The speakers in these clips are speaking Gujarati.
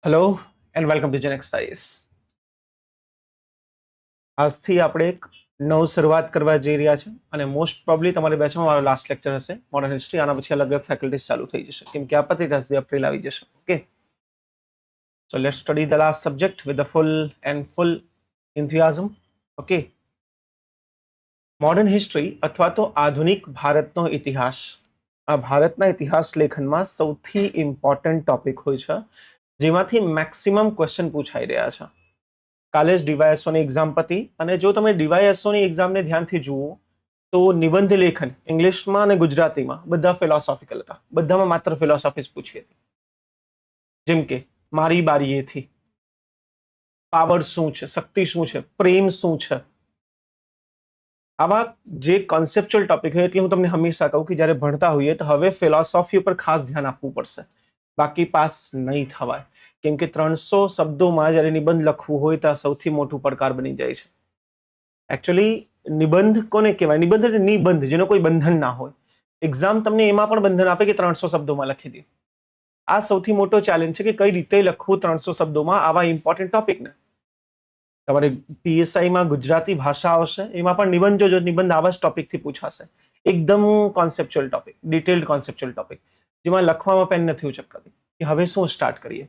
Hello and welcome to Zen exercise. આજથી આપણે એક નવું શરૂઆત કરવા જઈ રહ્યા છે અને મોસ્ટ પ્રોબ્લી તમારી બેચમાં મારો લાસ્ટ લેક્ચર હશે મોડર્ન હિસ્ટ્રી. આના પછી અલગ અલગ ફેકલ્ટીઝ ચાલુ થઈ જશે કેમ કે આ પતી ત્યાં એપ્રિલ આવી જશે. Okay, so let's study the last subject with the full enthusiasm. Okay, modern history અથવા તો આધુનિક ભારતનો ઇતિહાસ આ ભારતના ઇતિહાસ લેખનમાં સૌથી ઇમ્પોર્ટન્ટ ટોપિક હોય છે જેમાંથી મેક્સિમમ ક્વેશ્ચન પૂછાઈ રહ્યા છે. કાલે જ ડીવાયએસઓની એક્ઝામ પતી અને જો તમે ડીવાયએસઓની એક્ઝામને ધ્યાનથી જુઓ તો નિબંધ લેખન ઇંગ્લિશમાં અને ગુજરાતીમાં બધા ફિલોસોફિકલ હતા. બધામાં માત્ર ફિલોસોફી પૂછી હતી, જેમ કે મારી બારીએથી, પાવર શું છે, શક્તિ શું છે, પ્રેમ શું છે. આવા જે કોન્સેપ્ચ્યુઅલ ટોપિક હોય એટલે હું તમને હંમેશા કહું કે જ્યારે ભણતા હોઈએ તો હવે ફિલોસોફી ઉપર ખાસ ધ્યાન આપવું પડશે, બાકી પાસ નહીં થવાય. કેમ કે 300 શબ્દોમાં જ્યારે નિબંધ લખવું હોય તો આ સૌથી મોટું પડકાર બની જાય છે. એકચ્યુઅલી નિબંધ કોને કહેવાય? નિબંધ એટલે નિબંધ, જેનો કોઈ બંધન ના હોય. એક્ઝામ તમને એમાં પણ બંધન આપે કે 300 શબ્દોમાં લખી દે. આ સૌથી મોટો ચેલેન્જ છે કે કઈ રીતે લખવું 300 શબ્દોમાં આવા ઇમ્પોર્ટન્ટ ટોપિકને. તમારે પીએસઆઈમાં ગુજરાતી ભાષા આવશે, એમાં પણ નિબંધ જોજો, નિબંધ આવા જ ટોપિકથી પૂછાશે. એકદમ conceptual topic, detailed conceptual topic, જેમાં લખવામાં પેન નથી ઉચકતી કે હવે શું સ્ટાર્ટ કરીએ.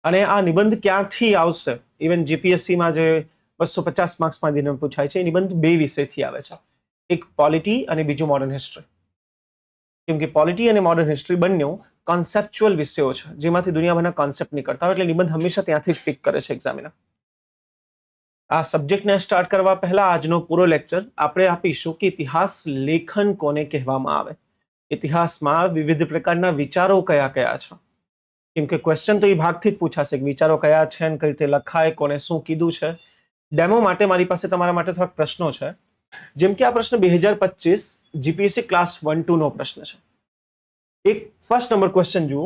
અને આ નિબંધ ક્યાંથી આવશે? ઇવન જીપીએસસીમાં જે 250 માર્ક્સમાં નિબંધ પૂછાય છે એ નિબંધ બે વિષયથી આવે છે, એક પોલિટી અને બીજું મોડર્ન હિસ્ટ્રી. કેમ કે પોલિટી અને મોડર્ન હિસ્ટ્રી બંને કોન્સેપ્ચ્યુઅલ વિષયો છે જેમાંથી દુનિયાભરના કોન્સેપ્ટ નીકળતા હોય, એટલે નિબંધ હંમેશા ત્યાંથી જ પિક કરે છે એક્ઝામિનર. આ સબ્જેક્ટને સ્ટાર્ટ કરવા પહેલા આજનો પૂરો લેક્ચર આપણે આપીશું કે ઇતિહાસ લેખન કોને કહેવામાં આવે, ઇતિહાસમાં વિવિધ પ્રકારના વિચારો કયા કયા છે. કેમ કે ક્વેશ્ચન તો એ ભાગથી જ પૂછાશે કે વિચારો કયા છે અને કઈ રીતે લખાય, કોને શું કીધું છે. ડેમો માટે મારી પાસે તમારા માટે થોડાક પ્રશ્નો છે. જેમ કે આ પ્રશ્ન 2025 જીપીએસસી ક્લાસ 1-2 નો પ્રશ્ન છે. એક ફર્સ્ટ નંબર ક્વેશ્ચન જુઓ.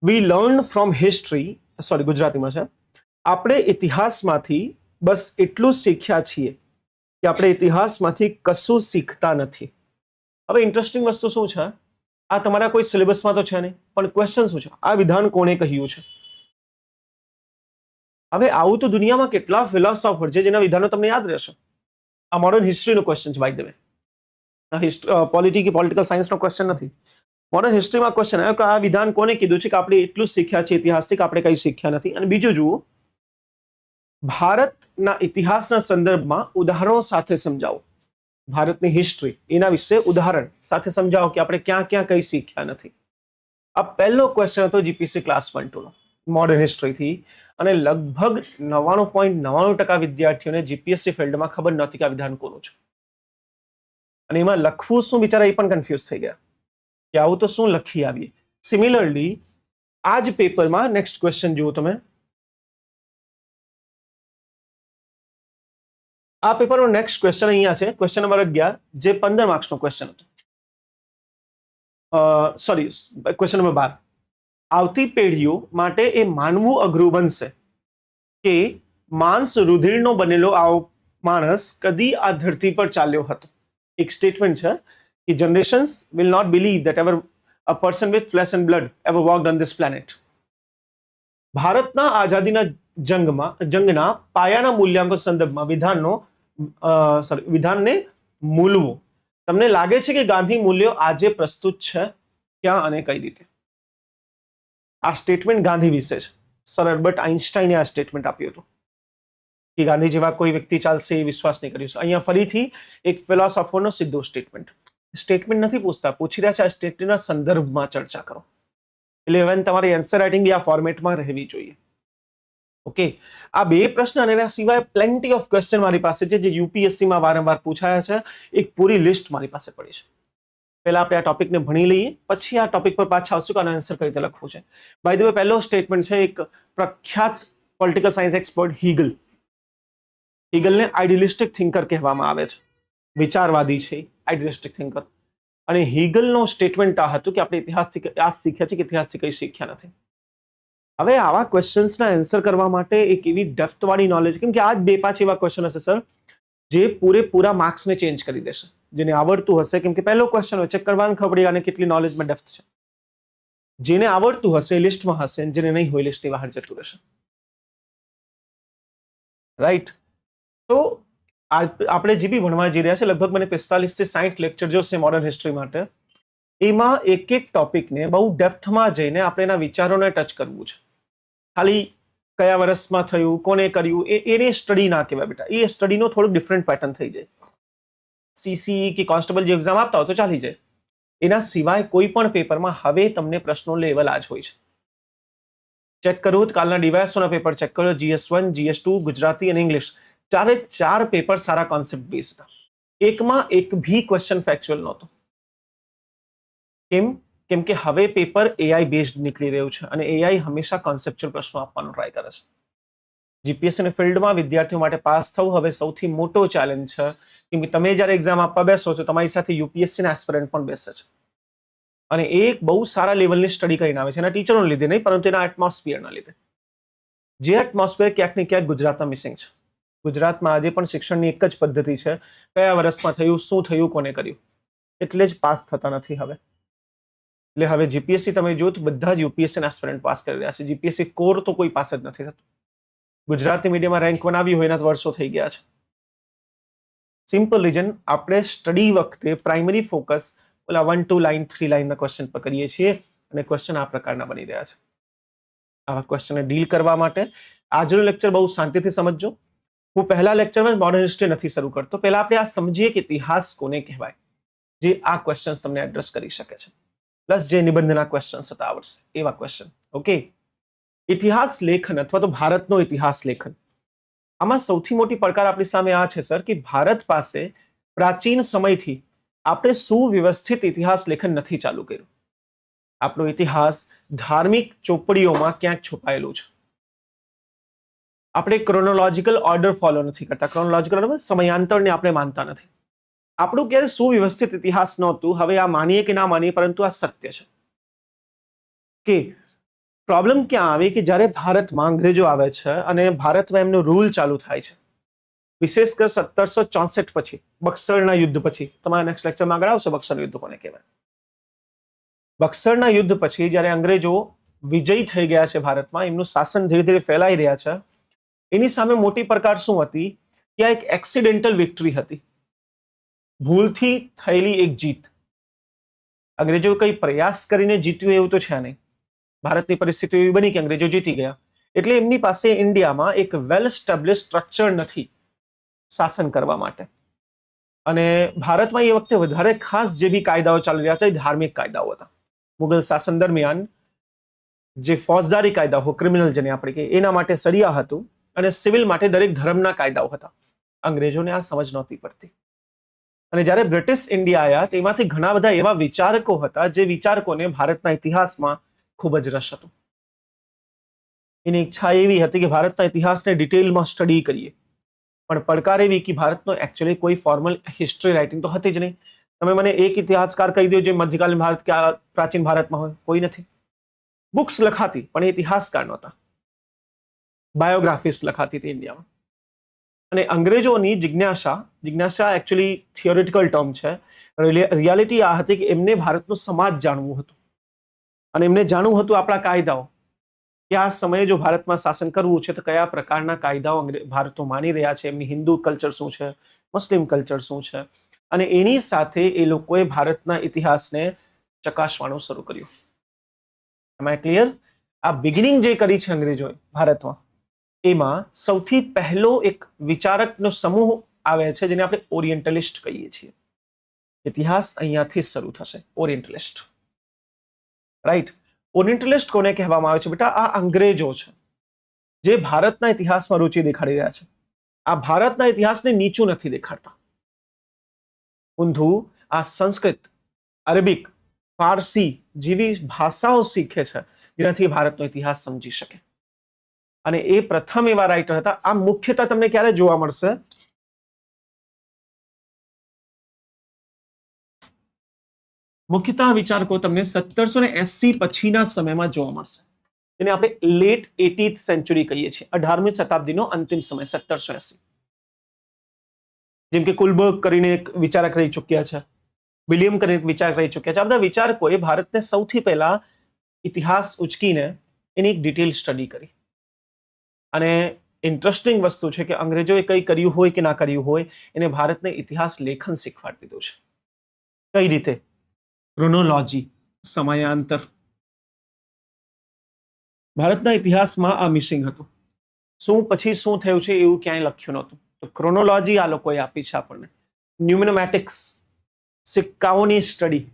We learn from history, sorry ગુજરાતીમાં છે, આપણે ઇતિહાસમાંથી બસ એટલું શીખ્યા છીએ કે આપણે ઇતિહાસમાંથી કશું શીખતા નથી. હવે ઇન્ટરેસ્ટિંગ વસ્તુ શું છે, આ તમારા કોઈ સિલેબસમાં તો છે નહીં, પણ ક્વેશ્ચન શું છે, આ વિધાન કોણે કહ્યું છે? હવે આવું તો દુનિયામાં કેટલા ફિલોસોફર છે જેના વિધાનો તમને યાદ રહેશે. આ મોડર્ન હિસ્ટ્રીનો ક્વેશ્ચન છે, બાય ધ વે. પોલિટી કે પોલિટિકલ સાયન્સનો ક્વેશ્ચન નથી. મોડર્ન હિસ્ટ્રીમાં ક્વેશ્ચન આવ્યો કે આ વિધાન કોને કીધું છે કે આપણે એટલું જ શીખ્યા છે ઇતિહાસથી કે આપણે કંઈ શીખ્યા નથી. અને બીજું જુઓ, ભારતના ઇતિહાસના સંદર્ભમાં ઉદાહરણો સાથે સમજાવો. ભારતની હિસ્ટ્રી એના વિશે ઉદાહરણ સાથે સમજાવો કે આપણે ક્યાં ક્યાં કઈ શીખ્યા નથી. આ પહેલો ક્વેશ્ચન હતો જીપીએસસી ક્લાસ 1-2 નો મોડર્ન હિસ્ટ્રીથી, અને લગભગ 99.99% વિદ્યાર્થીઓને જીપીએસસી ફિલ્ડમાં ખબર નહોતી કે આ વિધાન કોનું છે. અને એમાં લખવું શું, બિચારા એ પણ કન્ફ્યુઝ થઈ ગયા કે આવું તો શું લખી આવીએ. સિમિલરલી આ જ પેપરમાં નેક્સ્ટ ક્વેશ્ચન જુઓ તમે. આ પેપરનો નેક્સ્ટ ક્વેશ્ચન અહીંયા છે, ક્વેશ્ચન નંબર 11, જે 15 માર્ક્સનો ક્વેશ્ચન હતો. Sorry, question number 12. આવતી પેઢીઓ માટે એ માનવું અઘરું બનશે કે માંસ રુધિરનો બનેલો આવો માણસ કદી આ ધરતી પર ચાલ્યો હતો. એક સ્ટેટમેન્ટ છે કે generations will not believe that ever a person with flesh and blood ever walked on this planet. ભારતના આઝાદીના જંગના પાયાના મૂલ્યાંકન સંદર્ભમાં વિધાનને મૂલવું. તમને લાગે છે કે ગાંધી મૂલ્યો આજે પ્રસ્તુત છે ક્યાં અને કઈ રીતે? આ સ્ટેટમેન્ટ ગાંધી વિશે છે. સર અલ્બર્ટ આઇન્સ્ટાઈને આ સ્ટેટમેન્ટ આપ્યું હતું કે ગાંધી જેવા કોઈ વ્યક્તિ ચાલશે એ વિશ્વાસ નહીં કર્યો છે. અહીંયા ફરીથી એક ફિલોસોફરનો સીધો સ્ટેટમેન્ટ નથી પૂછતા, પૂછી રહ્યા છે આ સ્ટેટમેન્ટના સંદર્ભમાં ચર્ચા કરો. એટલે હવે તમારી આન્સર રાઇટિંગ બી આ ફોર્મેટમાં રહેવી જોઈએ. ઓકે, આ બે પ્રશ્ન અને એના સિવાય પ્લેન્ટી ઓફ ક્વેશ્ચન મારી પાસે છે જે યુપીએસસીમાં વારંવાર પૂછાયા છે. એક પૂરી લિસ્ટ મારી પાસે પડી છે. પહેલા આપણે આ ટોપિકને ભણી લઈએ, પછી આ ટોપિક પર પાછા આવશું કે આનો આન્સર કઈ રીતે લખવું છે. બાય ધ વે, પહેલો સ્ટેટમેન્ટ છે એક પ્રખ્યાત પોલિટિકલ સાયન્સ એક્સપર્ટ હીગલને આઇડિયલિસ્ટિક થિંકર કહેવામાં આવે છે. વિચારવાદી છે, આઇડિયલિસ્ટિક થિંકર. અને હીગલનો સ્ટેટમેન્ટ આ હતું કે આપણે ઇતિહાસથી આ શીખ્યા છે કે ઇતિહાસથી કંઈ શીખ્યા નથી. હવે આવા ક્વેશ્ચન્સના આન્સર કરવા માટે એક એવી ડેપ્થવાળી નોલેજ, કેમ કે આ જ 2-5 એવા ક્વેશ્ચન હશે સર જે પૂરેપૂરા માર્ક્સને ચેન્જ કરી દેશે, જેને આવડતું હશે. કેમ કે પહેલો ક્વેશ્ચન હોય, ચેક કરવાનું ખબર પડે આને કેટલી નોલેજમાં ડેપ્થ છે. જેને આવડતું હશે એ લિસ્ટમાં હશે, જેને નહીં હોય લિસ્ટની બહાર જતું રહેશે. રાઈટ. તો આપણે જે બી ભણવા જઈ રહ્યા છે, લગભગ મને 45 થી 60 લેક્ચર જો છે મોડર્ન હિસ્ટ્રી માટે, એમાં એક એક ટોપિકને બહુ ડેપ્થમાં જઈને આપણે એના વિચારોને ટચ કરવું છે. ખાલી કયા વર્ષમાં થયું, કોને કર્યું, એને સ્ટડી ના કહેવાય બેટા. એ સ્ટડીનો થોડુંક ડિફરન્ટ પેટર્ન થઈ જાય. સીસી કે કોન્સ્ટેબલ જે એક્ઝામ આપતા હોય તો ચાલી જાય. એના સિવાય કોઈ પણ પેપરમાં હવે તમને પ્રશ્નો લેવલ આ જ હોય છે. ચેક કરવું તો કાલના ડીવાયએસઓના પેપર ચેક કરો, GS1, GS2, ગુજરાતી અને ઇંગ્લિશ, ચારે ચાર પેપર સારા કોન્સેપ્ટ બેઝ હતા. એકમાં એક ભી ક્વેશ્ચન ફેક્ચ્યુઅલ નહોતો. કેમ કે હવે પેપર એઆઈ બેઝડ નીકળી રહ્યું છે અને એઆઈ હંમેશા કોન્સેપ્ચ્યુઅલ પ્રશ્નો આપવાનો ટ્રાય કરે છે. જીપીએસસીની ફિલ્ડમાં વિદ્યાર્થીઓ માટે પાસ થવું હવે સૌથી મોટો ચેલેન્જ છે, કેમ કે તમે જ્યારે એક્ઝામ આપવા બેસો છો તમારી સાથે યુપીએસસીના એસ્પિરન્ટ પણ બેસે છે અને એ એક બહુ સારા લેવલની સ્ટડી કરીને આવે છે, એના ટીચરોને લીધે નહીં પરંતુ એના એટમોસ્ફિયરના લીધે. જે એટમોસ્ફિયર ક્યાંક ને ક્યાંક ગુજરાતમાં મિસિંગ છે. ગુજરાતમાં આજે પણ શિક્ષણની એક જ પદ્ધતિ છે, કયા વર્ષમાં થયું, શું થયું, કોને કર્યું, એટલે જ પાસ થતા નથી હવે. એટલે હવે જીપીએસસી તમે જો તો બધા જ યુપીએસસી એસ્પિરન્ટ પાસ કરી રહ્યા છે. જીપીએસસી કોર તો કોઈ પાસ જ નથી થતું. ગુજરાતી મીડિયમમાં રેન્ક બનાવી હોય એના તો વર્ષો થઈ ગયા છે. સિમ્પલ રીઝન, આપણે સ્ટડી વખતે પ્રાઇમરી ફોકસ ઓલા 1, 2 લાઇન 3 લાઇનના ક્વેશ્ચન પર કરીએ છીએ અને ક્વેશ્ચન આ પ્રકારના બની રહ્યા છે. આવા ક્વેશ્ચનને ડીલ કરવા માટે આજનો લેક્ચર બહુ શાંતિથી સમજજો. હું પહેલા લેક્ચરમાં મોડર્ન હિસ્ટ્રી નથી શરૂ કરતો. પહેલા આપણે આ સમજીએ કે ઇતિહાસ કોને કહેવાય, જે આ ક્વેશ્ચન્સ તમને એડ્રેસ કરી શકે છે, પ્લસ જે નિબંધના ક્વેશ્ચન્સ હતા આવડશે એવા ક્વેશ્ચન. ઓકે, ઇતિહાસ લેખન અથવા તો ભારતનો ઇતિહાસ લેખન, આમાં સૌથી મોટી પડકાર આપણી સામે આ છે સર કે ભારત પાસે પ્રાચીન સમયથી આપણે સુવ્યવસ્થિત ઇતિહાસ લેખન નથી ચાલુ કર્યું. આપણો ઇતિહાસ ધાર્મિક ચોપડીઓમાં ક્યાંક છુપાયેલું છે. આપણે ક્રોનોલોજીકલ ઓર્ડર ફોલો નથી કરતા. ક્રોનોલોજીકલ ઓર્ડર સમયાંતરને આપણે માનતા નથી. આપણું ક્યારે સુવ્યવસ્થિત ઇતિહાસ નહોતું. હવે આ માનીએ કે ના માનીએ પરંતુ આ સત્ય છે. કે પ્રોબ્લેમ ક્યાં આવે કે જ્યારે ભારતમાં અંગ્રેજો આવે છે અને ભારતમાં એમનો રૂલ ચાલુ થાય છે, વિશેષ કર 1764 પછી, બક્સરના યુદ્ધ પછી. તમારા નેક્સ્ટ લેક્ચરમાં આગળ આવશે બક્સરના યુદ્ધ કોને કહેવાય. બક્સરના યુદ્ધ પછી જ્યારે અંગ્રેજો વિજયી થઈ ગયા છે ભારતમાં, એમનું શાસન ધીરે ધીરે ફેલાઈ રહ્યા છે, એની સામે મોટી પડકાર શું હતી કે આ એક એક્સિડેન્ટલ વિક્ટરી હતી, ભૂલથી થયેલી એક જીત. અંગ્રેજો કંઈ પ્રયાસ કરીને જીત્યું એવું તો છે નહીં. ભારતની પરિસ્થિતિ એવી બની કે અંગ્રેજો જીતી ગયા, એટલે એમની પાસે ઇન્ડિયામાં એક વેલ એસ્ટાબ્લિશ સ્ટ્રક્ચર નથી શાસન કરવા માટે. અને ભારતમાં એ વખતે વધારે ખાસ જે બી કાયદાઓ ચાલી રહ્યા હતા એ ધાર્મિક કાયદાઓ હતા. મુગલ શાસન દરમિયાન જે ફોજદારી કાયદાઓ, ક્રિમિનલ જેને આપણે કહીએ, એના માટે સરિયા હતું અને સિવિલ માટે દરેક ધર્મના કાયદાઓ હતા. અંગ્રેજોને આ સમજ નહોતી પડતી. અને જ્યારે બ્રિટિશ ઇન્ડિયા આવ્યા તેમાંથી ઘણા બધા એવા વિચારકો હતા જે વિચારકોને ભારતના ઇતિહાસમાં ખૂબ જ રસ હતો. એની ઈચ્છા એવી હતી કે ભારતના ઇતિહાસને ડિટેલમાં સ્ટડી કરીએ, પણ પડકાર એવી કે ભારતનો એકચ્યુઅલી કોઈ ફોર્મલ હિસ્ટ્રી રાઇટિંગ તો હતી જ નહીં. તમે મને એક ઇતિહાસકાર કહી દો જે મધ્યકાલીન ભારત કે પ્રાચીન ભારતમાં હોય, કોઈ નથી. બુક્સ લખાતી પણ એ ઇતિહાસકાર નહોતા, બાયોગ્રાફીસ લખાતી હતી ઇન્ડિયામાં. અને અંગ્રેજોની જિજ્ઞાસા એકચ્યુઅલી થિયોરિટિકલ ટર્મ છે. રિયાલિટી આ હતી કે એમને ભારતનો સમાજ જાણવું હતું અને એમને જાણવું હતું આપણા કાયદાઓ, કે આ સમયે જો ભારતમાં શાસન કરવું છે તો કયા પ્રકારના કાયદાઓ ભારતો માની રહ્યા છે, એમની હિન્દુ કલ્ચર શું છે, મુસ્લિમ કલ્ચર શું છે, અને એની સાથે એ લોકોએ ભારતના ઇતિહાસને ચકાસવાનું શરૂ કર્યું. એમાં ક્લિયર? આ બિગિનિંગ જે કરી છે અંગ્રેજોએ ભારતમાં, એમાં સૌથી પહેલો એક વિચારકનો સમૂહ આવે છે જેને આપણે ઓરિએન્ટલિસ્ટ કહીએ છીએ. ઇતિહાસ અહીંયાથી શરૂ થશે, ઓરિએન્ટલિસ્ટ. રાઈટ? ઓરિએન્ટલિસ્ટ કોને કહેવામાં આવે છે બેટા? આ અંગ્રેજો છે જે ભારતના ઇતિહાસમાં રુચિ દેખાડી રહ્યા છે. આ ભારતના ઇતિહાસને નીચું નથી દેખાડતા. ઊંધું આ સંસ્કૃત, અરેબિક, ફારસી જેવી ભાષાઓ શીખે છે જેનાથી ભારતનો ઇતિહાસ સમજી શકે. અને એ પ્રથમ એવા રાઇટર હતા. આ મુખ્યતઃ તમને ક્યારે જોવા મળશે? મુખ્યતઃ વિચારકો તમને 1780 પછીના સમયમાં જોવા મળશે, જેને આપણે લેટ 18th સેન્ચુરી કહીએ છીએ, 18મી શતાબ્દીનો અંતિમ સમય 1780. જેમ કે કુલબર્ગ કરીને એક વિચારક રહી ચૂક્યા છે, વિલિયમ કરીને એક વિચારક રહી ચૂક્યા છે. આ બધા વિચારકોએ ભારતને સૌથી પહેલા ઇતિહાસ ઉચકીને એની એક ડિટેલ સ્ટડી કરી. અને ઇન્ટરેસ્ટિંગ વસ્તુ છે કે અંગ્રેજોએ કંઈ કર્યું હોય કે ના કર્યું હોય, એને ભારતને ઇતિહાસ લેખન શીખવાડી દીધું છે. કઈ રીતે? ક્રોનોલોજી, સમયાંતર. ભારતના ઇતિહાસમાં આ મિસિંગ હતું. શું પછી શું થયું છે એવું ક્યાંય લખ્યું નહોતું. તો ક્રોનોલોજી આ લોકોએ આપી છે આપણને. ન્યુમિનોમેટિક્સ, સિક્કાઓની સ્ટડી,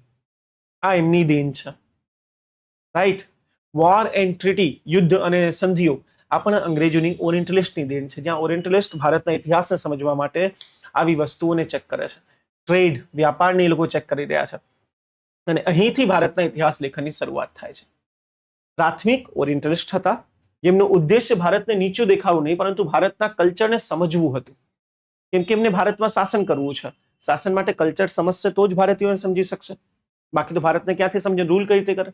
આ એમની દેન છે. રાઈટ? વોર એન્ડ ટ્રીટી, યુદ્ધ અને સંધિઓ, આ પણ અંગ્રેજોની ઓરિએન્ટલિસ્ટની દેન છે, જ્યાં ઓરિએન્ટલિસ્ટ ભારતના ઇતિહાસને સમજવા માટે આવી વસ્તુઓને ચેક કરે છે. ટ્રેડ, વ્યાપારને એ લોકો ચેક કરી રહ્યા છે. અને અહીંથી ભારતના ઇતિહાસ લેખનની શરૂઆત થાય છે. પ્રાથમિક ઓરિએન્ટલિસ્ટ હતા, જેમનો ઉદ્દેશ્ય ભારતને નીચું દેખાવું નહીં, પરંતુ ભારતના કલ્ચરને સમજવું હતું. કેમ કે એમને ભારતમાં શાસન કરવું છે. શાસન માટે કલ્ચર સમજશે તો જ ભારતીયોને સમજી શકશે. બાકી તો ભારતને ક્યાંથી સમજે, રૂલ કઈ રીતે કરે?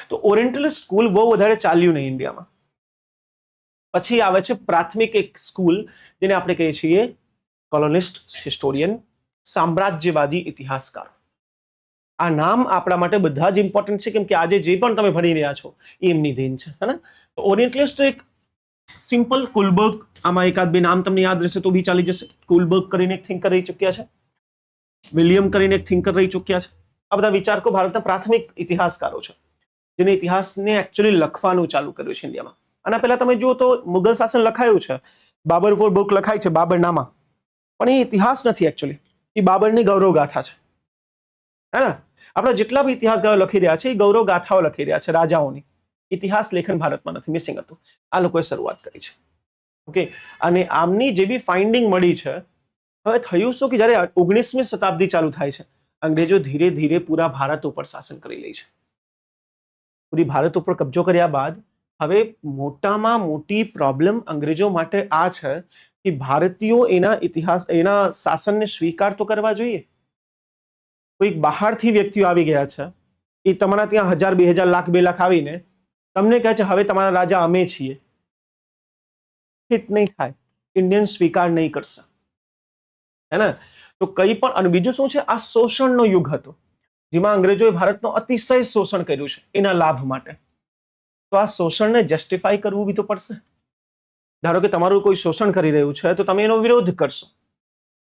તો ઓરિએન્ટલિસ્ટ સ્કૂલ બહુ વધારે ચાલ્યું નહીં ઇન્ડિયામાં. પછી આવે છે પ્રાથમિક એક સ્કૂલ, જેને આપણે કહીએ છીએ કોલોનિસ્ટ હિસ્ટોરિયન, સામ્રાજ્યવાદી ઇતિહાસકાર. આ નામ આપણા માટે બધા જ ઇમ્પોર્ટન્ટ છે, કેમ કે આજે જે પણ તમે ભણી રહ્યા છો એ એમની દેન છે. હે ને? તો ઓરિએન્ટલિસ્ટ તો એક સિમ્પલ કુલબર્ગ, આમાં એકાદ બે નામ તમને યાદ રહેશે તો બી ચાલી જશે. કુલબર્ગ કરીને એક થિંકર રહી ચૂક્યા છે, વિલિયમ કરીને એક થિંકર રહી ચૂક્યા છે. આ બધા વિચારકો ભારતના પ્રાથમિક ઇતિહાસકારો છે, જેને ઇતિહાસને એકચ્યુઅલી લખવાનું ચાલુ કર્યું છે ઇન્ડિયામાં. આના પહેલા તમે જુઓ તો મુગલ શાસન લખાયું છે, બાબર ઉપર બુક લખાય છે, બાબરનામા, પણ એ ઇતિહાસ નથી એકચ્યુઅલી, એ બાબરની ગૌરવ ગાથા છે. હે ને? આપણે જેટલા બી ઇતિહાસકારો લખી રહ્યા છે એ ગૌરવ ગાથાઓ લખી રહ્યા છે રાજાઓની. ઇતિહાસ લેખન ભારતમાં નથી, મિસિંગ હતું. આ લોકોએ શરૂઆત કરી છે. ઓકે, અને આમની જે બી ફાઇન્ડિંગ મળી છે, હવે થયું શું કે જ્યારે 19મી શતાબ્દી ચાલુ થાય છે, અંગ્રેજો ધીરે ધીરે પૂરા ભારત ઉપર શાસન કરી લે છે. પૂરી ભારત ઉપર કબજો કર્યા બાદ હવે મોટામાં મોટી પ્રોબ્લેમ અંગ્રેજો માટે આ છે કે ભારતીયો એના ઇતિહાસ, એના શાસનને સ્વીકાર તો કરવા જોઈએ. કોઈક બહારથી વ્યક્તિઓ આવી ગયા છે, એ તમારા ત્યાં 1000, 2000, લાખ, 2 લાખ આવીને તમને કહે છે હવે તમારા રાજા અમે છીએ. હિટ નહીં થાય, ઇન્ડિયન સ્વીકાર નહીં કરશે. હે ને? તો કંઈ પણ. અને બીજું શું છે, આ શોષણનો યુગ હતો, જેમાં અંગ્રેજોએ ભારતનો અતિશય શોષણ કર્યું છે એના લાભ માટે. તો આ શોષણને જસ્ટિફાઈ કરવું બી તો પડશે. ધારો કે તમારું કોઈ શોષણ કરી રહ્યું છે તો તમે એનો વિરોધ કરશો,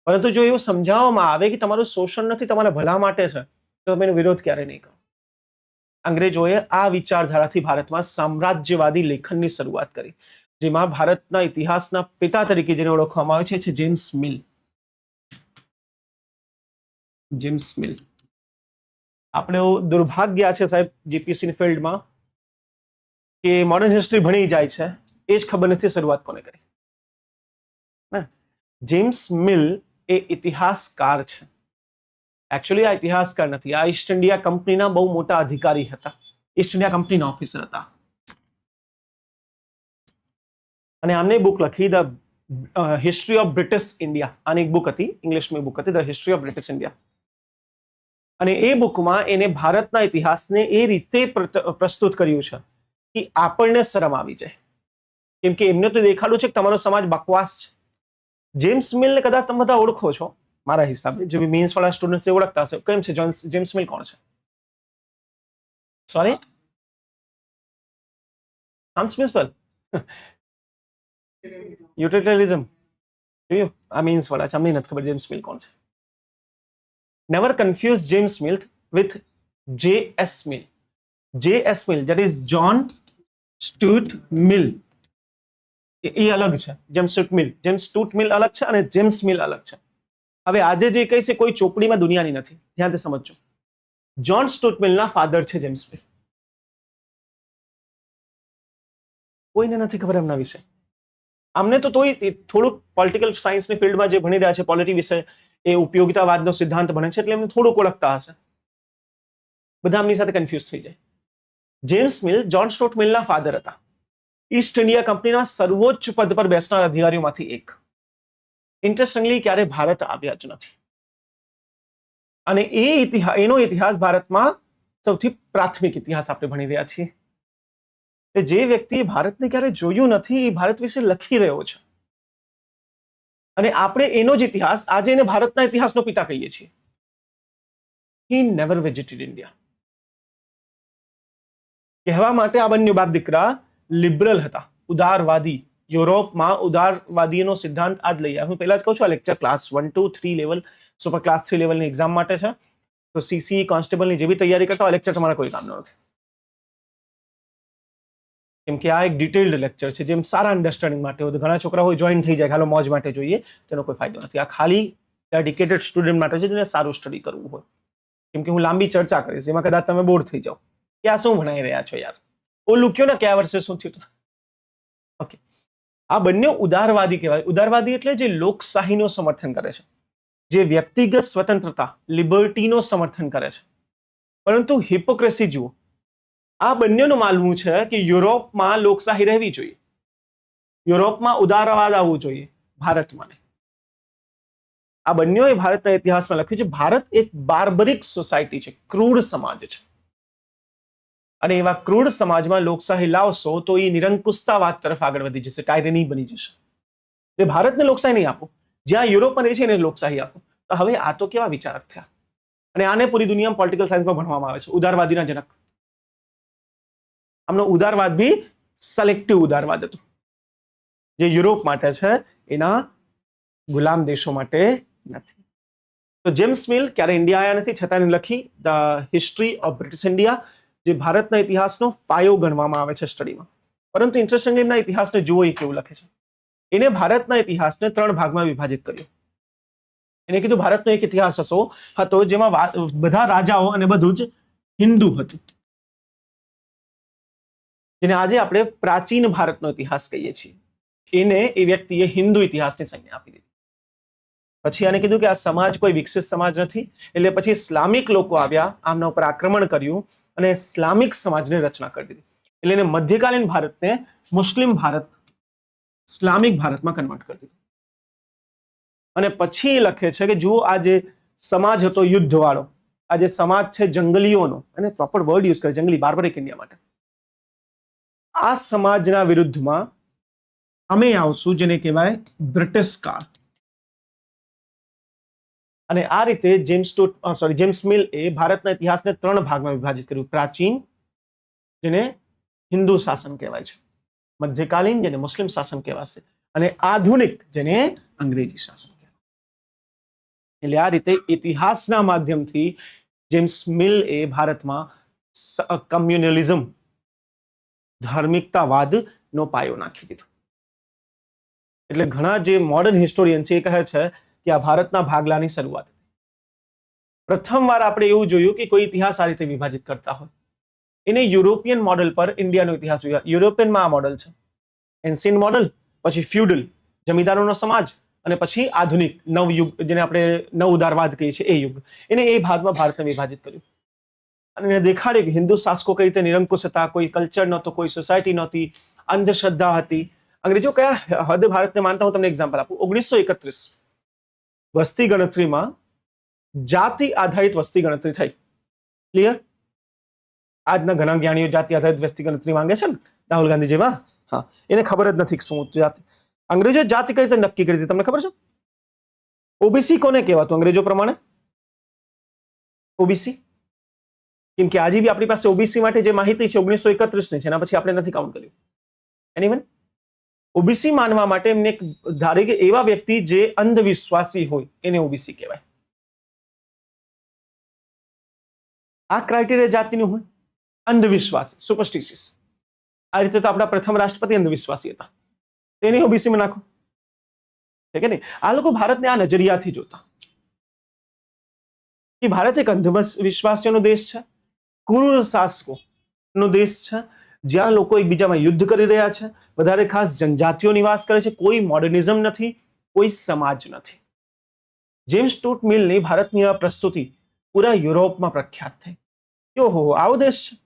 પરંતુ જો એવું સમજાવવામાં આવે કે તમારું શોષણ નથી, તમારા ભલા માટે છે, તો તમે એનો વિરોધ ક્યારે નહીં કરો. અંગ્રેજોએ આ વિચારધારાથી ભારતમાં સામ્રાજ્યવાદી લેખનની શરૂઆત કરી, જેમાં ભારતના ઇતિહાસના પિતા તરીકે જેને ઓળખવામાં આવે છે જેમ્સ મિલ. જેમ્સ મિલ. આપણે દુર્ભાગ્ય છે સાહેબ જીપીએસસી ફિલ્ડમાં કે મોડર્ન હિસ્ટ્રી ભણી જાય છે, એ જ ખબર નથી શરૂઆત કોને કરી. જેમ્સ મિલ એ ઇતિહાસકાર છે. એકચ્યુઅલી આ ઇતિહાસકાર નથી, આ ઈસ્ટ ઇન્ડિયા કંપનીના બહુ મોટા અધિકારી હતા, ઈસ્ટ ઇન્ડિયા કંપનીના ઓફિસર હતા. અને આમને બુક લખી the history of British India. આની એક બુક હતી, ઇંગ્લિશમાં બુક હતી, the history of British India. અને એ બુકમાં એને ભારતના ઇતિહાસને એ રીતે પ્રસ્તુત કર્યું છે કે આપણને શરમ આવી જાય, કેમ કે એમને તો દેખાડું છે કે તમારો સમાજ બકવાસ છે. જેમ્સ મિલને કદાચ તમે બધા ઓળખો છો, મારા હિસાબે જે બી મેન્સ વાળા સ્ટુડન્ટ ઓળખતા હશે. કેમ છે જેમ્સ મિલ કોણ છે? સોરી, હાન્સ મિન્સપલ. યુટિલિટરિઝમ જોયું? આ મેન્સ વાળા છે, અમને નથી ખબર જેમ્સ મિલ કોણ છે. Never confuse James Mill with J.S. Mill. J.S. Mill, that is John Stuart Mill. એ અલગ છે. જેમ્સ સ્ટુઅર્ટ મિલ, જેમ્સ સ્ટુઅર્ટ મિલ અલગ છે અને જેમ્સ મિલ અલગ છે. હવે આજે જે કહી છે કોઈ ચોપડીમાં દુનિયાની નથી, ધ્યાનથી સમજજો. જ્હોન સ્ટુઅર્ટ મિલના ફાધર છે જેમ્સ મિલ. કોઈને નથી ખબર એમના વિશે. અમને તો તોય થોડુંક પોલિટિકલ સાયન્સની ફિલ્ડમાં જે ભણી રહ્યા છે, પોલિટી વિશે, એ ઉપયોગિતાવાદનો સિદ્ધાંત ભણે છે, એટલે એમને થોડુંક ઓળખતા હશે. બધા આમની સાથે કન્ફ્યુઝ થઈ જાય. જેમ્સ મિલ જ્હોન સ્ટુઅર્ટ મિલના ફાધર હતા. ઈસ્ટ ઇન્ડિયા કંપનીના સર્વોચ્ચ પદ પર બેસનાર અધિકારીઓમાંથી એક. ઇન્ટરેસ્ટિંગલી ક્યારે ભારત આવ્યા જ નથી. અને એનો ઇતિહાસ ભારતમાં સૌથી પ્રાથમિક ઇતિહાસ આપણે ભણી રહ્યા છીએ. જે વ્યક્તિ ભારતને ક્યારે જોયું નથી એ ભારત વિશે લખી રહ્યો છે, અને આપણે એનો જ ઇતિહાસ આજે એને ભારતના ઇતિહાસનો પિતા કહીએ છીએ. He never visited India. કહેવા માટે આ બંને બાપ દીકરા લિબરલ હતા, ઉદારવાદી. યુરોપમાં ઉદારવાદીનો સિદ્ધાંત આ જ લઈ આવ્યા. હું પહેલા જ કહું છું, આ lecture class 1 2 3 level, super class 3 લેવલની એક્ઝામ માટે છે. તો સીસી કોન્સ્ટેબલની જે બી તૈયારી કરતા હોય, લેક્ચર તમારા કોઈ કામનો નથી, કેમ કે આ એક ડિટેલ્ડ લેક્ચર છે, જેમ સારા અન્ડરસ્ટેન્ડિંગ માટે હોય. તો ઘણા છોકરાઓ જોઈન થઈ જાય, ખાલી મોજ માટે જોઈએ, તેનો કોઈ ફાયદો નથી. આ ખાલી ડેડિકેટેડ સ્ટુડન્ટ માટે છે, જેને સારું સ્ટડી કરવું હોય. કેમ કે હું લાંબી ચર્ચા કરીશ, એમાં કદાચ તમે બોર થઈ જાઓ કે આ શું ભણાઈ રહ્યા છો યાર, ઓલું કયો ને કે આ વર્ષે શું થયું. ઓકે, આ બંને ઉદારવાદી કહેવાય. ઉદારવાદી એટલે જે લોકશાહીનો સમર્થન કરે છે, જે વ્યક્તિગત સ્વતંત્રતા, લિબર્ટીનો સમર્થન કરે છે. પરંતુ હિપોક્રેસી જુઓ, આ બંનેનું માનવું છે કે યુરોપમાં લોકશાહી રહેવી જોઈએ, યુરોપમાં ઉદારવાદ આવવું જોઈએ, ભારતમાં નહીં. આ બંનેએ ભારતના ઇતિહાસમાં લખ્યું છે, ભારત એક બાર્બરિક સોસાયટી છે, ક્રૂડ સમાજ છે. અને એવા ક્રૂડ સમાજમાં લોકશાહી લાવશો તો એ નિરંકુશતાવાદ તરફ આગળ વધી જશે, ટાયરની બની જશે. એટલે ભારતને લોકશાહી નહીં આપો, જ્યાં યુરોપમાં રહે છે એને લોકશાહી આપો. તો હવે આ તો કેવા વિચારક થયા. અને આને પૂરી દુનિયામાં પોલિટિકલ સાયન્સમાં ભણવામાં આવે છે, ઉદારવાદીના જનક. આમનો ઉદારવાદ બી સિલેક્ટિવ ઉદારવાદ હતો, જે યુરોપ માટે છે, એના ગુલામ દેશો માટે નથી. તો જેમ્સ મિલ ક્યારે ઇન્ડિયા આવ્યા નથી, છતાં એને લખી the history of British India, જે ભારતના ઇતિહાસનો પાયો ગણવામાં આવે છે સ્ટડીમાં. પરંતુ ઇન્ટરેસ્ટિંગ એમના ઇતિહાસને જુઓ એ કેવું લખે છે. એને ભારતના ઇતિહાસને 3 ભાગમાં વિભાજિત કર્યો. એને કીધું ભારતનો એક ઇતિહાસ હતો જેમાં બધા રાજાઓ અને બધું જ હિન્દુ હતું, જેને આજે આપણે પ્રાચીન ભારતનો ઇતિહાસ કહીએ છીએ. એને એ વ્યક્તિએ હિન્દુ ઇતિહાસની સંજ્ઞા આપી દીધી. પછી આને કીધું કે આ સમાજ કોઈ વિકસિત સમાજ નથી, એટલે પછી ઇસ્લામિક લોકો આવ્યા, આમના ઉપર આક્રમણ કર્યું અને ઇસ્લામિક સમાજની રચના કરી દીધી. એટલે એને મધ્યકાલીન ભારતને મુસ્લિમ ભારત, ઇસ્લામિક ભારતમાં કન્વર્ટ કરી દીધું. અને પછી લખે છે કે જુઓ, આ જે સમાજ હતો યુદ્ધવાળો, આ જે સમાજ છે જંગલીઓનો, અને પ્રોપર વર્ડ યુઝ કરે, જંગલી, બાર્બરિક ઇન્ડિયા માટે, આ સમાજના વિરુદ્ધમાં અમે આવશું, જેને કહેવાય બ્રિટિશ કાળ. અને આ રીતે જેમ્સ મિલ એ ભારતના ઇતિહાસને 3 ભાગમાં વિભાજિત કર્યું. પ્રાચીન, જેને હિન્દુ શાસન કહેવાય છે, મધ્યકાલીન, જેને મુસ્લિમ શાસન કહેવાશે, અને આધુનિક, જેને અંગ્રેજી શાસન કહેવાય. એટલે આ રીતે ઇતિહાસના માધ્યમથી જેમ્સ મિલ એ ભારતમાં કમ્યુનલિઝમ, ધાર્મિકતાવાદનો પાયો નાખી દીધો. એટલે ઘણા જે મોડર્ન હિસ્ટોરિયન છે એ કહે છે કે આ ભારતના ભાગલાની શરૂઆત હતી. પ્રથમવાર આપણે એવું જોયું કે કોઈ ઇતિહાસ આ રીતે વિભાજિત કરતા હોય. એને યુરોપિયન મોડેલ પર ઇન્ડિયાનો ઇતિહાસ, યુરોપિયનમાં આ મોડેલ છે, એન્શિયન્ટ મોડેલ, પછી ફ્યુડલ, જમીનદારોનો સમાજ, અને પછી આધુનિક નવયુગ, જેને આપણે નવ ઉદારવાદ કહીએ છીએ, એ યુગ. એને એ ભાગમાં ભારતને વિભાજિત કર્યું અને એને દેખાડ્યું કે હિન્દુ શાસકો કઈ રીતે નિરંકુશ હતા, કોઈ કલ્ચર નહોતો, કોઈ સોસાયટી નહોતી, અંધશ્રદ્ધા હતી. અંગ્રેજો કયા હદે ભારતને માનતા, હું તમને એક્ઝામ્પલ આપું. 1931 વસ્તી ગણતરીમાં જાતિ આધારિત વસ્તી ગણતરી થઈ. ક્લિયર? આજના ઘણા જ્ઞાનીઓ જાતિ આધારિત વસ્તી ગણતરી માંગે છે ને, રાહુલ ગાંધી જેવા. હા, એને ખબર જ નથી શું જાતિ. અંગ્રેજો જાતિ કઈ રીતે નક્કી કરી હતી તમને ખબર છે? ઓબીસી કોને કહેવાતું અંગ્રેજો પ્રમાણે? ઓબીસી. કેમ કે આજે બી આપણી પાસે ઓબીસી માટે જે માહિતી છે 1931 ની છે, એના પછી આપણે નથી કાઉન્ટ કર્યું. એનીવન, ઓબીસી માનવા માટે એમને ધારે કે એવા વ્યક્તિ જે અંધવિશ્વાસી હોય એને ઓબીસી કહેવાય. આ ક્રાઇટેરિયા જાતિનું હોય, અંધવિશ્વાસ, સુપરસ્ટિશિયસ. આ રીતે તો આપણા પ્રથમ રાષ્ટ્રપતિ અંધવિશ્વાસી હતા, તેને ઓબીસીમાં નાખો, છે કે નહીં? આ લોકો ભારતને આ નજરિયાથી જોતા કે ભારત એક અંધવિશ્વાસીઓનો દેશ છે, ક્રૂર શાસકોનો દેશ છે, જ્યાં લોકો એકબીજામાં યુદ્ધ કરી રહ્યા છે, વધારે ખાસ જનજાતિઓ નિવાસ કરે છે, કોઈ મોડર્નિઝમ નથી, કોઈ સમાજ નથી. જેમ્સ સ્ટુઅર્ટ મિલની ભારતની આ પ્રસ્તુતિ પૂરા યુરોપમાં પ્રખ્યાત થઈ. ઓહો, આવો દેશ છે.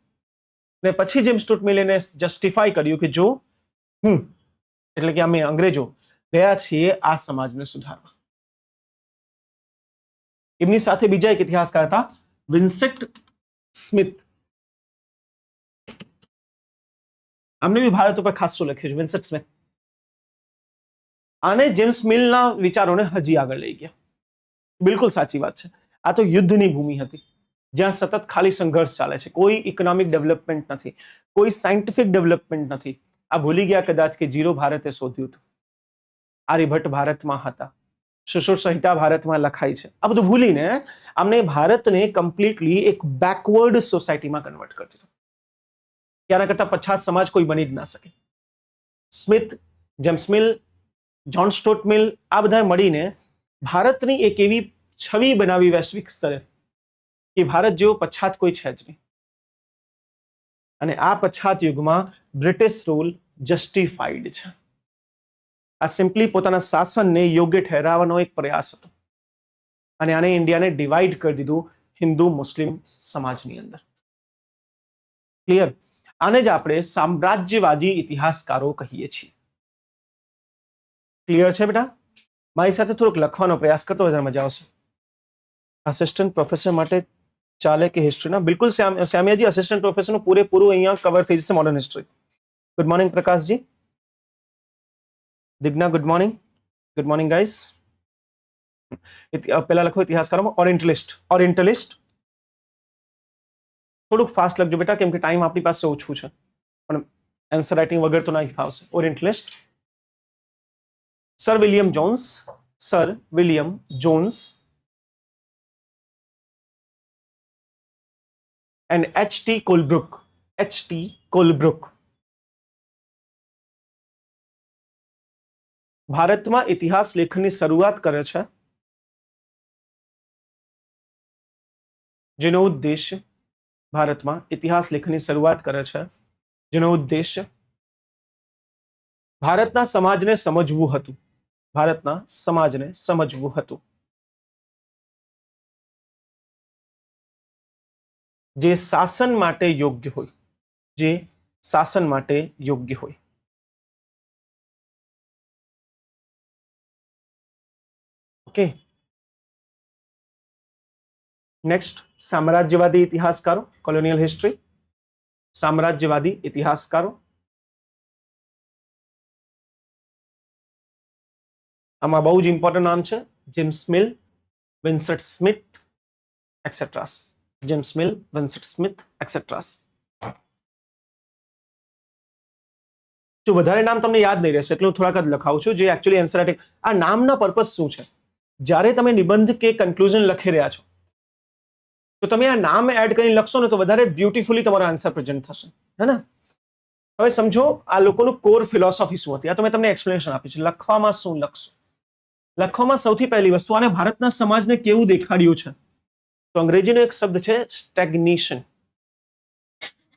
ને પછી જેમ્સ સ્ટુઅર્ટ મિલ એને જસ્ટિફાઈ કર્યું કે જો એટલે કે અમે અંગ્રેજો ગયા છીએ આ સમાજને સુધારવા. એમની સાથે બીજા એક ઇતિહાસકાર હતા, વિન્સેન્ટ સ્મિથ. આમને બી ભારત ઉપર ખાસું લખ્યું છે, વિન્સેન્ટ સ્મિથ. આને જેમ્સ મિલના વિચારોને હજી આગળ લઈ ગયા. બિલકુલ સાચી વાત છે. આ તો યુદ્ધની ભૂમિ હતી, જ્યાં સતત ખાલી સંઘર્ષ ચાલે છે, કોઈ ઇકોનોમિક ડેવલપમેન્ટ નથી, કોઈ સાયન્ટિફિક ડેવલપમેન્ટ નથી. આ ભૂલી ગયા કદાચ કે જીરો ભારતે શોધ્યું હતું, આર્યભટ્ટ ભારતમાં હતા, સુશ્રુત સંહિતા ભારતમાં લખાઈ છે. આ બધું ભૂલીને આમને ભારતને કમ્પ્લીટલી એક બેકવર્ડ સોસાયટીમાં કન્વર્ટ કરી દીધું. ત્યાંના કરતા પછાત સમાજ કોઈ બની જ ના શકે. સ્મિથ, જેમ્સ મિલ, જ્હોન સ્ટુઅર્ટ મિલ આ બધા મળીને ભારતની એક એવી છબી બનાવી વૈશ્વિક સ્તરે કે ભારત જેવો પછાત કોઈ છે જ નહીં. અને આ પછાત યુગમાં બ્રિટિશ રૂલ જસ્ટિફાઈડ છે. આ સિમ્પલી પોતાના શાસનને યોગ્ય ઠેરાવવાનો એક પ્રયાસ હતો. અને આને ઇન્ડિયાને ડિવાઈડ કરી દીધું હિન્દુ મુસ્લિમ સમાજની અંદર. ક્લિયર? આને જ આપણે સામ્રાજ્યવાદી ઇતિહાસકારો કહીએ છીએ. ક્લિયર છે બેટા? મારી સાથે થોડુંક લખવાનો પ્રયાસ કરતો વધારે મજા આવશે. આસિસ્ટન્ટ પ્રોફેસર માટે ચાલે કે હિસ્ટ્રીના? બિલકુલ શ્યામિયાજી, અસિસ્ટન્ટ પ્રોફેસરનું પૂરેપૂરું અહીંયા કવર થઈ જશે modern history. Good morning Prakashji. Digna good morning. Good morning guys. પહેલા લખો ઇતિહાસકારોમાં ઓરિએન્ટલિસ્ટ. ઓરિએન્ટલિસ્ટ થોડુંક ફાસ્ટ લખજો બેટા, કેમ કે ટાઈમ આપણી પાસે ઓછું છે, પણ આન્સર રાઇટિંગ વગર તો નહીં ફાવશે. Orientalist sir William Jones. Sir William Jones and H.T. Colebrook. H.T. Colebrook ભારતમાં ઇતિહાસ લેખનની શરૂઆત કરે છે, જેનો ઉદ્દેશ્ય ભારતમાં ઇતિહાસ લેખનની શરૂઆત કરે છે જેનો ઉદ્દેશ્ય ભારતના સમાજને સમજવું હતું. ભારતના સમાજને સમજવું હતું, જે શાસન માટે યોગ્ય હોય, જે શાસન માટે યોગ્ય હોય. ઓકે, નેક્સ્ટ સામ્રાજ્યવાદી ઇતિહાસકારો. Colonial history. સામ્રાજ્યવાદી ઇતિહાસકારો. આમાં બહુ જ ઇમ્પોર્ટન્ટ નામ છે, James Mill, Vincent Smith etcetera. James Mill, Vincent Smith etcetera. જો વધારે નામ તમને યાદ નહીં રહેશે એટલે હું થોડાક જ લખાવું છું, જે એકચ્યુઅલી આન્સર રાઇટિંગ. આ નામના પર્પસ શું છે? જ્યારે તમે નિબંધ કે કન્ક્લુઝન લખી રહ્યા છો તો તમે આ નામ એડ કરીને લખશો ને તો વધારે બ્યુટીફુલી તમારો આન્સર પ્રેઝન્ટ થશે, હે ને? હવે સમજો આ લોકોનું કોર ફિલોસોફી શું હતી, આ તો મેં તમને એક્સપ્લેનેશન આપી છે. લખવામાં શું લખશો? લખવામાં સૌથી પહેલી વસ્તુ, આને ભારતના સમાજને કેવું દેખાડ્યું છે, તો અંગ્રેજીનો એક શબ્દ છે સ્ટેગ્નેશન,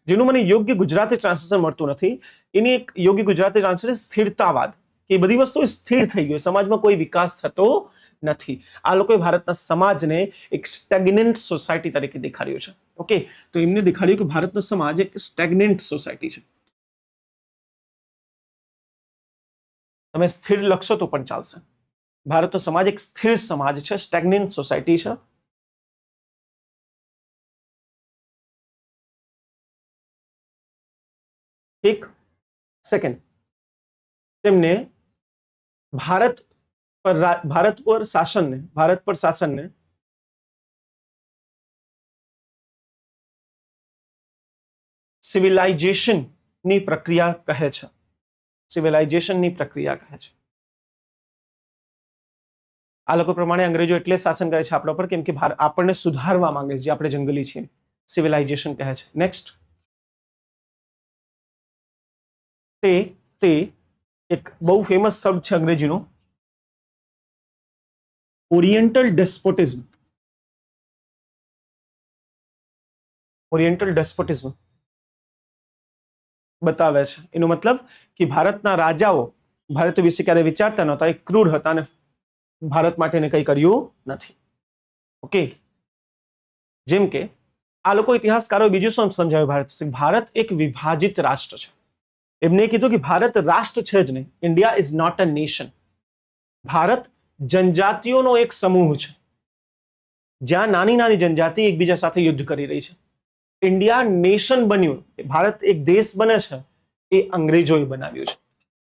જેનું મને યોગ્ય ગુજરાતી ટ્રાન્સલેશન મળતું નથી. એની એક યોગ્ય ગુજરાતી ટ્રાન્સલેશન સ્થિરતાવાદ, કે બધી વસ્તુ સ્થિર થઈ ગઈ, સમાજમાં કોઈ વિકાસ થતો નથી. આ લોકોએ ભારતના સમાજને એક સ્ટેગ્નન્ટ સોસાયટી તરીકે દેખાડ્યો છે. ઓકે, તો એમને દેખાડ્યું કે ભારતનો સમાજ એક સ્ટેગ્નન્ટ સોસાયટી છે. તમે સ્થિર લખશો તો પણ ચાલશે. ભારતનો સમાજ એક સ્થિર સમાજ છે, સ્ટેગ્નન્ટ સોસાયટી છે. એક સેકન્ડ, તેમને ભારત પર શાસનને સિવિલાઇઝેશનની પ્રક્રિયા કહે છે. સિવિલાઇઝેશનની પ્રક્રિયા કહે છે. આ લોકો પ્રમાણે અંગ્રેજો એટલે શાસન કરે છે આપણા પર કેમ કે આપણને સુધારવા માંગે છે, જે આપણે જંગલી છીએ. સિવિલાઇઝેશન કહે છે. નેક્સ્ટ, તે એક બહુ ફેમસ શબ્દ છે અંગ્રેજીનો, ઓરિએન્ટલ ડેસ્પોટિઝમ. ઓરિએન્ટલ ડેસ્પોટિઝમ બતાવે છે. એનો મતલબ કે ભારતના રાજાઓ ભારત વિશે ક્યારે વિચારતા નહોતા, એ ક્રૂર હતા અને ભારત માટે કંઈ કર્યું નથી. ઓકે, જેમ કે આ લોકો ઇતિહાસકારો બીજું શું સમજાવ્યું? ભારત એક વિભાજિત રાષ્ટ્ર છે. એમને કીધું કે ભારત રાષ્ટ્ર છે જ નહીં, India is not a nation. Bharat જનજાતિઓનો એક સમૂહ છે, જ્યાં નાની નાની જનજાતિ એકબીજા સાથે યુદ્ધ કરી રહી છે. ઇન્ડિયા નેશન બન્યું, ભારત એક દેશ બને છે, એ અંગ્રેજોએ બનાવ્યું છે.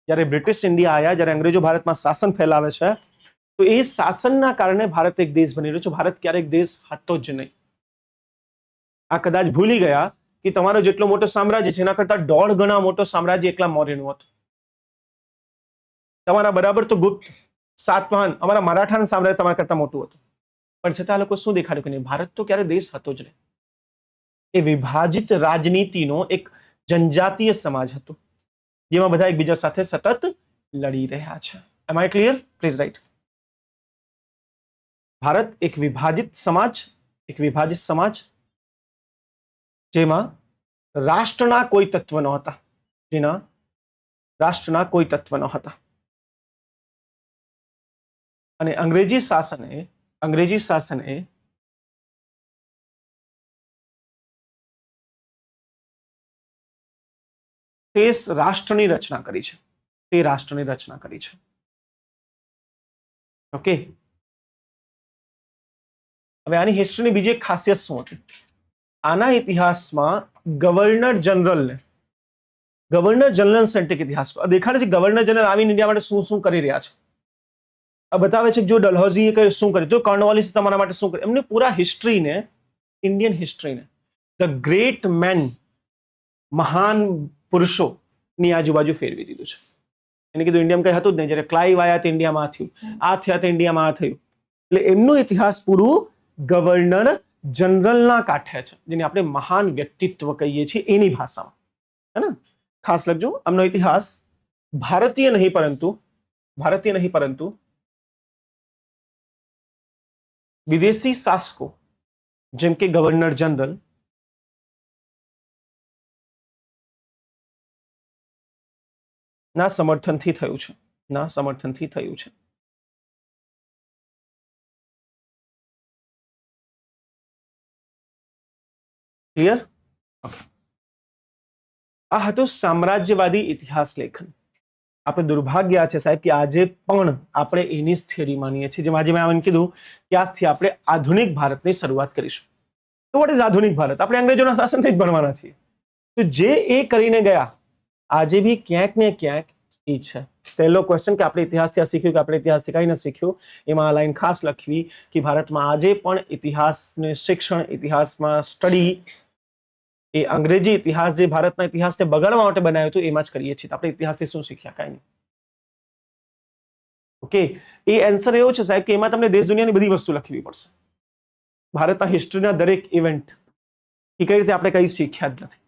જ્યારે બ્રિટિશ ઇન્ડિયા આવ્યા, જ્યારે અંગ્રેજો ભારતમાં શાસન ફેલાવે છે, તો એ શાસનના કારણે ભારત એક દેશ બની રહ્યો છે. ભારત ક્યારેક દેશ હતો જ નહીં. આ કદાચ ભૂલી ગયા કે તમારો જેટલો મોટો સામ્રાજ્ય છે એના કરતા 1.5 ગણા મોટો સામ્રાજ્ય એકલા મૌર્યનું હતું. તમારા બરાબર તો ગુપ્ત, સાતવાહન, અમારા મરાઠાનું સામ્રાજ્ય તમારા કરતા મોટું હતું. પણ છતાં લોકો શું દેખાડ્યું કે નહીં, ભારત તો ક્યારે દેશ હતો જ નહીં. એ વિભાજિત રાજનીતિનો એક જનજાતીય સમાજ હતો જેમાં બધા એકબીજા સાથે સતત લડી રહ્યા છે. Am I clear? Please write. Bharat એક વિભાજિત સમાજ જેમાં રાષ્ટ્રના કોઈ તત્વ ન હતા, અને અંગ્રેજી શાસને તે રાષ્ટ્રની રચના કરી છે. ઓકે, હવે આની હિસ્ટ્રીની બીજી એક ખાસિયત શું હતી? આના ઇતિહાસમાં ગવર્નર જનરલ સેન્ટ્રિક ઇતિહાસ દેખાડે છે. ગવર્નર જનરલ આવીને ઇન્ડિયા માટે શું શું કરી રહ્યા છે. આ બતાવે છે કે જો ડલહૌસીએ કઈ શું કર્યું, જો કોર્નવાલિસ તમારા માટે શું કર્યું. એમને પૂરા હિસ્ટ્રીને, ઇન્ડિયન હિસ્ટ્રીને ધ ગ્રેટ મેન, મહાન પુરુષોની આજુબાજુ ફેરવી દીધું છે. એને કીધું ઇન્ડિયામાં કઈ હતું જ નહીં. જ્યારે ક્લાઇવ આવ્યા તો ઇન્ડિયામાં આ થયું, આ થયા તો ઇન્ડિયામાં આ થયું. એટલે એમનો ઇતિહાસ પૂરું ગવર્નર જનરલના કાંઠે છે, જેને આપણે મહાન વ્યક્તિત્વ કહીએ છીએ એની ભાષામાં. હે ને? ખાસ લખજો. આમનો ઇતિહાસ ભારતીય નહીં પરંતુ વિદેશી શાસકો જેમ કે ગવર્નર જનરલ ના સમર્થનથી થયું છે. ક્લિયર? આ હતું સામ્રાજ્યવાદી ઇતિહાસ લેખન. આપણે દુર્ભાગ્ય છે સાહેબ કે આજે પણ આપણે એની જ થિયરી માનીએ છીએ. જેમ આજે મેં કીધું કે આજથી આપણે આધુનિક ભારતની શરૂઆત કરીશું. તો વોટ ઇઝ આધુનિક ભારત? આપણે અંગ્રેજોના શાસનથી જ ભણવાના છીએ. તો જે એ કરીને ગયા આજે બી ક્યાંક ને ક્યાંક એ છે. પહેલો ક્વેશ્ચન કે આપણે ઇતિહાસથી આ શીખ્યું કે આપણે ઇતિહાસથી કંઈ ન શીખ્યું, એમાં આ લાઈન ખાસ લખવી કે ભારતમાં આજે પણ ઇતિહાસને શિક્ષણ, ઇતિહાસમાં સ્ટડી, એ અંગ્રેજી ઇતિહાસ જે ભારતના ઇતિહાસને બગાડવા માટે બનાવ્યો હતો એમાં જ કરીએ છીએ. આપણે ઇતિહાસથી શું શીખ્યા? કાંઈ નહીં. ઓકે, એ આન્સર એવો છે સાહેબ કે એમાં તમને દેશ દુનિયાની બધી વસ્તુ લખવી પડશે. ભારતના હિસ્ટ્રીના દરેક ઇવેન્ટ એ કઈ રીતે આપણે કઈ શીખ્યા જ નથી.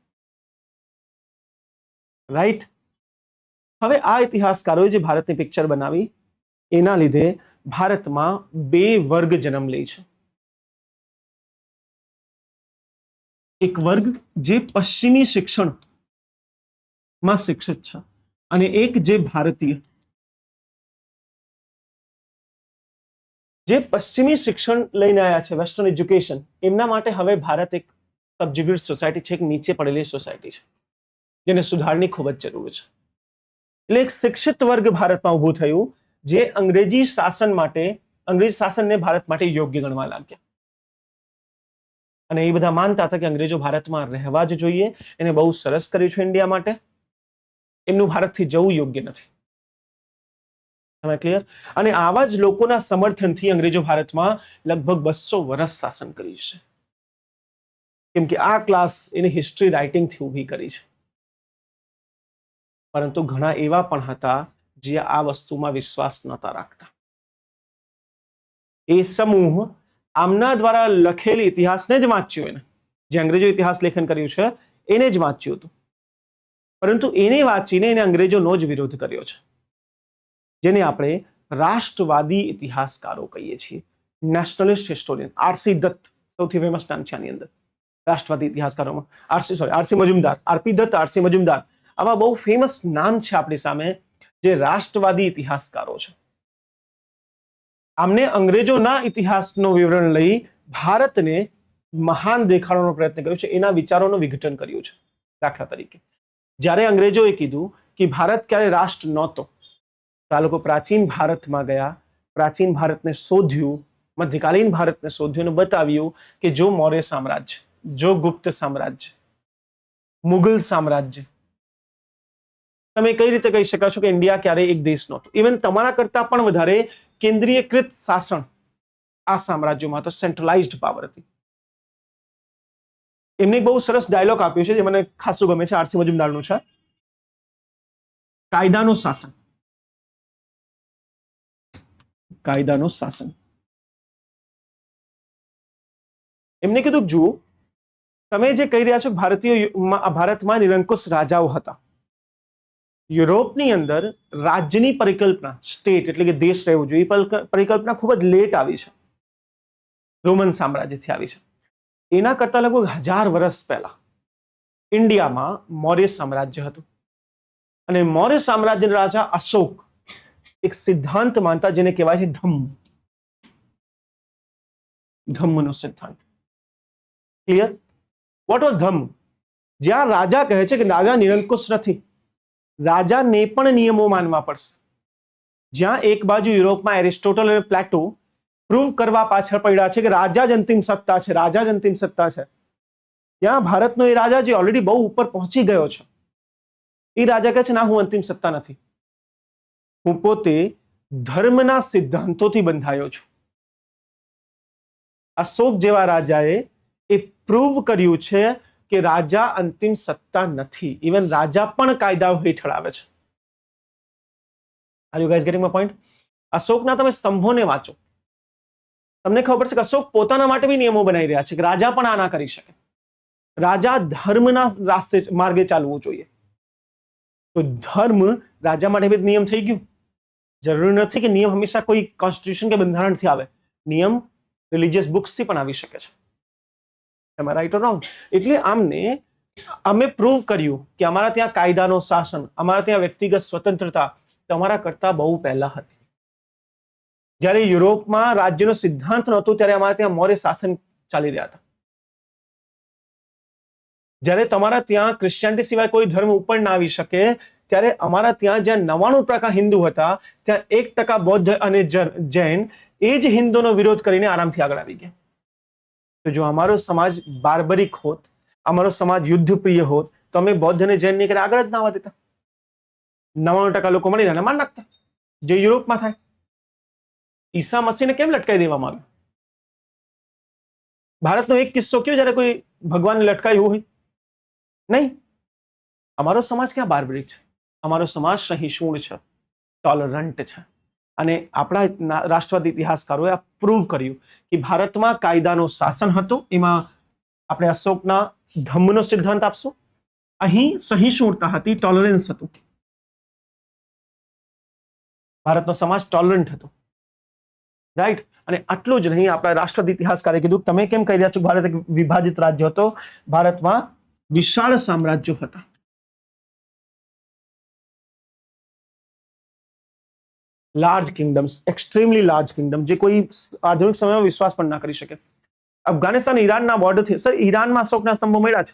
રાઈટ? હવે આ ઇતિહાસકારોએ જે ભારતની પિક્ચર બનાવી એના લીધે ભારતમાં 2 વર્ગ જન્મ લે છે. એક વર્ગ જે પશ્ચિમી શિક્ષણમાં શિક્ષિત છે અને એક જે ભારતીય, જે પશ્ચિમી શિક્ષણ લઈને આવ્યા છે, વેસ્ટર્ન એજ્યુકેશન. એમના માટે હવે ભારત એક સબજ્યુગેટ સોસાયટી છે, એક નીચે પડેલી સોસાયટી છે જેને સુધારવાની ખૂબ જ જરૂર છે. એટલે એક શિક્ષિત વર્ગ ભારતમાં ઊભું થયું જે અંગ્રેજી શાસનને ભારત માટે યોગ્ય ગણવા લાગ્યા. અને એ બધા માનતા હતા કે અંગ્રેજો ભારતમાં રહેવા જ જોઈએ, એને બહુ સરસ કર્યું છે ઇન્ડિયા માટે, એમનું ભારતથી જવું યોગ્ય નથી. ક્લિયર? અને આવા જ લોકોના સમર્થનથી અંગ્રેજો ભારતમાં લગભગ 200 વર્ષ શાસન કર્યું છે. કેમ કે આ ક્લાસ એની હિસ્ટ્રી રાઇટિંગથી ઊભી કરી છે. પરંતુ ઘણા એવા પણ હતા જે આ વસ્તુમાં વિશ્વાસ નહોતા રાખતા. એ સમૂહ આમના દ્વારા લખેલી ઇતિહાસને જ વાંચ્યો, એને જે અંગ્રેજો ઇતિહાસ લેખન કર્યું છે એને જ વાંચ્યું હતું. પરંતુ એને વાંચીને એને અંગ્રેજોનો જ વિરોધ કર્યો છે, જેને આપણે રાષ્ટ્રવાદી ઇતિહાસકારો કહીએ છીએ. નેશનલિસ્ટ હિસ્ટોરિયન આરસી દત્ત સૌથી ફેમસ નામ છે આની અંદર રાષ્ટ્રવાદી ઇતિહાસકારોમાં. આરસી મજુમદાર આવા બહુ ફેમસ નામ છે આપણી સામે જે રાષ્ટ્રવાદી ઇતિહાસકારો છે. આમને અંગ્રેજોના ઇતિહાસનો વિવરણ લઈ ભારતને મહાન દેખાડવાનો પ્રયત્ન કર્યો છે, એના વિચારોનું વિઘટન કર્યું છે. દાખલા તરીકે જ્યારે અંગ્રેજોએ કીધું કે ભારત ક્યારે રાષ્ટ્ર નહોતો, તો આ લોકો પ્રાચીન ભારતમાં ગયા, પ્રાચીન ભારતને શોધ્યું, મધ્યકાલીન ભારતને શોધ્યું અને બતાવ્યું કે જો મૌર્ય સામ્રાજ્ય, જો ગુપ્ત સામ્રાજ્ય, મુઘલ સામ્રાજ્ય, તમે કઈ રીતે કહી શકો છો કે ઇન્ડિયા ક્યારે એક દેશ નહોતો. ઇવન તમારા કરતા પણ વધારે કેન્દ્રીયકૃત શાસન આ સામ્રાજ્યોમાં તો સેન્ટ્રલાઇઝ્ડ પાવર હતી. એમને એક બહુ સરસ ડાયલોગ આપ્યો છે જે મને ખાસું ગમે છે, આરસી મજુમદારનું છે, કાયદાનું શાસન. કાયદાનું શાસન. એમને કીધું જુઓ, તમે જે કહી રહ્યા છો ભારતમાં નિરંકુશ રાજાઓ હતા. યુરોપની અંદર રાજ્યની પરિકલ્પના, સ્ટેટ એટલે કે દેશ રહેવું જોઈએ, પરિકલ્પના ખૂબ જ લેટ આવી છે, રોમન સામ્રાજ્યથી આવી છે. એના કરતા લગભગ 1000 વર્ષ પહેલા ઇન્ડિયામાં મૌર્ય સામ્રાજ્ય હતું અને મૌર્ય સામ્રાજ્યના રાજા અશોક એક સિદ્ધાંત માનતા જેને કહેવાય છે ધમ્મ. ધમ્મનો સિદ્ધાંત. ક્લિયર? વોટ વોઝ ધમ્મ? જ્યાં રાજા કહે છે કે રાજા નિરંકુશ નથી, રાજાને પણ નિયમો માનવા પડશે. જ્યાં એક બાજુ યુરોપમાં એરિસ્ટોટલ અને પ્લેટો પ્રૂવ કરવા પાછળ પડ્યા છે કે રાજા જ અંતિમ સત્તા છે, રાજા જ અંતિમ સત્તા છે, ત્યાં ભારતનો એ રાજા જે ઓલરેડી બહુ ઉપર પહોંચી ગયો છે, એ રાજા કહે છે ના, હું અંતિમ સત્તા નથી, હું પોતે ધર્મના સિદ્ધાંતોથી બંધાયો છું. અશોક જેવા રાજાએ એ પ્રૂવ કર્યું છે કે રાજા અંતિમ સત્તા નથી, ઇવન રાજા પણ કાયદાઓ હેઠળ આવે છે. Are you guys getting my point? અશોકના તમે સ્તંભોને વાંચો, તમને ખબર પડશે કે અશોક પોતાના માટે બી નિયમો બનાવી રહ્યા છે કે રાજા પણ આ ના કરી શકે. રાજા ધર્મના માર્ગે ચાલવું જોઈએ. તો ધર્મ રાજા માટે બી નિયમ થઈ ગયું. જરૂરી નથી કે નિયમ હંમેશા કોઈ કોન્સ્ટિટ્યુશન કે બંધારણથી આવે, નિયમ રિલિજિયસ બુક્સથી પણ આવી શકે છે. એમ રાઈટ ઓર રોંગ? એટલે અમે પ્રૂવ કર્યું કે અમારા ત્યાં કાયદાનો શાસન, અમારા ત્યાં વ્યક્તિગત સ્વતંત્રતા તમારા કરતા બહુ પહેલા હતી. જ્યારે યુરોપમાં રાજ્યનો સિદ્ધાંત નહોતો ત્યારે અમારા ત્યાં મૌર્ય શાસન ચાલી રહ્યા હતા. જ્યારે તમારા ત્યાં ક્રિશ્ચિયાનિટી સિવાય કોઈ ધર્મ ઉપર ના આવી શકે, ત્યારે અમારા ત્યાં જ્યાં 99% હિન્દુ હતા ત્યાં 1% બૌદ્ધ અને જૈન એ જ હિન્દુનો વિરોધ કરીને આરામથી આગળ આવી ગયા. તો જો અમારો સમાજ બાર્બરિક હોત, અમારો સમાજ યુદ્ધ પ્રિય હોત, તો અમે બૌદ્ધ અને જૈનની આગળ જ ના આવવા દેતા. 99% લોકો મળીને માન નાખતા, જે યુરોપમાં થાય. ઈસા મસીહને કેમ લટકાવી દેવામાં આવ્યું? ભારતનો એક કિસ્સો કયો જ્યારે કોઈ ભગવાનને લટકાયું હોય? નહીં. અમારો સમાજ ક્યાં બાર્બરિક છે? અમારો સમાજ સહિષ્ણુ છે, ટોલરન્ટ છે. અને આપણા રાષ્ટ્રવાદી ઇતિહાસકારોએ આ પ્રૂવ કર્યું કે ભારતમાં કાયદાનું શાસન હતું. એમાં આપણે અશોકના ધમ્મનો સિદ્ધાંત આપશું. અહીં સહિષ્ણુતા હતી, ટોલરન્સ હતું. ભારતનો સમાજ ટોલરન્ટ હતો, રાઈટ? અને આટલું જ નહીં, આપણા રાષ્ટ્રવાદી ઇતિહાસકારે કીધું તમે કેમ કહી રહ્યા છો ભારત એક વિભાજિત રાજ્ય હતો? ભારતમાં વિશાળ સામ્રાજ્યો હતા. Large kingdoms, extremely large Kingdom, જે કોઈ આધુનિક સમયમાં વિશ્વાસ પણ ના કરી શકે. અફઘાનિસ્તાન ઈરાનના બોર્ડરથી, સર ઈરાનમાં અશોકના સ્તંભો મળ્યા છે.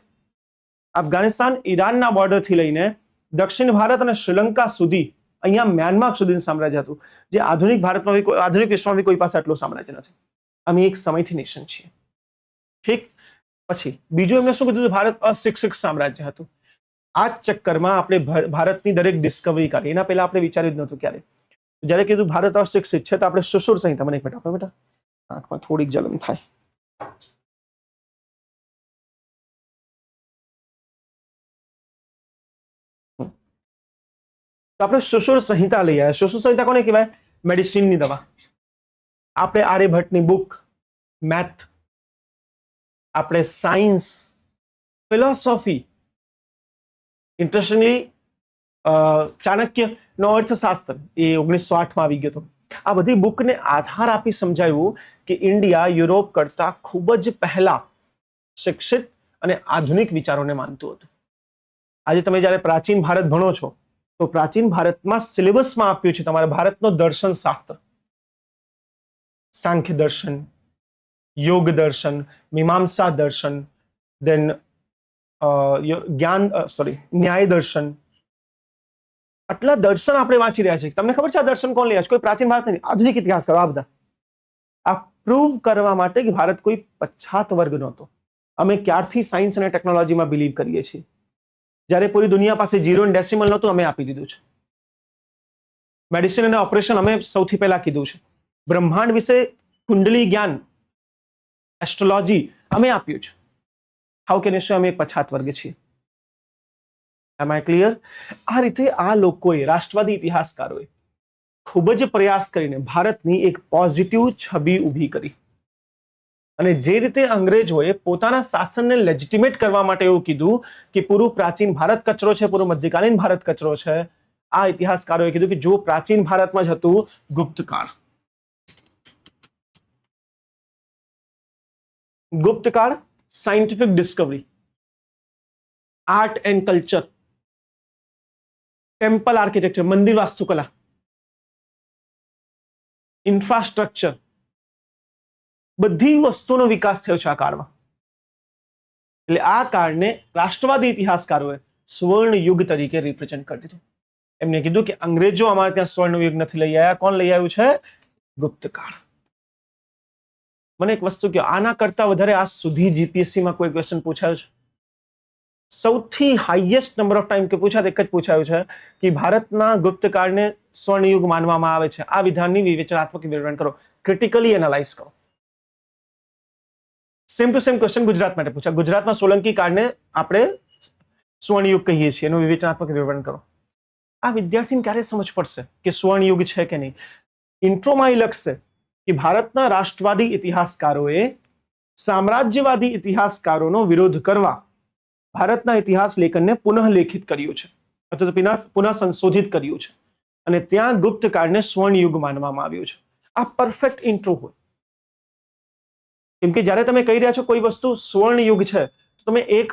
અફઘાનિસ્તાન ઈરાનના બોર્ડરથી લઈને દક્ષિણ ભારત અને શ્રીલંકા સુધી, અહીંયા મ્યાનમાર સુધીનું સામ્રાજ્ય હતું, જે આધુનિક ભારતમાં આધુનિક વિશ્વમાં કોઈ પાસે આટલું સામ્રાજ્ય નથી. અમે એક સમયથી નેશન છીએ, ઠીક? પછી બીજું એમને શું કીધું? ભારત અશિક્ષિત સામ્રાજ્ય હતું. આ ચક્કરમાં આપણે ભારતની દરેક ડિસ્કવરી કરી, એના પહેલા આપણે વિચાર્યું જ નહોતું ક્યારે. જ્યારે કીધું ભારત અશિક્ષિત છે, તો આપણે સુસુર સંહિતા, મને એક મિનિટ આપો બેટા, આંખમાં થોડીક જલન થાય. તો આપણે સુસુર સંહિતા લઈ આવ્યા. સુસુર સંહિતા કોને કહેવાય? મેડિસિનની દવા. આપણે આર્યભટ્ટની બુક, મેથ, આપણે સાયન્સ, ફિલોસોફી, ઇન્ટરેસ્ટિંગલી ચાણક્યનો અર્થશાસ્ત્ર એ 1908માં આવી ગયો હતો. આ બધી બુકને આધાર આપી સમજાવ્યું કે ઇન્ડિયા યુરોપ કરતા ખૂબ જ પહેલા શિક્ષિત અને આધુનિક વિચારોને માનતું હતું. આજે તમે જ્યારે પ્રાચીન ભારત ભણો છો, તો પ્રાચીન ભારતમાં સિલેબસમાં આપ્યું છે તમારા ભારતનો દર્શન શાસ્ત્ર, સાંખ્ય દર્શન, યોગ દર્શન, મીમાંસા દર્શન, દેન ન્યાય દર્શન. આટલા દર્શન આપણે વાંચી રહ્યા છીએ. તમને ખબર છે આ દર્શન કોણ લે છે? કોઈ પ્રાચીન ભારત નહીં, આધુનિક ઇતિહાસકારો. આ બધા આ પ્રૂવ કરવા માટે કે ભારત કોઈ પછાત વર્ગ નહોતો. અમે ક્યારથી સાયન્સ અને ટેકનોલોજીમાં બિલીવ કરીએ છીએ. જ્યારે પૂરી દુનિયા પાસે 0 અને ડેસિમલ નહોતું, અમે આપી દીધું છે. મેડિસિન અને ઓપરેશન અમે સૌથી પહેલા કીધું છે. બ્રહ્માંડ વિશે કુંડલી જ્ઞાન, એસ્ટ્રોલોજી અમે આપ્યું છે. હાઉ કેન યુ સે અમે એક પછાત વર્ગ છીએ? એમ આઈ ક્લિયર? આ રીતે આ લોકોએ, રાષ્ટ્રવાદી ઇતિહાસકારોએ ખૂબ જ પ્રયાસ કરીને ભારતની એક પોઝિટિવ છબી ઊભી કરી. અને જે રીતે અંગ્રેજોએ પોતાના શાસનને લેજિટિમેટ કરવા માટે એવું કીધું કે પૂરું પ્રાચીન ભારત કચરો છે, પૂરું મધ્યકાલીન ભારત કચરો છે, આ ઇતિહાસકારોએ કીધું કે જો પ્રાચીન ભારતમાં જ હતું ગુપ્તકાળ. ગુપ્તકાળ scientific discovery, art and culture, temple architecture, મંદિર વાસ્તુકલા, ઇન્ફ્રાસ્ટ્રક્ચર, બધી વસ્તુનો વિકાસ થયો છે આ કાળમાં. એટલે આ કાળને રાષ્ટ્રવાદી ઇતિહાસકારોએ સ્વર્ણ યુગ તરીકે રિપ્રેઝેન્ટ કરી દીધું. એમને કીધું કે અંગ્રેજો અમારે ત્યાં સ્વર્ણ યુગ નથી લઈ આવ્યા, કોણ લઈ આવ્યું છે? ગુપ્તકાળ. મને એક વસ્તુ કહો, આના કરતા વધારે આજ સુધી જીપીએસસીમાં કોઈ ક્વેશ્ચન પૂછાયો છે? સૌથી હાઈએસ્ટ નંબર ઓફ ટાઈમ કે પૂછાત એક જ પૂછાયું છે કે ભારતના ગુપ્તકાળને સ્વર્ણયુગ માનવામાં આવે છે. આ વિધાનની વિવેચનાત્મક વિવરણ કરો, ક્રિટિકલી એનાલાઇઝ કરો. Same to same question Gujarat માટે પૂછા. ગુજરાતમાં સોલંકી કાળને આપણે સ્વર્ણયુગ કહીએ છીએ, એનું વિવેચનાત્મક વિવરણ કરો. આ વિદ્યાર્થીને ક્યારે સમજ પડશે કે સ્વર્ણયુગ છે કે નહીં? ઇન્ટ્રોમાં એ લખશે કે ભારતના રાષ્ટ્રવાદી ઇતિહાસકારોએ સામ્રાજ્યવાદી ઇતિહાસકારોનો વિરોધ કરવા ભારતના ઇતિહાસ લેખનને પુનઃ લેખિત કર્યું છે અથવા તો પુનઃ સંશોધિત કર્યું છે અને ત્યાં ગુપ્તકાળને સ્વર્ણયુગ માનવામાં આવ્યું છે. આ પરફેક્ટ ઇન્ટ્રો હોય. કેમ કે જ્યારે તમે કહી રહ્યા છો કોઈ વસ્તુ સ્વર્ણયુગ છે તો તમે એક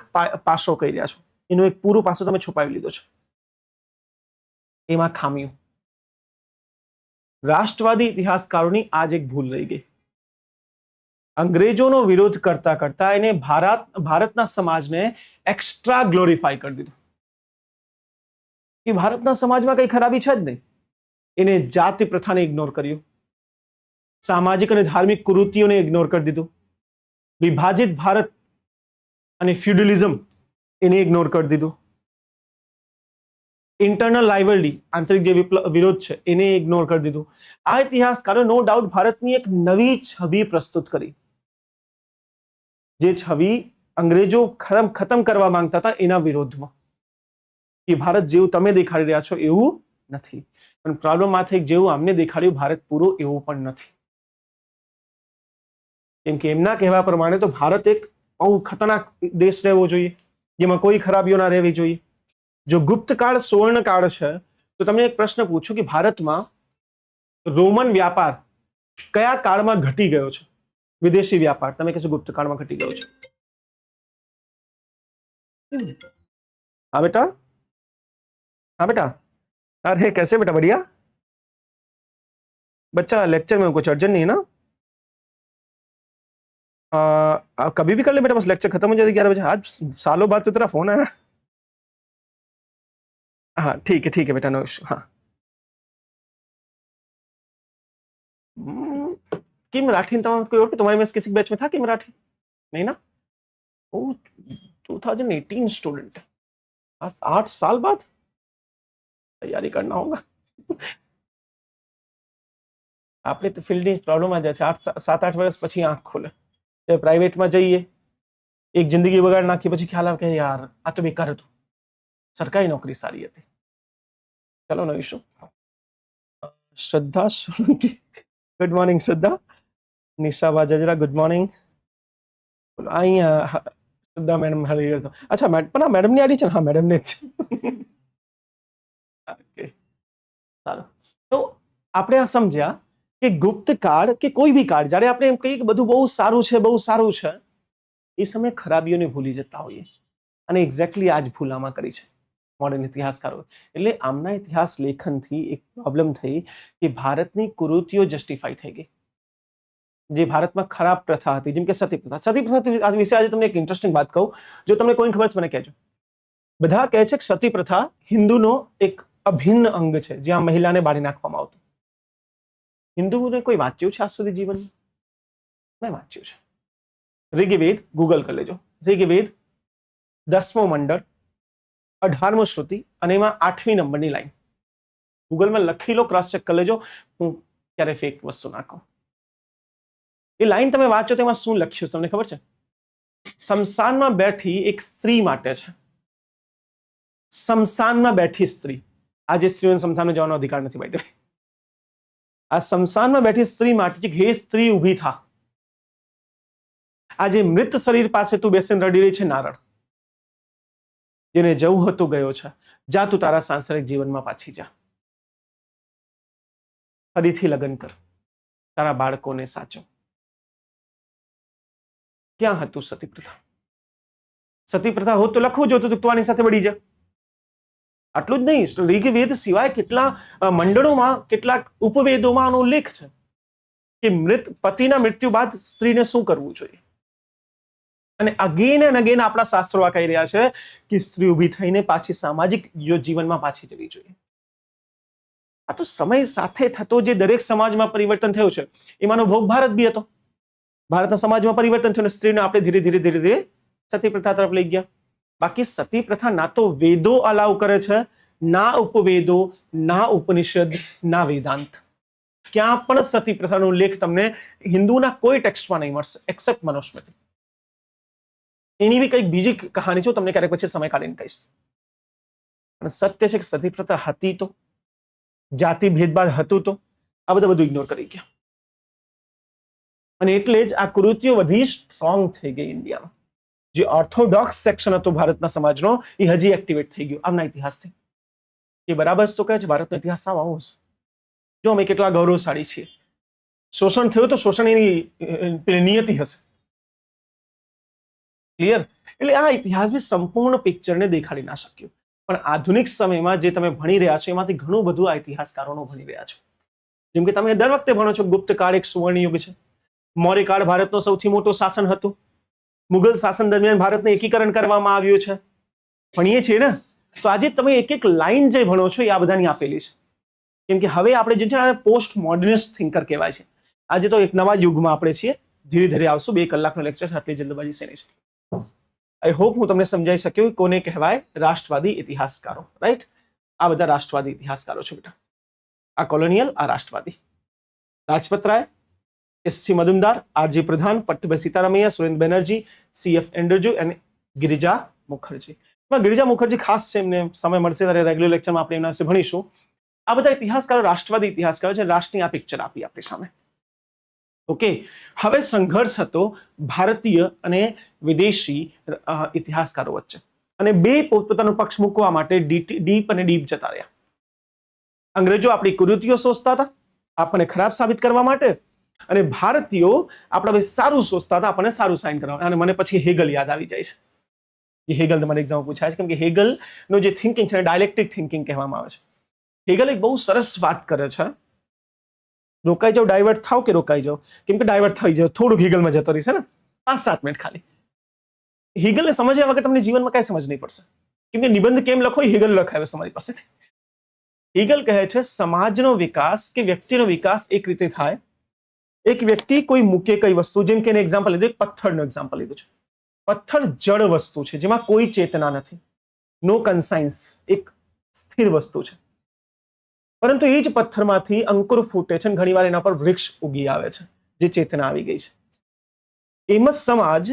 પાસો કહી રહ્યા છો, એનું એક પૂરું પાસો તમે છુપાવી લીધો છે. એમાં ખામીઓ. રાષ્ટ્રવાદી ઇતિહાસકારોની આજ એક ભૂલ રહી ગઈ. અંગ્રેજોનો વિરોધ કરતા કરતા એને ભારતના સમાજને એક્સ્ટ્રા ગ્લોરીફાઈ કરી દીધું કે ભારતના સમાજમાં કઈ ખરાબી છે જ નહીં. એને જાતિ પ્રથાને ઇગ્નોર કર્યું, સામાજિક અને ધાર્મિક કુરીતિઓને ઇગ્નોર કરી દીધું, વિભાજિત ભારત અને ફ્યુડલિઝમ એને ઇગ્નોર કરી દીધું, ઇન્ટરનલ રાઇવલરી આંતરિક જે વિરોધ છે એને ઇગ્નોર કરી દીધું. આ ઇતિહાસકારો નો ડાઉટ ભારતની એક નવી છબી પ્રસ્તુત કરી, જે છબી અંગ્રેજો ખતમ કરવા માંગતા હતા એના વિરોધમાં, કે ભારત જેવું તમે દેખાડી રહ્યા છો એવું નથી. પણ પ્રોબ્લેમ આ થઈ જેવું અમને દેખાડ્યું ભારત પૂરો એવું પણ નથી. કેમ કે એમના કહેવા પ્રમાણે તો ભારત એક બહુ ખતરનાક દેશ રહેવો જોઈએ, જેમાં કોઈ ખરાબીઓ ના રહેવી જોઈએ. જો ગુપ્તકાળ સુવર્ણકાળ છે તો તમને એક પ્રશ્ન પૂછું કે ભારતમાં રોમન વ્યાપાર કયા કાળમાં ઘટી ગયો છે? વિદેશી વ્યાપાર તમે કહેશો ગુપ્તકાળમાં ઘટી ગયો છે. हाँ बेटा, हाँ बेटा, अरे कैसे बेटा? बढ़िया बच्चा, लेक्चर में कुछ अर्जेंट नहीं है ना? कभी भी कर ले बेटा, बस लेक्चर खत्म हो जाए 11 बजे. आज सालों बाद तो तेरा फोन आया. हाँ ठीक है बेटा, नो इशू. हाँ कि मराठी कोई और तुम्हारे में किसी बैच में था कि मराठी नहीं ना? ओ 2018 स्टूडेंट, 8 साल बाद तैयारी करना होगा. આપણે તો ફિલ્ડની પ્રોબ્લેમ આ જાય છે. 7-8 વર્ષ પછી આંખ ખોલે. પ્રાઇવેટમાં જઈએ, એક જિંદગી બગાડ નાખી, પછી ખ્યાલ આવે કે યાર આ તો બેકાર હતું, સરકારી નોકરી સારી હતી. ચલો નો ઇશ્યુ. શ્રદ્ધા Solanki, good morning Shraddha. Nisha Vajra, good morning. અહીંયા શ્રદ્ધા મેડમ હારી ગયો. અચ્છા પણ આ મેડમની આડી છે ને? હા મેડમને જ છે. ઓકે ચાલો, તો આપણે આ સમજ્યા કે ગુપ્તકાળ કે કોઈ બી કાળ, જ્યારે આપણે એમ કહીએ કે બધું બહુ સારું છે, બહુ સારું છે, એ સમયે ખરાબીઓને ભૂલી જતા હોઈએ. અને એક્ઝેક્ટલી આ જ ભૂલ આમાં કરી છે મોડર્ન ઇતિહાસકારો. એટલે આમના ઇતિહાસ લેખનથી એક પ્રોબ્લેમ થઈ કે ભારતની કુરીતિઓ જસ્ટિફાઈ થઈ ગઈ. જે ભારતમાં ખરાબ પ્રથા હતી, જેમ કે સતી પ્રથા. સતી પ્રથા વિશે આજે તમને એક ઇન્ટરેસ્ટિંગ વાત કહું, જો તમને કોઈ ખબર છે મને કહેજો. બધા કહે છે કે સતી પ્રથા હિન્દુનો એક અભિન્ન અંગ છે, જ્યાં મહિલાને બાળી નાખવામાં આવતું. હિન્દુઓને કોઈ વાંચ્યું છે આજ સુધી જીવનમાં? મેં વાંચ્યું છે. ઋગ્વેદ ગૂગલ કરી લેજો. ઋગ્વેદ 10મો મંડળ 18મો શ્રુતિ અને એમાં 8મી નંબરની લાઈન ગૂગલમાં લખી લો, ક્રોસ ચેક કરી લેજો. હું ક્યારે ફેક વસ્તુ નાખું. એ લાઈન તમે વાંચો તો એમાં શું લખ્યું તમને ખબર છે? શમશાનમાં બેઠી એક સ્ત્રી માટે છે. શમશાનમાં બેઠી સ્ત્રી, આજે સ્ત્રીઓને શમશાનમાં જવાનો અધિકાર નથી ભાઈ. આ શમશાનમાં બેઠી સ્ત્રી માટે છે, હે સ્ત્રી ઊભી થા. આજે મૃત શરીર પાસે તું બેસીને રડી રહી છે, નારણ. જેને જવું હતું ગયો છે, જા તું તારા સાંસારિક જીવનમાં પાછી જા. ફરીથી લગ્ન કર, તારા બાળકોને સાચવ. ક્યાં હતું સતી પ્રથા? સતી પ્રથા હોત તો લખવું જોતું તું આની સાથે વળી જા. આટલું જ નહીં, ઋગ્વેદ સિવાય કેટલા મંડળોમાં, કેટલાક ઉપવેદોમાં આનો ઉલ્લેખ છે કે પતિના મૃત્યુ બાદ સ્ત્રીને શું કરવું જોઈએ. અને અગેન એન્ડ અગેન આપણા શાસ્ત્રો આ કહી રહ્યા છે કે સ્ત્રી ઊભી થઈને પાછી સામાજિક જીવનમાં પાછી જવી જોઈએ. આ તો સમય સાથે થતો જે દરેક સમાજમાં પરિવર્તન થયું છે એમાંનો ભોગ ભારત બી હતો. ભારતના સમાજમાં પરિવર્તન થયું, સ્ત્રીને આપણે ધીરે ધીરે ધીરે ધીરે સતી પ્રથા તરફ લઈ ગયા. બાકી સતી પ્રથા ના તો વેદો અલાઉ કરે છે, ના ઉપવેદો, ના ઉપનિષદ, ના વેદાંત. ક્યાં પણ સતી પ્રથાનો ઉલ્લેખ તમને હિન્દુના કોઈ ટેક્સ્ટમાં નહીં મળશે એક્સેપ્ટ મનુસ્મૃતિ. એની બી કંઈક બીજી કહાની છે, તમને ક્યારેક પછી સમય કાઢીને કહીશ. અને સત્ય છે કે સતી પ્રથા હતી તો, જાતિ ભેદભાવ હતું તો, આ બધું ઇગ્નોર કરી ગયા. અને એટલે જ આ કૃતિઓ વધી સ્ટ્રોંગ થઈ ગઈ ઇન્ડિયામાં. જે ઓર્થોડોક્સ સેક્શન હતો ભારતના સમાજનો એ હજી એક્ટિવેટ થઈ ગયો આમના ઇતિહાસથી. એ બરાબર તો કહે છે ભારતનો ઇતિહાસ સાવ આવો છે. જો અમે કેટલા ગૌરવશાળી છીએ. શોષણ થયું તો શોષણ એની નિયતિ હશે. ક્લિયર? એટલે આ ઇતિહાસ બી સંપૂર્ણ પિક્ચરને દેખાડી ના શક્યો. પણ આધુનિક સમયમાં જે તમે ભણી રહ્યા છો એમાંથી ઘણું બધું આ ઇતિહાસકારોનો ભણી રહ્યા છો. જેમ કે તમે દર વખતે ભણો છો ગુપ્ત કાળ એક સુવર્ણ યુગ છે. મૌર્ય કાળ ભારતનો સૌથી મોટો શાસન હતું. મુગલ શાસન દરમિયાન ભારતને એકીકરણ કરવામાં આવ્યું છે. ભણીએ છીએ ને, તો આજે તમે એક એક લાઈન જે ભણો છો એ આ બધાની આપેલી છે. કેમ કે હવે આપણે જે છે પોસ્ટ મોડર્નિસ્ટ થિંકર કહેવાય છે. આજે તો એક નવા યુગમાં આપણે છીએ. ધીરે ધીરે આવશું. 2 કલાકનો લેક્ચર છે, આટલી જલ્દબાજી શેની છે. આઈ હોપ હું તમને સમજાઈ શક્યો કોને કહેવાય રાષ્ટ્રવાદી ઇતિહાસકારો. રાઈટ? આ બધા રાષ્ટ્રવાદી ઇતિહાસકારો છે બેટા. આ કોલોનિયલ, આ રાષ્ટ્રવાદી. રાજપત રાય, એસ.સી. મજુમદાર, આર.જે. પ્રધાન, પટ્ટભાઈ સીતારામૈયા, સુરેન્દ્ર બેનર્જી, સી.એફ. એન્ડરજુ અને ગિરિજા મુખર્જી. ગિરિજા મુખર્જી ખાસ છે, એમને સમય મળશે ત્યારે રેગ્યુલર લેક્ચરમાં આપણે એમના વિશે ભણીશું. આ બધા ઇતિહાસકારો રાષ્ટ્રવાદી ઇતિહાસકારો છે. રાષ્ટ્રની આ પિક્ચર આપી આપણી સામે. ઓકે, હવે સંઘર્ષ હતો ભારતીય અને વિદેશી ઇતિહાસકારો વચ્ચે. અને બે પોતપોતાનો પક્ષ મૂકવા માટે ડીપ અને ડીપ જતા રહ્યા. અંગ્રેજો આપણી કૃતિઓ સોચતા હતા આપણને ખરાબ સાબિત કરવા માટે, અને ભારતીયો આપણા સારું સોચતા હતા આપણને સારું સાઇન કરવા. અને મને પછી હેગલ યાદ આવી જાય છે. એ હેગલ તમારે એક્ઝામ પૂછાય છે, કેમ કે હેગલનો જે થિંકિંગ છે ડાયલેક્ટિક થિંકિંગ કહેવામાં આવે છે. હેગલ એક બહુ સરસ વાત કરે છે. રોકાઈ જાઓ, ડાયવર્ટ થાવ કે રોકાઈ જાઓ, કેમ કે ડાયવર્ટ થઈ જાવ થોડુંક હેગલમાં જતો રહેશે ને, 5-7 મિનિટ ખાલી. હેગલને સમજ્યા વગર તમને જીવનમાં કઈ સમજ નહીં પડશે. કેમ કે નિબંધ કેમ લખો એ હેગલ લખાવે તમારી પાસેથી. હેગલ કહે છે સમાજનો વિકાસ કે વ્યક્તિનો વિકાસ એક રીતે થાય. એક વ્યક્તિ કોઈ મૂકે કઈ વસ્તુ, જેમ કે એક્ઝામ્પલ લીધું, એક પથ્થરનું એક્ઝામ્પલ લીધું છે. પથ્થર જડ વસ્તુ છે જેમાં કોઈ ચેતના નથી, નો કન્સાઇન્સ, એક સ્થિર વસ્તુ છે. પરંતુ એ જ પથ્થરમાંથી અંકુર ફૂટે છે અને ઘણીવાર એના પર વૃક્ષ ઉગી આવે છે, જે ચેતના આવી ગઈ છે. એમ જ સમાજ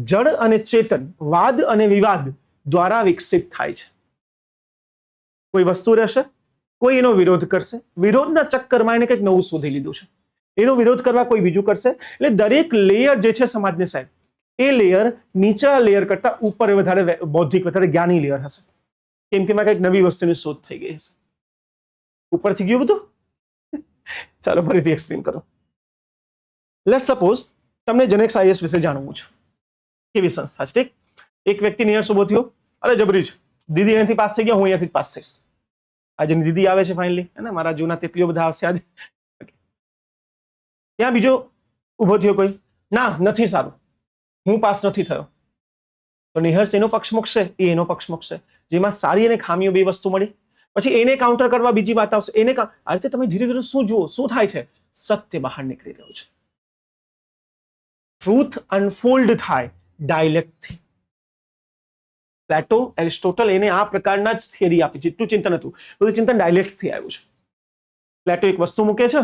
જડ અને ચેતન, વાદ અને વિવાદ દ્વારા વિકસિત થાય છે. કોઈ વસ્તુ રહેશે, કોઈ એનો વિરોધ કરશે, વિરોધના ચક્કરમાં એને કંઈક નવું શોધી લીધું છે, એનો વિરોધ કરવા કોઈ બીજું કરશે. એટલે દરેક લેયર જે છે સમાજની સાહેબ, એ લેયર નીચા લેયર કરતા ઉપર વધારે બૌદ્ધિક, વધારે જ્ઞાની લેયર હશે. કેમ કે એમાં કંઈક નવી વસ્તુની શોધ થઈ ગઈ હશે. ઉપરથી ગયું બધું? ચાલો ફરીથી એક્સપ્લેન કરો. લેટ સપોઝ તમને જનેક્સ આઈએસ વિશે જાણવું છે. કેવી સંસ્થા છે? ઠીક, એક વ્યક્તિ નિયર ઉભો થયો, અરે જબરી છે, દીદી અહીંયાથી પાસ થઈ ગયા, હું અહીંયાથી પાસ થઈશ. આજે દીદી આવે છે ફાઇનલી, હે ને, મારા જૂના તેટલીઓ બધા આવશે આજે. ત્યાં બીજો ઉભો થયો કોઈ, ના નથી સારું, હું પાસ નથી થયો. તો નિહર્ષ એનો પક્ષ મૂકશે, એ એનો પક્ષ મૂકશે, જેમાં સારી અને ખામીઓ બે વસ્તુ મળી. પછી એને કાઉન્ટર કરવા બીજી વાત આવશે, એને આ રીતે તમે ધીરે ધીરે શું જુઓ, શું થાય છે? સત્ય બહાર નીકળી રહ્યું છે. ટ્રુથ અનફોલ્ડ થાય ડાયલેક્ટથી. પ્લેટો, એરિસ્ટોટલ એને આ પ્રકારના જ થિયરી આપી. જેટલું ચિંતન હતું બધું ચિંતન ડાયલેક્ટથી આવ્યું છે. પ્લેટો એક વસ્તુ મૂકે છે,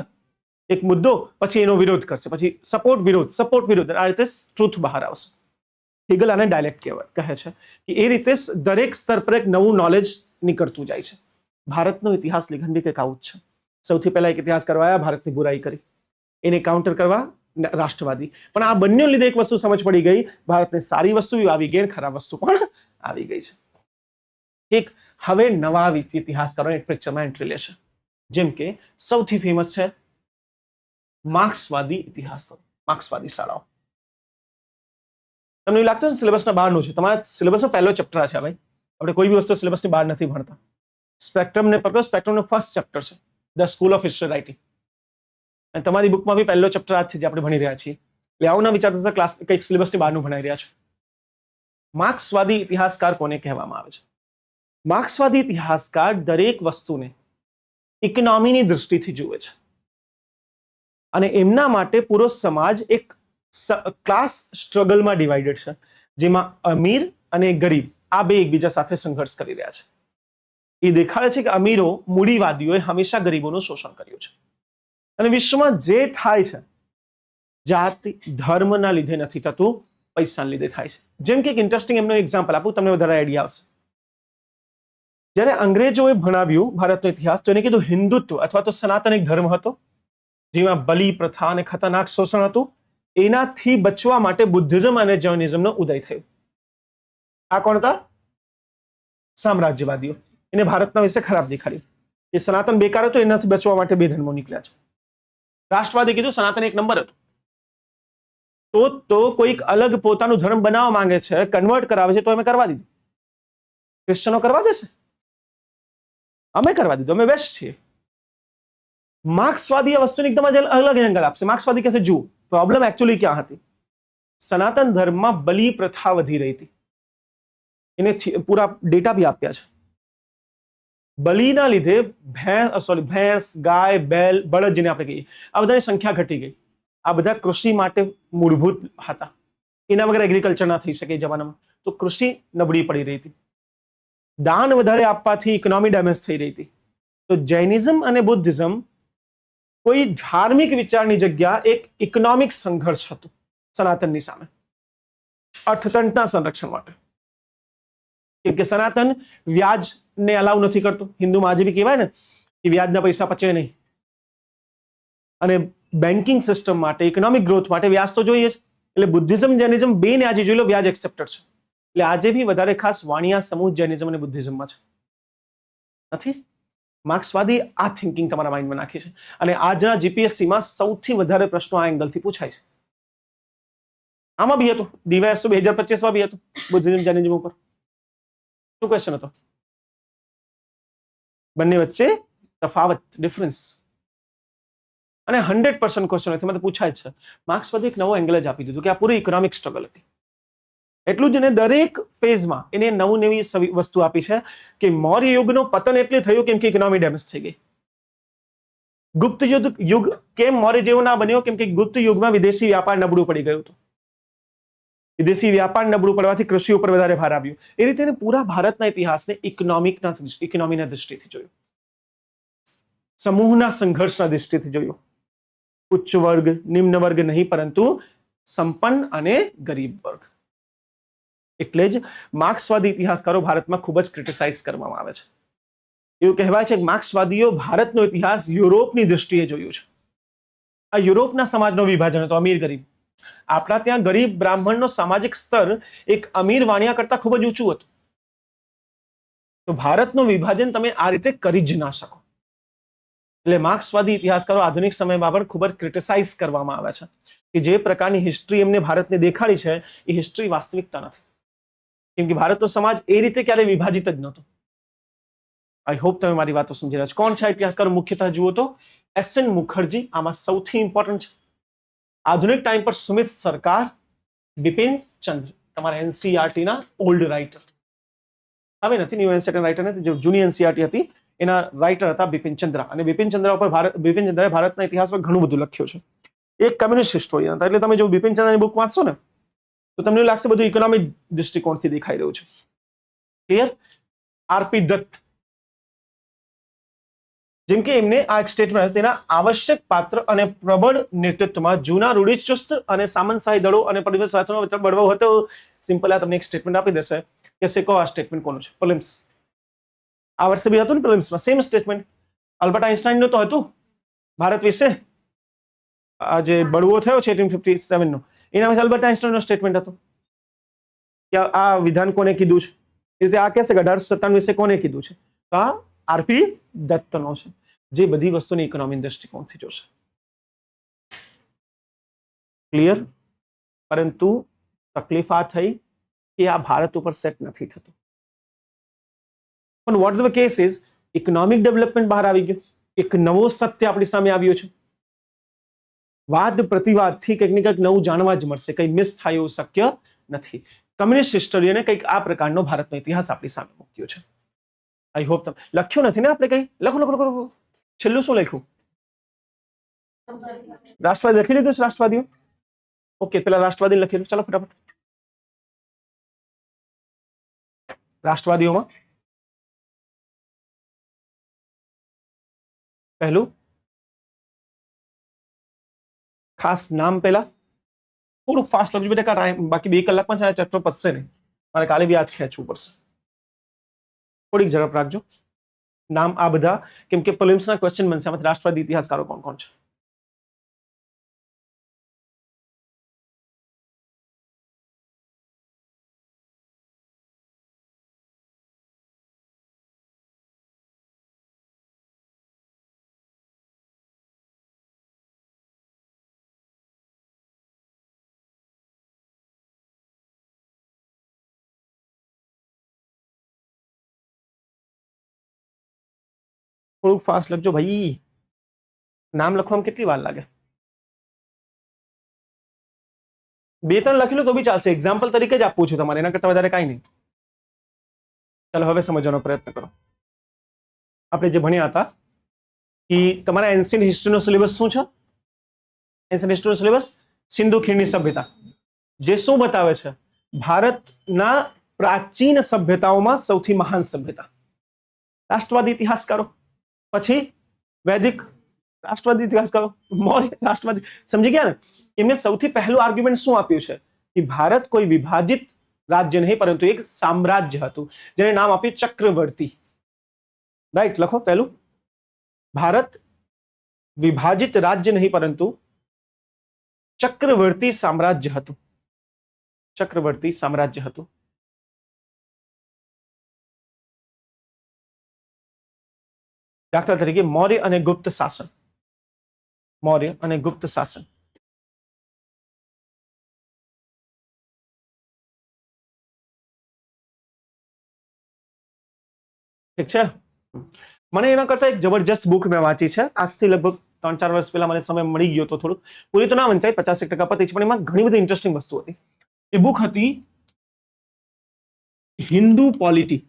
એક મુદ્દો, પછી એનો વિરોધ કરશે, પછી સપોર્ટ વિરોધ, સપોર્ટ વિરોધ, આ રીતે ટ્રુથ બહાર આવશે. હેગલ આને ડાયલેક્ટ કહે છે કે એ રીતે દરેક સ્તર પર એક નવું નોલેજ નીકળતું જાય છે. ભારતનો ઇતિહાસ લેખન બી કંઈક આવું જ છે. સૌથી પહેલા એક ઇતિહાસ કરવાયા, ભારતની બુરાઈ કરી, એને કાઉન્ટર કરવા રાષ્ટ્રવાદી. પણ આ બંને લીધે એક વસ્તુ સમજ પડી ગઈ, ભારતને સારી વસ્તુ આવી ગઈ, ખરાબ વસ્તુ પણ આવી ગઈ છે. એક હવે નવા ઇતિહાસકારો એક પિક્ચરમાં એન્ટ્રી લેશે, જેમ કે સૌથી ફેમસ છે માર્ક્સવાદી ઇતિહાસકારો, માર્ક્સવાદી શાળાઓ. તમને એવું લાગતું સિલેબસના બહારનું છે? તમારા સિલેબસનો પહેલો ચેપ્ટર છે ભાઈ. આપણે કોઈ બી વસ્તુ સિલેબસની બહાર નથી ભણતા. સ્પેક્ટ્રમને પકડો, સ્પેક્ટ્રમનો ફર્સ્ટ ચેપ્ટર છે the school of history writing, અને તમારી બુકમાં બી પહેલો ચેપ્ટર આ છે જે આપણે ભણી રહ્યા છીએ. એટલે આવું ના વિચારતા ક્લાસ કંઈક સિલેબસની બહારનું ભણાઈ રહ્યા છો. માર્ક્સવાદી ઇતિહાસકાર કોને કહેવામાં આવે છે? માર્ક્સવાદી ઇતિહાસકાર દરેક વસ્તુને ઇકોનોમીની દૃષ્ટિથી જુએ છે, અને એમના માટે પૂરો સમાજ એક ક્લાસ સ્ટ્રગલમાં ડિવાઇડેડ છે, જેમાં અમીર અને ગરીબ આ બે એકબીજા સાથે સંઘર્ષ કરી રહ્યા છે. એ દેખાડે છે કે અમીરો મૂડીવાદીઓએ હંમેશા ગરીબોનું શોષણ કર્યું છે, અને વિશ્વમાં જે થાય છે જાતિ ધર્મના લીધે નથી થતું, પૈસાના લીધે થાય છે. જેમ કે એક ઇન્ટરેસ્ટિંગ એમનો એક્ઝામ્પલ આપું, તમને વધારે આઈડિયા આવશે. જ્યારે અંગ્રેજોએ ભણાવ્યું ભારતનો ઇતિહાસ, તો એને કીધું હિન્દુત્વ અથવા તો સનાતન એક ધર્મ હતો, જેમાં બલિ પ્રથા અને ખતરનાક શોષણ હતું. એનાથી બચવા માટે બુદ્ધિઝમ અને જૈનિઝમનો ઉદય થયો. આ કોણ હતા? સામ્રાજ્યવાદીઓ. એને ભારતના વિશે ખરાબ દેખાડ્યું. એ સનાતન બેકાર હતો, એનાથી બચવા માટે બે ધર્મો નીકળ્યા છે. રાષ્ટ્રવાદી કીધું સનાતન એક નંબર હતું. તો કોઈક અલગ પોતાનું ધર્મ બનાવવા માંગે છે, કન્વર્ટ કરાવે છે, તો અમે કરવા દીધું. ક્રિશ્ચનો કરવા દેશે? અમે કરવા દીધું, અમે બેસ્ટ છીએ. માર્ક્સવાદી આ વસ્તુની એકદમ અલગ એંગલ આપશે. માર્ક્સવાદી કહેશે જુઓ પ્રોબ્લેમ એકચ્યુઅલી ક્યાં હતી. સનાતન ધર્મમાં બલિ પ્રથા વધી રહી હતી. એને પૂરા ડેટા બી આપ્યા છે. બલિના લીધે ભેંસ, ગાય, બેલ, બળદ જેને આપણે કહીએ, આ બધાની સંખ્યા ઘટી ગઈ. આ બધા કૃષિ માટે મૂળભૂત હતા, એના વગર એગ્રીકલ્ચર ના થઈ શકે એ જમાનામાં. તો કૃષિ નબળી પડી રહી હતી. દાન વધારે આપવાથી ઇકોનોમી ડેમેજ થઈ રહી હતી. તો જૈનિઝમ અને બુદ્ધિઝમ કોઈ ધાર્મિક વિચારની જગ્યા એક ઇકોનોમિક સંઘર્ષ હતું સનાતનની સામે, અર્થતંત્રના સંરક્ષણ માટે. કેમ કે સનાતન વ્યાજને અલાઉ નથી કરતું. હિન્દુમાં આજે બી કહેવાય ને કે વ્યાજના પૈસા પચે નહીં, અને બેન્કિંગ સિસ્ટમ માટે, ઇકોનોમિક ગ્રોથ માટે વ્યાજ તો જોઈએ જ. એટલે બુદ્ધિઝમ જૈનિઝમ બેને આજે જોઈ લો વ્યાજ એક્સેપ્ટેડ છે. એટલે આજે બી વધારે ખાસ વાણિયા સમૂહ જૈનિઝમ અને બુદ્ધિઝમમાં છે, નથી. માર્ક્સવાદી આ થિંકિંગ તમારા માઇન્ડમાં નાખી છે, અને આજના જીપીએસસીમાં સૌથી વધારે પ્રશ્નો આ એંગલથી પૂછાય છે. આમાં બી હતું, ડીવાયએસ 2025માં બી હતું બુદ્ધિઝમ જૈનિઝમ ઉપર. શું ક્વેશ્ચન હતો? બંને વચ્ચે તફાવત, ડિફરન્સ. અને 100% ક્વેશ્ચન એમાં તો પૂછાય જ છે. માર્ક્સવાદી એક નવો એંગલ જ આપી દીધું કે આ પૂરી ઇકોનોમિક સ્ટ્રગલ હતી. એટલું જ એને દરેક ફેઝમાં એને નવી વસ્તુ આપી છે કે મૌર્ય યુગનું પતન એટલે થયું કેમ કે ઇકોનોમી ડેમેજ થઈ ગઈ. ગુપ્ત યુગ કેમ મૌર્ય જેવો ના બન્યો? કેમ કે ગુપ્ત યુગમાં વિદેશી વ્યાપાર નબળું પડી ગયું હતું. વિદેશી વ્યાપાર નબળું પડવાથી કૃષિ ઉપર વધારે ભાર આવ્યો. એ રીતે પૂરા ભારતના ઇતિહાસને ઇકોનોમીના દૃષ્ટિથી જોયું, સમૂહના સંઘર્ષના દૃષ્ટિથી જોયું. ઉચ્ચ વર્ગ, નિમ્ન વર્ગ નહીં, પરંતુ સંપન્ન અને ગરીબ વર્ગ. એટલે જ માર્ક્સવાદી ઇતિહાસકારો ભારતમાં ખૂબ જ ક્રિટિસાઇઝ કરવામાં આવે છે. એવું કહેવાય છે કે માર્ક્સવાદીઓ ભારતનો ઇતિહાસ યુરોપની દૃષ્ટિએ જોયું છે. આ યુરોપના સમાજનો વિભાજન હતો, અમીર ગરીબ. આપણા ત્યાં ગરીબ બ્રાહ્મણનો સામાજિક સ્તર એક અમીર વાણિયા કરતા ખૂબ જ ઊંચું હતું. તો ભારતનું વિભાજન તમે આ રીતે કરી જ ના શકો. એટલે માર્ક્સવાદી ઇતિહાસકારો આધુનિક સમયમાં પણ ખૂબ જ ક્રિટિસાઇઝ કરવામાં આવે છે કે જે પ્રકારની હિસ્ટ્રી એમને ભારતને દેખાડી છે એ હિસ્ટ્રી વાસ્તવિકતા નથી. કેમ કે ભારતનો સમાજ એ રીતે ક્યારે વિભાજિત જ નહોતો. આઈ હોપ તમે મારી વાતો સમજી રહ્યા છો. કોણ છે ઇતિહાસકારો? મુખ્યતઃ જુઓ તો એસ.એન. મુખર્જી આમાં સૌથી ઇમ્પોર્ટન્ટ છે. આધુનિક ટાઈમ પર સુમિત સરકાર, બિપિન ચંદ્ર, તમારા એનસીઈઆરટી ના ઓલ્ડ રાઇટર. હવે નથી ન્યૂ એનસીઈઆરટી રાઇટર નથી, જે જૂની એનસીઈઆરટી હતી એના રાઇટર હતા બિપિન ચંદ્ર. અને બિપિન ચંદ્ર ઉપર બિપિન ચંદ્રએ ભારતના ઇતિહાસ પર ઘણું બધું લખ્યું છે. એક કમ્યુનિસ્ટ હિસ્ટોરિયન હતા. એટલે તમે જો બિપિન ચંદ્રની બુક વાંચશો ને તો તમને લાગશે બધું ઇકોનોમિક દૃષ્ટિકોણથી દેખાઈ રહ્યું છે. ક્લિયર? આરપી દત્ત, જેમ કે એમને આ એક સ્ટેટમેન્ટ તેના આવશ્યક પાત્ર અને પ્રબળ નેતૃત્વમાં જૂના રૂઢિચુસ્ત અને સામંતશાહી દળો અને પરિવાર શાસનનો બળવો હતો સિમ્પલ આ તમને એક સ્ટેટમેન્ટ આપી દેશે કે શેકો આ સ્ટેટમેન્ટ કોનું છે પ્રિલિમ્સ આ વર્ષે બી હતું ને પ્રિલિમ્સમાં સેમ સ્ટેટમેન્ટ આલ્બર્ટ આઇન્સ્ટાઈન નું તો હતું ભારત વિશે આ જે બળવો થયો છે 1857 નો એના વિશે આલ્બર્ટ આઇન્સ્ટાઈન નો સ્ટેટમેન્ટ હતો કે આ વિધાન કોને કીધું છે એ રીતે આ કહે છે કે 1897 વિશે કોને કીધું છે તો આ આરપી દત્તનો છે જે બધી વસ્તુની ઇકોનોમી દ્રષ્ટિકોણથી જોશે ક્લિયર પરંતુ તકલીફ આ થઈ કે આ ભારત ઉપર સેટ નથી થતું પણ vote the case is economic development બહાર આવી ગયું એક નવો સત્ય આપણી સામે આવ્યો છે વાદ પ્રતિવાદથી કંઈક ને કંઈક નવું જાણવા જ મળશે કંઈ મિસ થાય એવું શક્ય નથી કમ્યુનિસ્ટ હિસ્ટોરિયને કંઈક આ પ્રકારનો ભારતનો ઇતિહાસ આપણી સામે મૂક્યો છે આઈ હોપ તમે લખ્યું નથી ને આપણે કંઈ લખો છેલ્લું શું લખ્યું રાષ્ટ્રવાદી લખી લીધું છે રાષ્ટ્રવાદીઓ ઓકે પેલા રાષ્ટ્રવાદી લખી લો ચાલો ફટાફટ રાષ્ટ્રવાદીઓમાં પહેલું ખાસ નામ પહેલા થોડું ફાસ્ટ લખજો બેટા ટાઈમ બાકી 2 કલાકમાં છે ચેપ્ટર પતશે નહીં મારે કાલે બી આજ ખેંચવું પડશે થોડીક ઝડપ રાખજો નામ આ બધા કેમ કે પ્રિલિમ્સના ક્વેશ્ચન બનશે આમાંથી રાષ્ટ્રવાદી ઇતિહાસકારો કોણ કોણ છે થોડુંક ફાસ્ટ લખજો ભાઈ નામ લખવામાં કેટલી વાર લાગે 2-3 લખી લો તો બી ચાલશે એક્ઝામ્પલ તરીકે જ આપવું છું તમારે એના કરતા વધારે કાંઈ નહીં ચાલો હવે સમજવાનો પ્રયત્ન કરો આપણે જે ભણ્યા હતા કે તમારા એન્શિયન્ટ હિસ્ટ્રીનો સિલેબસ શું છે એન્શિયન્ટ હિસ્ટ્રીનો સિલેબસ સિંધુ ખીણની સભ્યતા જે શું બતાવે છે ભારતના પ્રાચીન સભ્યતાઓમાં સૌથી મહાન સભ્યતા રાષ્ટ્રવાદી ઇતિહાસકારો પછી વૈદિક રાષ્ટ્રવાદી ઇતિહાસકારો મૌર્ય રાષ્ટ્રવાદી સમજી ગયા ને એમને સૌથી પહેલું આર્ગ્યુમેન્ટ શું આપ્યું છે કે ભારત કોઈ વિભાજિત રાજ્ય નહીં પરંતુ એક સામ્રાજ્ય હતું જેને નામ આપ્યું ચક્રવર્તી રાઈટ લખો પહેલું ભારત વિભાજિત રાજ્ય નહીં પરંતુ ચક્રવર્તી સામ્રાજ્ય હતું ચક્રવર્તી સામ્રાજ્ય હતું દાખલા તરીકે મૌર્ય અને ગુપ્ત શાસન મૌર્ય અને ગુપ્ત શાસન ઠીક છે મને એના કરતા એક જબરજસ્ત બુક મેં વાંચી છે આજથી લગભગ 3-4 વર્ષ પહેલા મને સમય મળી ગયો તો થોડું પૂરી તો ના વંચાય 50% પતી છે પણ એમાં ઘણી બધી ઇન્ટરેસ્ટિંગ વસ્તુ હતી એ બુક હતી હિન્દુ પોલિટી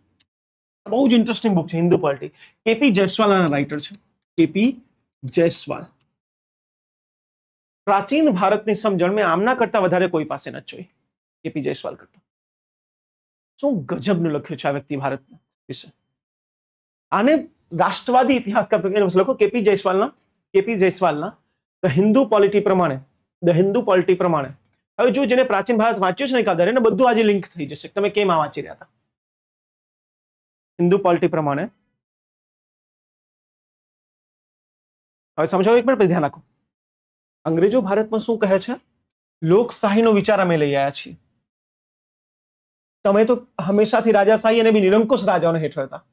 બહુ જ ઇન્ટરેસ્ટિંગ બુક છે હિન્દુ પોલિટી કેપી જયસ્વાલના રાઇટર છે કેપી જયસ્વાલ પ્રાચીન ભારતની સમજણ મેં આમના કરતા વધારે કોઈ પાસે નથી જોઈ કેપી જયસ્વાલ કરતા શું ગજબનું લખ્યું છે આ વ્યક્તિ ભારત વિશે આને રાષ્ટ્રવાદી ઇતિહાસકાર લખો કેપી જયસ્વાલના ધ હિન્દુ પોલિટી પ્રમાણે હવે જો જેને પ્રાચીન ભારત વાંચ્યું છે ને કાદર એને બધું આજે લિંક થઈ જશે તમે કેમ આ વાંચી રહ્યા હતા હિન્દુ પોલિટી પ્રમાણે હવે સમજાવો એક મિનિટ પછી ધ્યાન રાખો અંગ્રેજો ભારતમાં શું કહે છે લોકશાહીનો વિચાર અમે લઈ આવ્યા છીએ તમે તો હંમેશાથી રાજાશાહી અને બી નિરંકુશ રાજાઓને હેઠળ હતા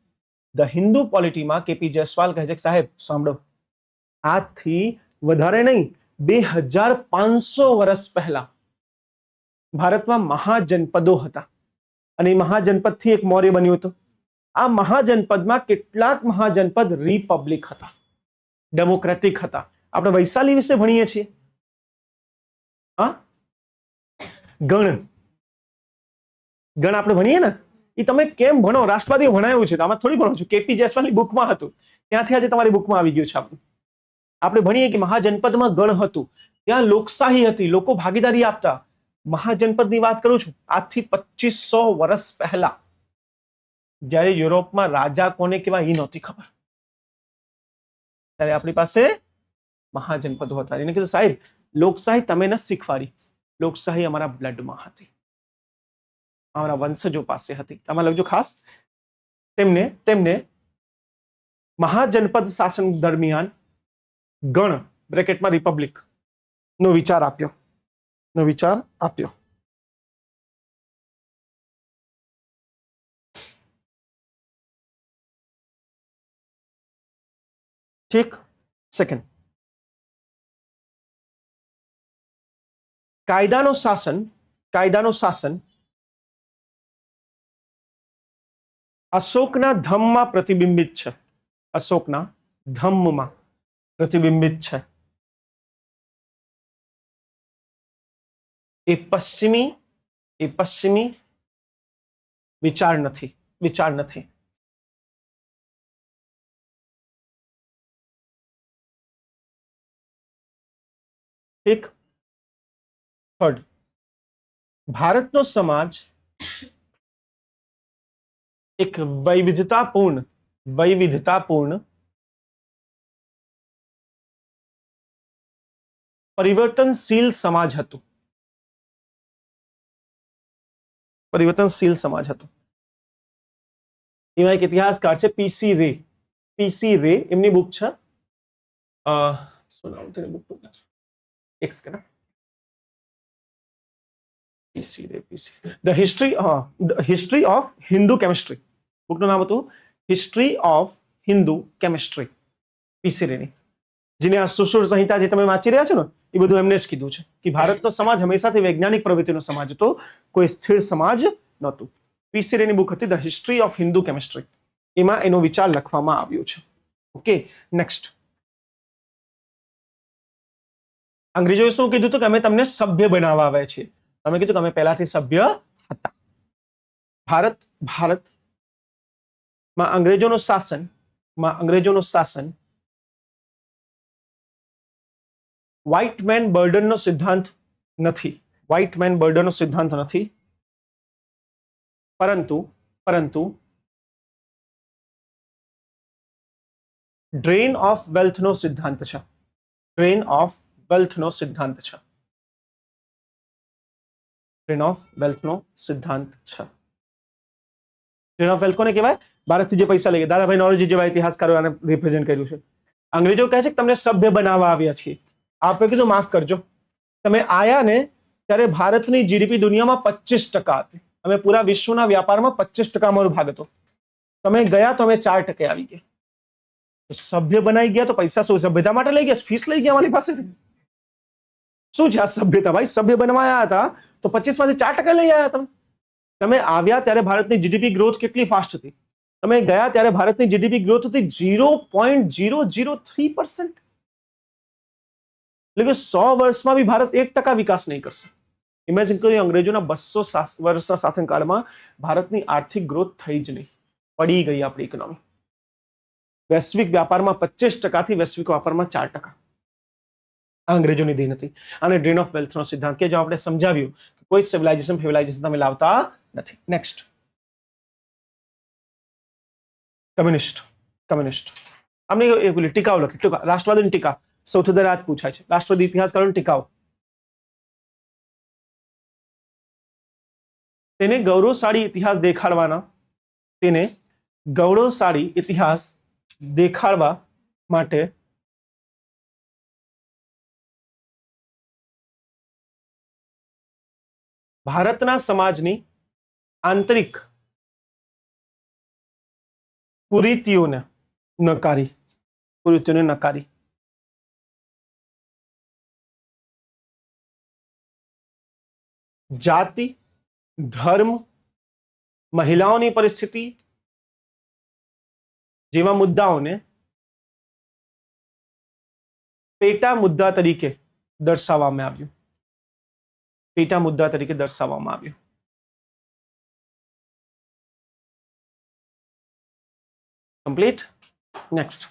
ધ હિન્દુ પોલિટીમાં કેપી જયસ્વાલ કહે છે કે સાહેબ સાંભળો આજથી વધારે નહીં 2500 વર્ષ પહેલા ભારતમાં મહાજનપદો હતા અને એ મહાજનપદથી એક મૌર્ય બન્યું હતું આ મહાજનપદમાં કેટલાક મહાજનપદ રિપબ્લિક હતા ડેમોક્રેટિક હતા આપણે વૈશાલી વિશે ભણીએ છીએ હા ગણ આપણે ભણીએ ને એ તમે કેમ ભણો રાષ્ટ્રવાદી ભણાયું છે આમાં થોડી ભણો છો કેપી જયસ્વાલની બુકમાં હતું ત્યાંથી આજે તમારી બુકમાં આવી ગયું છે આપણે ભણીએ કે મહાજનપદમાં ગણ હતું ત્યાં લોકશાહી હતી લોકો ભાગીદારી આપતા મહાજનપદની વાત કરું છું આજથી 2500 વર્ષ પહેલા જ્યારે યુરોપમાં રાજા કોને કેવા એ નહોતી ખબર ત્યારે આપણી પાસે મહાજનપદો હતા એને કીધું સાહેબ લોકશાહી તમે ન શીખવાડી લોકશાહી અમારા બ્લડમાં હતી અમારા વંશજો પાસે હતી. આમાં લખજો ખાસ, તેમને તેમને મહાજનપદ શાસન દરમિયાન ગણ બ્રેકેટમાં રિપબ્લિક નો વિચાર આપ્યો. ઠીક. સેકન્ડ, કાયદાનું શાસન અશોકના ધમ્મમાં પ્રતિબિંબિત છે. અશોકના ધમ્મમાં પ્રતિબિંબિત છે. એ પશ્ચિમી વિચાર નથી. ઠીક. થર્ડ, ભારતનો સમાજ એક વૈવિધતાપૂર્ણ પરિવર્તનશીલ સમાજ હતું. એમાં એક ઇતિહાસકાર છે પીસી રે. એમની બુક છે, શું નામ તેની બુક? એક second. The history of Hindu chemistry. બુકનું નામ હતું history of Hindu chemistry, P C રેની. જેની આ સુશ્રુત સંહિતા જે તમે વાંચી રહ્યા છો ને, એ બધું એમને જ કીધું છે કે ભારતનો સમાજ હંમેશાથી વૈજ્ઞાનિક પ્રવૃત્તિનો સમાજ હતો, કોઈ સ્થિર સમાજ નહોતું. પીસી રેની બુક હતી the history of Hindu chemistry. એમાં એનો વિચાર લખવામાં આવ્યો છે. Okay, next. અંગ્રેજોએ શું કીધું હતું કે અમે તમને સભ્ય બનાવવા આવ્યા છીએ. તમે કીધું કે અમે પહેલાથી સભ્ય હતા. ભારતમાં અંગ્રેજોનું શાસન વ્હાઇટ મેન બર્ડનનો સિદ્ધાંત નથી. પરંતુ ડ્રેન ઓફ વેલ્થનો સિદ્ધાંત છે. ડ્રેન ઓફ વેલ્થનો સિદ્ધાંત છે. ડ્રેન ઓફ વેલ્થ કોને કહેવાય? ભારતથી જે પૈસા લઈ ગયા, દાદાભાઈ નોરોજી જેવા ઇતિહાસકારો આને રિપ્રેઝેન્ટ કર્યું છે. અંગ્રેજો કહે છે કે તમને સભ્ય બનાવવા આવ્યા છીએ. આપણે કીધું માફ કરજો, તમે આયા ને ત્યારે ભારતની જીડીપી દુનિયામાં 25% હતી. અમે પૂરા વિશ્વના વ્યાપારમાં 25% અમારો ભાગ હતો. તમે ગયા તો અમે 4% આવી ગયા. સભ્ય બનાવી ગયા તો પૈસા શું સભ્યતા માટે લઈ ગયા? ફીસ લઈ ગયા અમારી પાસેથી. શું છે આ સભ્યતા? ભાઈ સભ્ય બનવાયા હતા તો 25 માંથી 4% લઈ આવ્યા. તમે આવ્યા ત્યારે ભારતની જીડીપી ગ્રોથ કેટલી ફાસ્ટ હતી? તમે ગયા ત્યારે ભારતની જીડીપી ગ્રોથ હતી 0.003%. એટલે કે 100 વર્ષમાં બી ભારત 1% વિકાસ નહીં કરશે. ઇમેજિન કર્યું, અંગ્રેજોના 200 વર્ષના શાસનકાળમાં ભારતની આર્થિક ગ્રોથ થઈ જ નહીં, પડી ગઈ આપણી ઇકોનોમી. વૈશ્વિક વ્યાપારમાં 25% થી વૈશ્વિક વ્યાપારમાં 4%. આ અંગ્રેજોની દેન હતી. અને ડ્રેન ઓફ વેલ્થનો સિદ્ધાંત કે જો આપણે સમજાવ્યું કે કોઈ સિવિલાઇઝેશન તમે લાવતા નથી. Next, communist. આમને ટીકાઓ લખી. રાષ્ટ્રવાદીની ટીકા સૌથી વધારે આ પૂછાય છે. રાષ્ટ્રવાદી ઇતિહાસકારોની ટીકાઓ. તેને ગૌરવશાળી ઇતિહાસ દેખાડવા માટે ભારતના સમાજની આંતરિક કુરીતિઓને નકારી. જાતિ, ધર્મ, મહિલાઓની પરિસ્થિતિ જેવા મુદ્દાઓને પેટા મુદ્દા તરીકે દર્શાવવામાં આવ્યું. કમ્પ્લીટ. નેક્સ્ટ.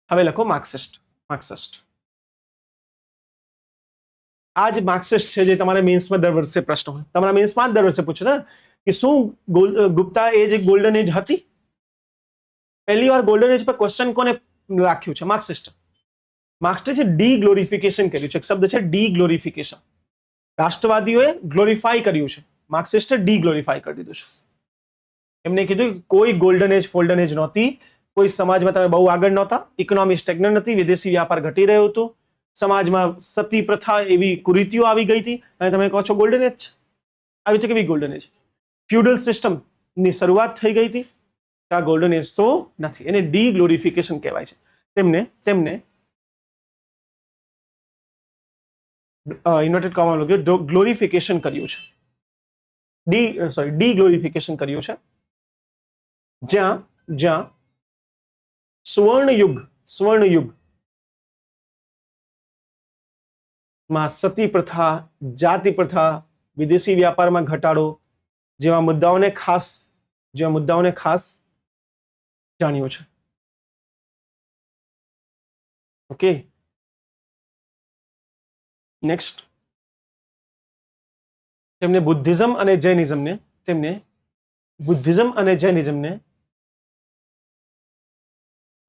હવે લખો માર્ક્સિસ્ટ. આ જ માર્ક્સિસ્ટ છે જે તમારે મેન્સમાં દર વર્ષે પ્રશ્ન હોય. તમારા મેન્સમાં દર વર્ષે પૂછે ને કે શું ગુપ્તા એજ એક ગોલ્ડન એજ હતી? પહેલી વાર ગોલ્ડન એજ પર ક્વેશ્ચન કોને રાખ્યું છે? માર્ક્સિસ્ટ. માર્ક્સે ડી ગ્લોરિફિકેશન કર્યું છે. એક શબ્દ છે ડી ગ્લોરિફિકેશન. રાષ્ટ્રવાદીઓએ ગ્લોરીફાઈ કર્યું છે, માર્ક્સિસ્ટે ડીગ્લોરીફાઈ કરી દીધું છે. એમને કીધું કે કોઈ ગોલ્ડન એજ ફોલ્ડન એજ નહોતી, કોઈ સમાજમાં તમે બહુ આગળ નહોતા, ઇકોનોમી સ્ટેગ્નન્ટ હતી, વિદેશી વ્યાપાર ઘટી રહ્યો હતો, સમાજમાં સતી પ્રથા એવી કુરીતિઓ આવી ગઈ હતી અને તમે કહો છો ગોલ્ડન એજ છે. આવી તો કેવી ગોલ્ડન એજ? ફ્યુડલ સિસ્ટમ ની શરૂઆત થઈ ગઈ હતી. આ ગોલ્ડન એજ તો નથી, એને ડીગ્લોરિફિકેશન કહેવાય છે. તેમને ઇન્વર્ટેડ કોમા લખ્યું ગ્લોરિફિકેશન કર્યું છે, ડીગ્લોરિફિકેશન કર્યું છે. જ્યાં સુવર્ણયુગ માં સતી પ્રથા, જાતિ પ્રથા, વિદેશી વ્યાપારમાં ઘટાડો જેવા મુદ્દાઓને ખાસ જાણ્યું છે. Okay, next. તેમને બુદ્ધિઝમ અને જૈનિઝમને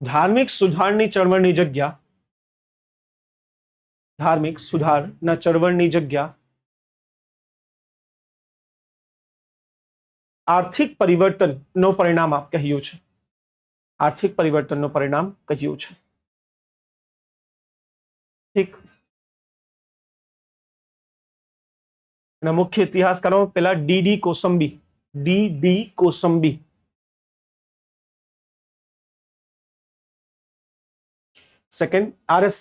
ધાર્મિક સુધારની ચળવળની જગ્યા આર્થિક પરિવર્તનનો પરિણામ કહ્યું છે. ઠીક. એના મુખ્ય ઇતિહાસકારો પેલા D Kosambi, second R S.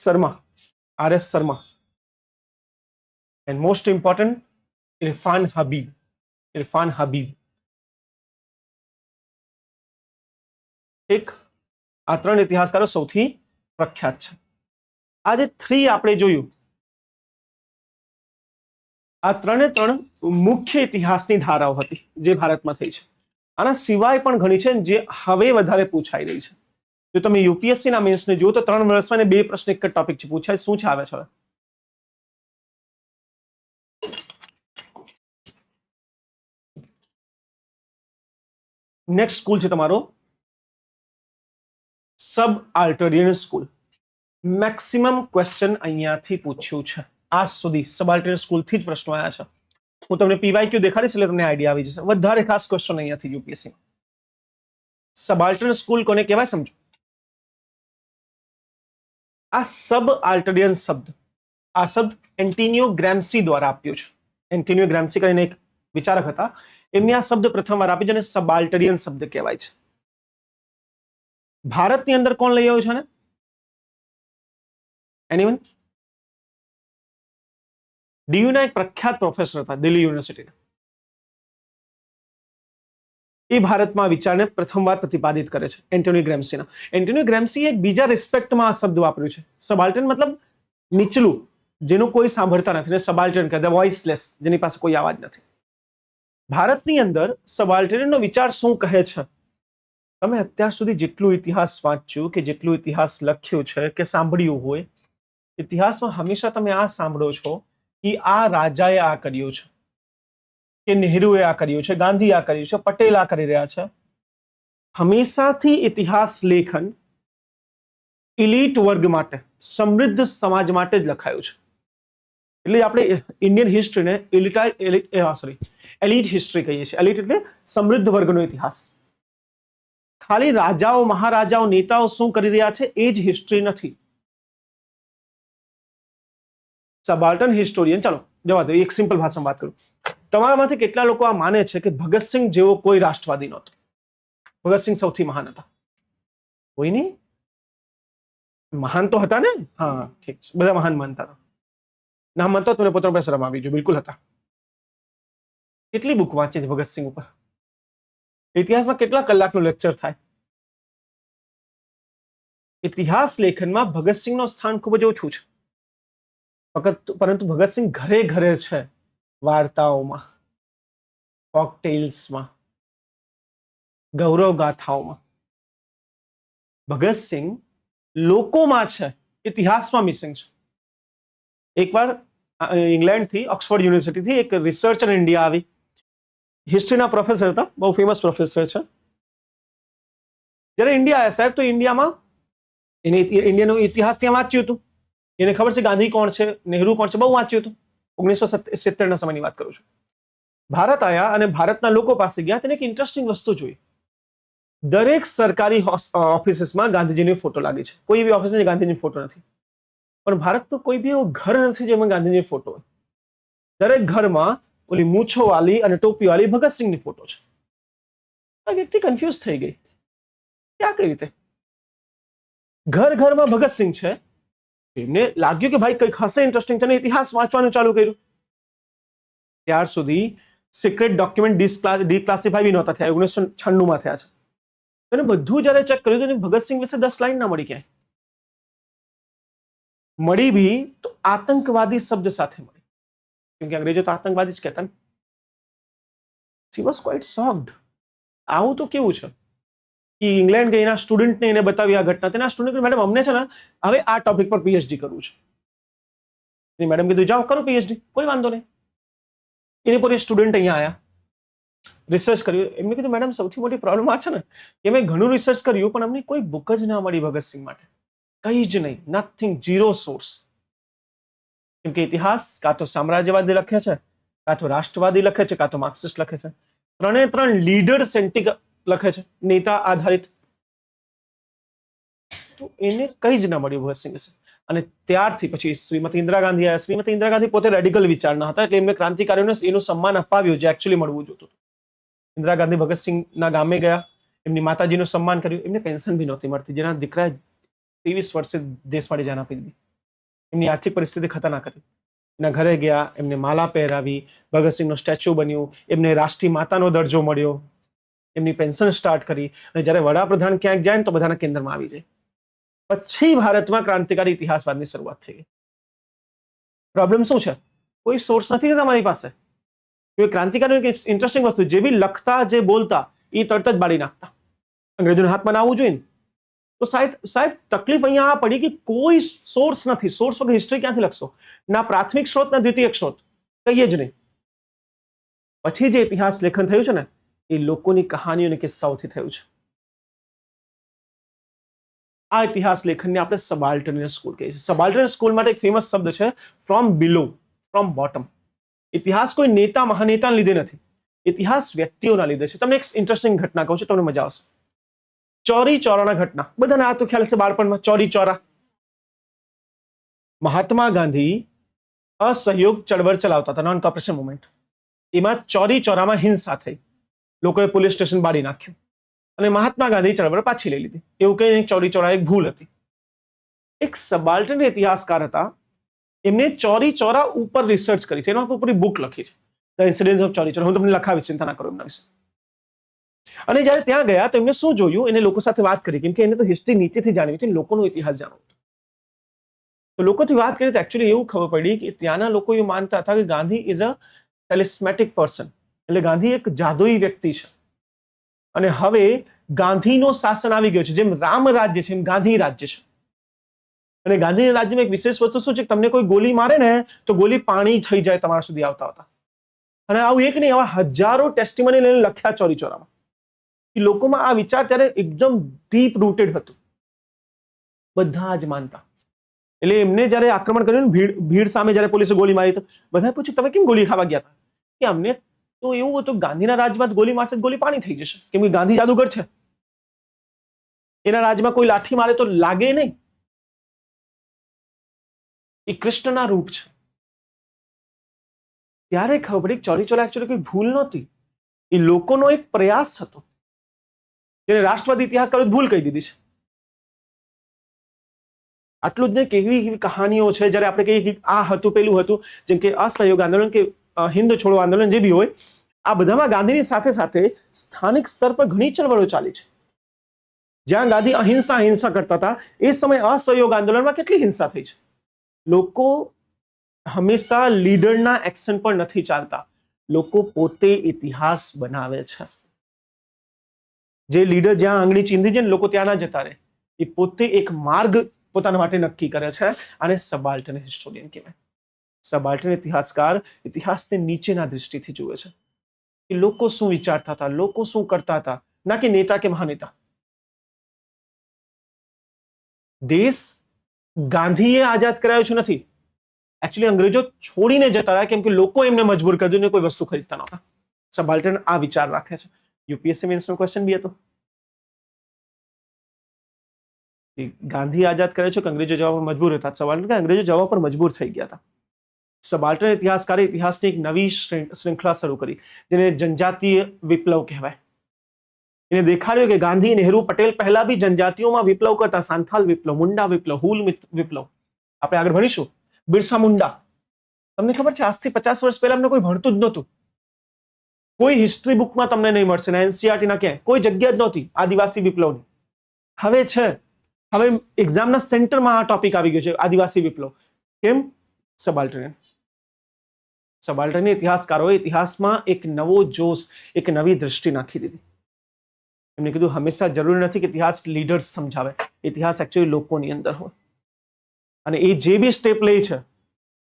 Sharma, and most important Irfan Habib. એક આ ત્રણ ઇતિહાસકારો સૌથી પ્રખ્યાત છે. આ જે થ્રી આપણે જોયું, આ ત્રણ મુખ્ય ઇતિહાસની ધારાઓ હતી જે ભારતમાં થઈ છે. આના સિવાય પણ ઘણી છે જે હવે વધારે પૂછાઈ રહી છે. જો તમે યુપીએસસી ના મેન્સને જુઓ તો 3 વર્ષમાં 2 પ્રશ્ન એક જ ટોપિક છે પૂછાય. શું છે આવે છે? નેક્સ્ટ સ્કૂલ છે તમારો સબઆલ્ટરિયન સ્કૂલ. મેક્સિમમ ક્વેશ્ચન અહીંયાથી પૂછ્યું છે આજ સુધી. સબઆલ્ટરિયન સ્કૂલથી જ પ્રશ્નો આવ્યા છે. હું તમને પીવાયક્યુ દેખાડીશ એટલે તમને આઈડિયા આવી જશે. વધારે ખાસ ક્વેશ્ચન અહીંયાથી યુપીએસસી. સબઆલ્ટરિયન સ્કૂલ કોને કહેવાય સમજો. આ સબઆલ્ટરિયન શબ્દ એન્ટોનિયો ગ્રામ્સી દ્વારા આપ્યો છે. એન્ટોનિયો ગ્રામ્સી કરીને એક વિચારક હતા, એમને આ શબ્દ પ્રથમ વાર આપ્યો છે અને સબઆલ્ટરિયન શબ્દ કહેવાય છે. ભારતની અંદર કોણ લઈ આવ્યું છે ને? એનીવન? ડીયુના એક પ્રખ્યાત પ્રોફેસર હતા દિલ્હી યુનિવર્સિટીના. એ ભારતમાં વિચારને પ્રથમવાર પ્રતિપાદિત કરે છે એન્ટોનિયો ગ્રામ્સીના. એન્ટોનિયો ગ્રામ્સીએ એક બીજા રિસ્પેક્ટમાં આ શબ્દ વાપર્યું છે. સબાલ્ટર્ન મતલબ નીચલું, જેનું કોઈ સાંભળતા નથી. સબાલ્ટર્ન કહે વોઇસલેસ, જેની પાસે કોઈ અવાજ નથી. ભારતની અંદર સબાલ્ટર્નનો વિચાર શું કહે છે? તમે અત્યાર સુધી જેટલું ઇતિહાસ વાંચ્યું કે જેટલું ઇતિહાસ લખ્યું છે કે સાંભળ્યું હોય, ઇતિહાસમાં હંમેશા તમે આ સાંભળો છો કે આ રાજાએ આ કર્યું છે, કે નહેરુએ આ કર્યું છે, ગાંધી આ કર્યું છે, પટેલ આ કરી રહ્યા છે. હંમેશાથી ઇતિહાસ લેખન ઇલીટ વર્ગ માટે, સમૃદ્ધ સમાજ માટે જ લખાયું છે. એટલે આપણે ઇન્ડિયન હિસ્ટ્રીને એલિટ હિસ્ટ્રી કહીએ છીએ. એલિટ એટલે સમૃદ્ધ વર્ગનો ઇતિહાસ. ખાલી રાજાઓ, મહારાજાઓ, નેતાઓ શું કરી રહ્યા છે એ જ હિસ્ટ્રી નથી. સબાલ્ટર્ન હિસ્ટોરિયન, ચાલો જવા દો, એક સિમ્પલ ભાષામાં વાત કરું. તમારામાંથી કેટલા લોકો આ માને છે કે ભગતસિંહ જેવો કોઈ રાષ્ટ્રવાદી નહોતો? ભગતસિંહ સૌથી મહાન હતા. કોઈ નહીં? મહાન તો હતા ને? હા ઠીક છે, બધા મહાન માનતા હતા. ના માનતો તમને પોતાનો શરમ આવી જોઈએ. બિલકુલ હતા. કેટલી બુક વાંચી છે ભગતસિંહ ઉપર? ઇતિહાસમાં કેટલા કલાકનું લેક્ચર થાય? ઇતિહાસ લેખનમાં ભગતસિંહનું સ્થાન ખૂબ જ ઓછું છે. પરંતુ ભગતસિંહ ઘરે ઘરે છે. વાર્તાઓમાં, કોકટેલ્સમાં, ગૌરવ ગાથાઓમાં. ભગતસિંહ લોકોમાં છે, ઇતિહાસમાં મિસિંગ છે. એકવાર ઇંગ્લેન્ડથી, ઓક્સફોર્ડ યુનિવર્સિટીથી એક રિસર્ચર ઇન્ડિયા આવી. હિસ્ટ્રીના પ્રોફેસર હતા, બહુ ફેમસ પ્રોફેસર છે. જ્યારે ઇન્ડિયા આવ્યા સાહેબ, તો ઇન્ડિયામાં ઇન્ડિયાનો ઇતિહાસ ત્યાં વાંચ્યું હતું. એને ખબર છે ગાંધી કોણ છે, નહેરુ કોણ છે, બહુ વાંચ્યું હતું. 1970 સમયની વાત કરું છું. ભારત આયા અને ભારતના લોકો પાસે ગયા. તેને એક ઇન્ટરેસ્ટિંગ વસ્તુ જોઈ. દરેક સરકારી ઓફિસીસમાં ગાંધીજીની ફોટો લાગી છે. કોઈ એવી ઓફિસ નથી ગાંધીજીની ફોટો નથી. પણ ભારતનું કોઈ બી એવું ઘર નથી જેમાં ગાંધીજીની ફોટો હોય. દરેક ઘરમાં ઓલી મૂછો વાળી અને ટોપી વાળી ભગતસિંહની ફોટો છે. આ વ્યક્તિ કન્ફ્યુઝ થઈ ગઈ, ક્યાં કઈ રીતે ઘર ઘરમાં ભગતસિંહ છે. એમને લાગ્યું કે ભાઈ કંઈક હશે ઇન્ટરેસ્ટિંગ. તેને ઇતિહાસ વાંચવાનું ચાલુ કર્યું. ત્યાર સુધી સિક્રેટ ડોક્યુમેન્ટ ડિક્લાસિફાઈ નહોતા થયા. 1996 થયા છે. એને બધું જયારે ચેક કર્યું તો ભગતસિંહ વિશે 10 લાઈન ના મળી. ક્યાંય મળી બી તો આતંકવાદી શબ્દ સાથે મળી, કેમ કે અંગ્રેજો તો આતંકવાદી જ કહેતા ને. She was quite shocked. આવું તો કેવું છે કે ઇંગ્લેન્ડ ગઈના સ્ટુડન્ટને એને બતાવી આ ઘટના. તેના સ્ટુડન્ટ મેડમ અમને છે ને હવે આ ટોપિક પર પીએચડી કરવું છે. મેડમ કીધું જાઓ કરો પીએચડી, કોઈ વાંધો નહીં. એની પર સ્ટુડન્ટ અહીંયા આવ્યા, રિસર્ચ કર્યું. એમને કીધું મેડમ સૌથી મોટી પ્રોબ્લેમ આ છે ને કે મેં ઘણું રિસર્ચ કર્યું પણ અમને કોઈ બુક જ ના મળી ભગતસિંહ માટે. કઈ જ નહીં, નથિંગ, ઝીરો સોર્સ. કેમ કે ઇતિહાસ કાં તો સામ્રાજ્યવાદી લખે છે, કાં તો રાષ્ટ્રવાદી લખે છે, કાં તો માર્ક્સિસ્ટ લખે છે. 3 લીડર સેન્ટિક લખે છે, નેતા આધારિત. તો એને કઈ જ ના મળ્યું ભગતસિંહ વિશે. અને ત્યારથી પછી શ્રીમતી ઇન્દિરા ગાંધી આવ્યા. શ્રીમતી ઇન્દિરા ગાંધી પોતે રેડિકલ વિચારના હતા, એટલે એમને ક્રાંતિકારીઓને એનું સન્માન અપાવ્યું જે એકચ્યુઅલી મળવું જોતું. ઇન્દિરા ગાંધી ભગતસિંહના ગામે ગયા, એમની માતાજીનું સન્માન કર્યું. એમને પેન્શન બી નહોતી મળતી, જેના દીકરાએ 23 વર્ષે દેશ માટે જાન આપી દીધી. એમની આર્થિક પરિસ્થિતિ ખતરનાક હતી. એના ઘરે ગયા, એમને માલા પહેરાવી, ભગતસિંહનો સ્ટેચ્યુ બન્યું, એમને રાષ્ટ્રીય માતાનો દરજ્જો મળ્યો, એમની પેન્શન સ્ટાર્ટ કરી. અને જ્યારે વડાપ્રધાન ક્યાંક જાય ને તો બધાના કેન્દ્રમાં આવી જાય. પછી ભારતમાં ક્રાંતિકારી ઇતિહાસવાદની શરૂઆત થઈ ગઈ. પ્રોબ્લેમ શું છે? કોઈ સોર્સ નથી તમારી પાસે. ક્રાંતિકારી ઇન્ટરેસ્ટિંગ વસ્તુ, જે બી લખતા જે બોલતા એ તરત જ બાળી નાખતા. અંગ્રેજોના હાથમાં ના આવવું જોઈએ ને. તો સાહેબ તકલીફ અહીંયા આ પડી કે કોઈ સોર્સ નથી. સોર્સ વગર હિસ્ટ્રી ક્યાંથી લખશો? ના પ્રાથમિક સ્ત્રોત ના દ્વિતીયક સ્ત્રોત, કહીએ જ નહીં. પછી જે ઇતિહાસ લેખન થયું છે ને એ લોકોની કહાનીઓ અને કિસ્સાઓથી થયું છે. આ ઇતિહાસ લેખનને આપણે સબાલ્ટર્નિયન સ્કૂલ કહીએ છીએ. સબાલ્ટર્નિયન સ્કૂલ માટે એક ફેમસ શબ્દ છે ફ્રોમ બિલો, ફ્રોમ બોટમ. ઇતિહાસ કોઈ નેતા મહાનેતાને લીધે નથી, ઇતિહાસ વ્યક્તિઓના લીધે છે. તમને એક ઇન્ટરેસ્ટિંગ ઘટના કહું છું, તમને મજા આવશે. ચોરી ચોરાના ઘટના બધાને આ તો ખ્યાલ છે બાળપણમાં. ચોરી ચોરા. મહાત્મા ગાંધી અસહયોગ ચળવળ ચલાવતા હતા, નોન કોઓપરેશન મુવમેન્ટ. એમાં ચોરી ચોરામાં હિંસા થઈ, લોકોએ પોલીસ સ્ટેશન બાળી નાખ્યું અને મહાત્મા ગાંધી ચળવળ પાછી લઈ લીધી. એવું કઈ ચોરી ચોરા એક ભૂલ હતી. એક સબાલ્ટર્ન ઇતિહાસકાર હતા, એમને ચોરી ચોરા ઉપર રિસર્ચ કરી છે, એના પર પૂરી બુક લખી છે, ધ ઇન્સિડન્ટ્સ ઓફ ચોરી ચોરા. હું તમને લખાવીશ, ચિંતા ના કરો એમના વિશે. અને જ્યારે ત્યાં ગયા તો એમને શું જોયું, એને લોકો સાથે વાત કરી, કેમ કે એને તો હિસ્ટ્રી નીચેથી જાણવી છે, લોકોનો ઇતિહાસ જાણવો. તો લોકોથી વાત કરી તો એકચ્યુઅલી એવું ખબર પડી કે ત્યાંના લોકો એવું માનતા હતા કે ગાંધી ઇઝ અ ટેલિસ્મેટિક પર્સન, એટલે ગાંધી એક જાદુઈ વ્યક્તિ છે. અને હવે ગાંધીનો શાસન આવી ગયો છે. જેમ રામ રાજ્ય છે એમ ગાંધી રાજ્ય છે. અને ગાંધીના રાજ્યમાં એક વિશેષ વસ્તુ શું છે કે તમને કોઈ ગોલી મારે ને તો ગોલી પાણી થઈ જાય તમારા સુધી આવતા આવતા. અને આવું એક નહીં, આવા હજારો ટેસ્ટિમની લઈને લખ્યા ચોરી ચોરામાં. લોકોમાં આ વિચાર ત્યારે એકદમ ડીપ રૂટેડ હતું, બધા જ માનતા. એટલે એમને જયારે આક્રમણ કર્યું ને ભીડ સામે જયારે પોલીસે ગોળી મારી તો બધા પૂછ્યું તમે કેમ ગોળી ખાવા ગયા હતા? કે અમને તો એવું હતું ગાંધીના રાજમાં ગોલી મારશે ગોલી પાણી થઈ જશે, કેમ કે ગાંધી જાદુગર છે, એના રાજમાં કોઈ લાઠી મારે તો લાગે નહીં, એ કૃષ્ણના રૂપ છે. ત્યારે ખબર પડી ચોરી ચોરા એકચ્યુઅલી કોઈ ભૂલ નહોતી, એ લોકોનો એક પ્રયાસ હતો, જેને રાષ્ટ્રવાદી ઇતિહાસકારો ભૂલ કહી દીધી છે. આટલું જ નહીં, કેવી કેવી કહાનીઓ છે જ્યારે આપણે કહીએ કે આ હતું પેલું હતું, જેમ કે અસહયોગ આંદોલન કે હિન્દ છોડો આંદોલન જે બી હોય, આ બધામાં ગાંધીની સાથે સાથે સ્થાનિક સ્તર પર ઘણી ચળવળો ચાલી છે. જ્યાં ગાંધી અહિંસા કરતા હતા એ સમયે અસહયોગ આંદોલનમાં કેટલી હિંસા થઈ છે. લોકો હંમેશા લીડરના એક્શન પર નથી ચાલતા, લોકો પોતે ઇતિહાસ બનાવે છે. જે લીડર જ્યાં આંગળી ચીંધી છે ને લોકો ત્યાં ના જતા રહે, એ પોતે એક માર્ગ પોતાના માટે નક્કી કરે છે. અને સબાલ્ટર્ન હિસ્ટોરિયન કહેવાય. સબાલ્ટર્ન ઇતિહાસકાર ઇતિહાસને નીચેના દૃષ્ટિથી જુએ છે કે લોકો શું વિચારતા હતા, લોકો શું કરતા હતા, ના કે નેતા કે મહાનેતા. દેશ ગાંધીએ આઝાદ કરાયો છે નથી, एक्चुअली अंग्रेजो छोड़ीने जता रहा केम के लोको एमने मजबूर कर दीने कोई वस्तु खरीदता नहोता। सबाल्टर्न आ विचार राखे छे। यूपीएससी मेंस नो क्वेश्चन भी हतो कि गांधी आजाद करे छे कि अंग्रेजो जवा पर मजबूर था। सबाल्टर्न के अंग्रेजो जवा पर मजबूर થઈ ગયા હતા। સબાલ્ટર્ન ઇતિહાસકારે ઇતિહાસની એક નવી શ્રૃંખલા શરૂ કરી જેને જનજાતીય વિપ્લવ કહેવાય। એને દેખાડ્યું કે ગાંધી, નહેરુ, પટેલ પહેલા બી જનજાતિઓમાં વિપ્લવ કરતા। સાંથાલ વિપ્લવ, મુંડા વિપ્લવ, હુલ વિપ્લવ આપણે આગળ ભણીશું। બિરસા મુંડા, તમને ખબર છે આજથી 50 વર્ષ પહેલા અમને કોઈ ભણતું જ નહોતું। કોઈ હિસ્ટ્રી બુકમાં તમને નહીં મળશે ને એનસીઈઆરટી ના ક્યાંય કોઈ જગ્યા જ નહોતી આદિવાસી વિપ્લવની। હવે છે, હવે એક્ઝામના સેન્ટરમાં આ ટોપિક આવી ગયો છે આદિવાસી વિપ્લવ। કેમ? સબાલ્ટર્ન સબાલ્ટર્ન ઇતિહાસકારોએ ઇતિહાસમાં એક નવો જોશ, એક નવી દૃષ્ટિ નાખી દીધી। એમને કીધું હંમેશા જરૂરી નથી કે ઇતિહાસ લીડર્સ સમજાવે, ઇતિહાસ એકચ્યુઅલી લોકોની અંદર હોય અને એ જે બી સ્ટેપ લે છે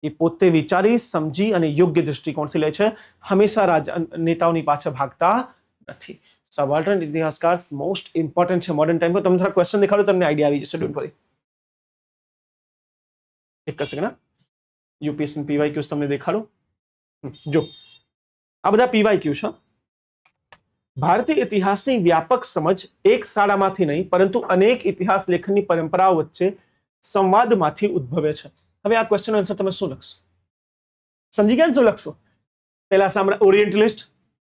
એ પોતે વિચારી સમજી અને યોગ્ય દૃષ્ટિકોણથી લે છે। હંમેશા નેતાઓની પાછળ ભાગતા નથી। સબાલ્ટર્ન ઇતિહાસકાર મોસ્ટ ઇમ્પોર્ટન્ટ છે મોડર્ન ટાઈમ પર। તમને થોડા ક્વેશ્ચન દેખાડો, તમને આઈડિયા આવી જશે। ડોન્ટ વરી, એક સેકન્ડ, યુપીએસસી પીવાયક્યુઝ તમને દેખાડું। જો આ બધા પીવાયક્યુ છે। ભારતીય ઇતિહાસની વ્યાપક સમજ એક શાળામાંથી નહીં પરંતુ અનેક ઇતિહાસ લેખનની પરંપરાઓ વચ્ચે સંવાદમાંથી ઉદ્ભવે છે। હવે આ ક્વેશ્ચનનો આન્સર તમે શું લખશો? સમજી ગયા ને શું લખશો? પહેલા ઓરિએન્ટલિસ્ટ,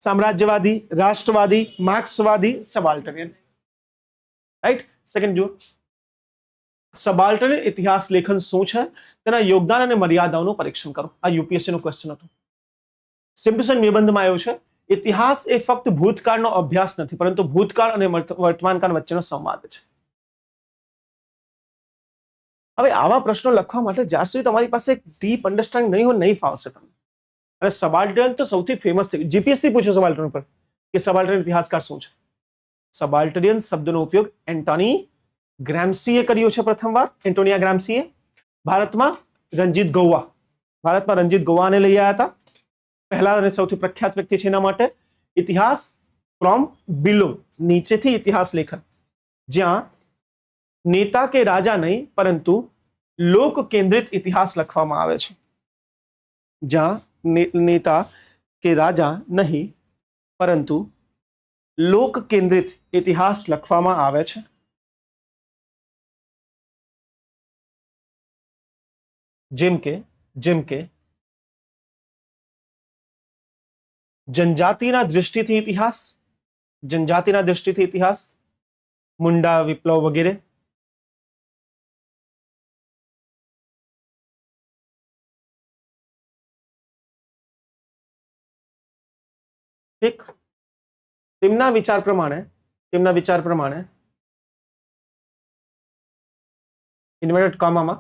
સામ્રાજ્યવાદી, રાષ્ટ્રવાદી, માર્ક્સવાદી, સબાલ્ટર્ન, રાઈટ? સેકન્ડ જો સબાલ્ટર્ન ઇતિહાસ લેખન શું છે, તેના યોગદાન અને મર્યાદાઓનું પરીક્ષણ કરો। આ યુપીએસસી નો ક્વેશ્ચન હતો। સિમ્પસન નિબંધમાં આવ્યું છે ઇતિહાસ એ ફક્ત ભૂતકાળનો અભ્યાસ નથી પરંતુ ભૂતકાળ અને વર્તમાનકાળ વચ્ચેનો સંવાદ છે। હવે આવા પ્રશ્નો લખવા માટે જ્યાં સુધી તમારી પાસે એક ડીપ અન્ડરસ્ટેન્ડિંગ નહીં હોય નહીં ફાવશે તમને। અને સબાલ્ટર્ન તો સૌથી ફેમસ છે। જીપીએસસી પૂછે સબાલ્ટર્ન પર કે સબાલ્ટર્ન ઇતિહાસકાર શું છે। સબાલ્ટર્ન શબ્દનો ઉપયોગ એન્ટોની ગ્રામ્સીએ કર્યો છે પ્રથમવાર। એન્ટોનિયા ગ્રામ્સીએ ભારતમાં રણજીત ગૌવાને લઈ આવ્યા હતા। પહેલા અને સૌથી પ્રખ્યાત વ્યક્તિ છે એના માટે। ઇતિહાસ ફ્રોમ બિલો, નીચેથી ઇતિહાસ લેખન, જ્યાં નેતા કે રાજા નહીં પરંતુ લોક કેન્દ્રિત ઇતિહાસ લખવામાં આવે છે। જ્યાં નેતા કે રાજા નહીં પરંતુ લોક કેન્દ્રિત ઇતિહાસ લખવામાં આવે છે। જેમ કે जनजातिना दृष्टिथी इतिहास, मुंडा विप्लव वगैरह। ठीक, તેમના વિચાર પ્રમાણે ઇન્વર્ટેડ કોમામાં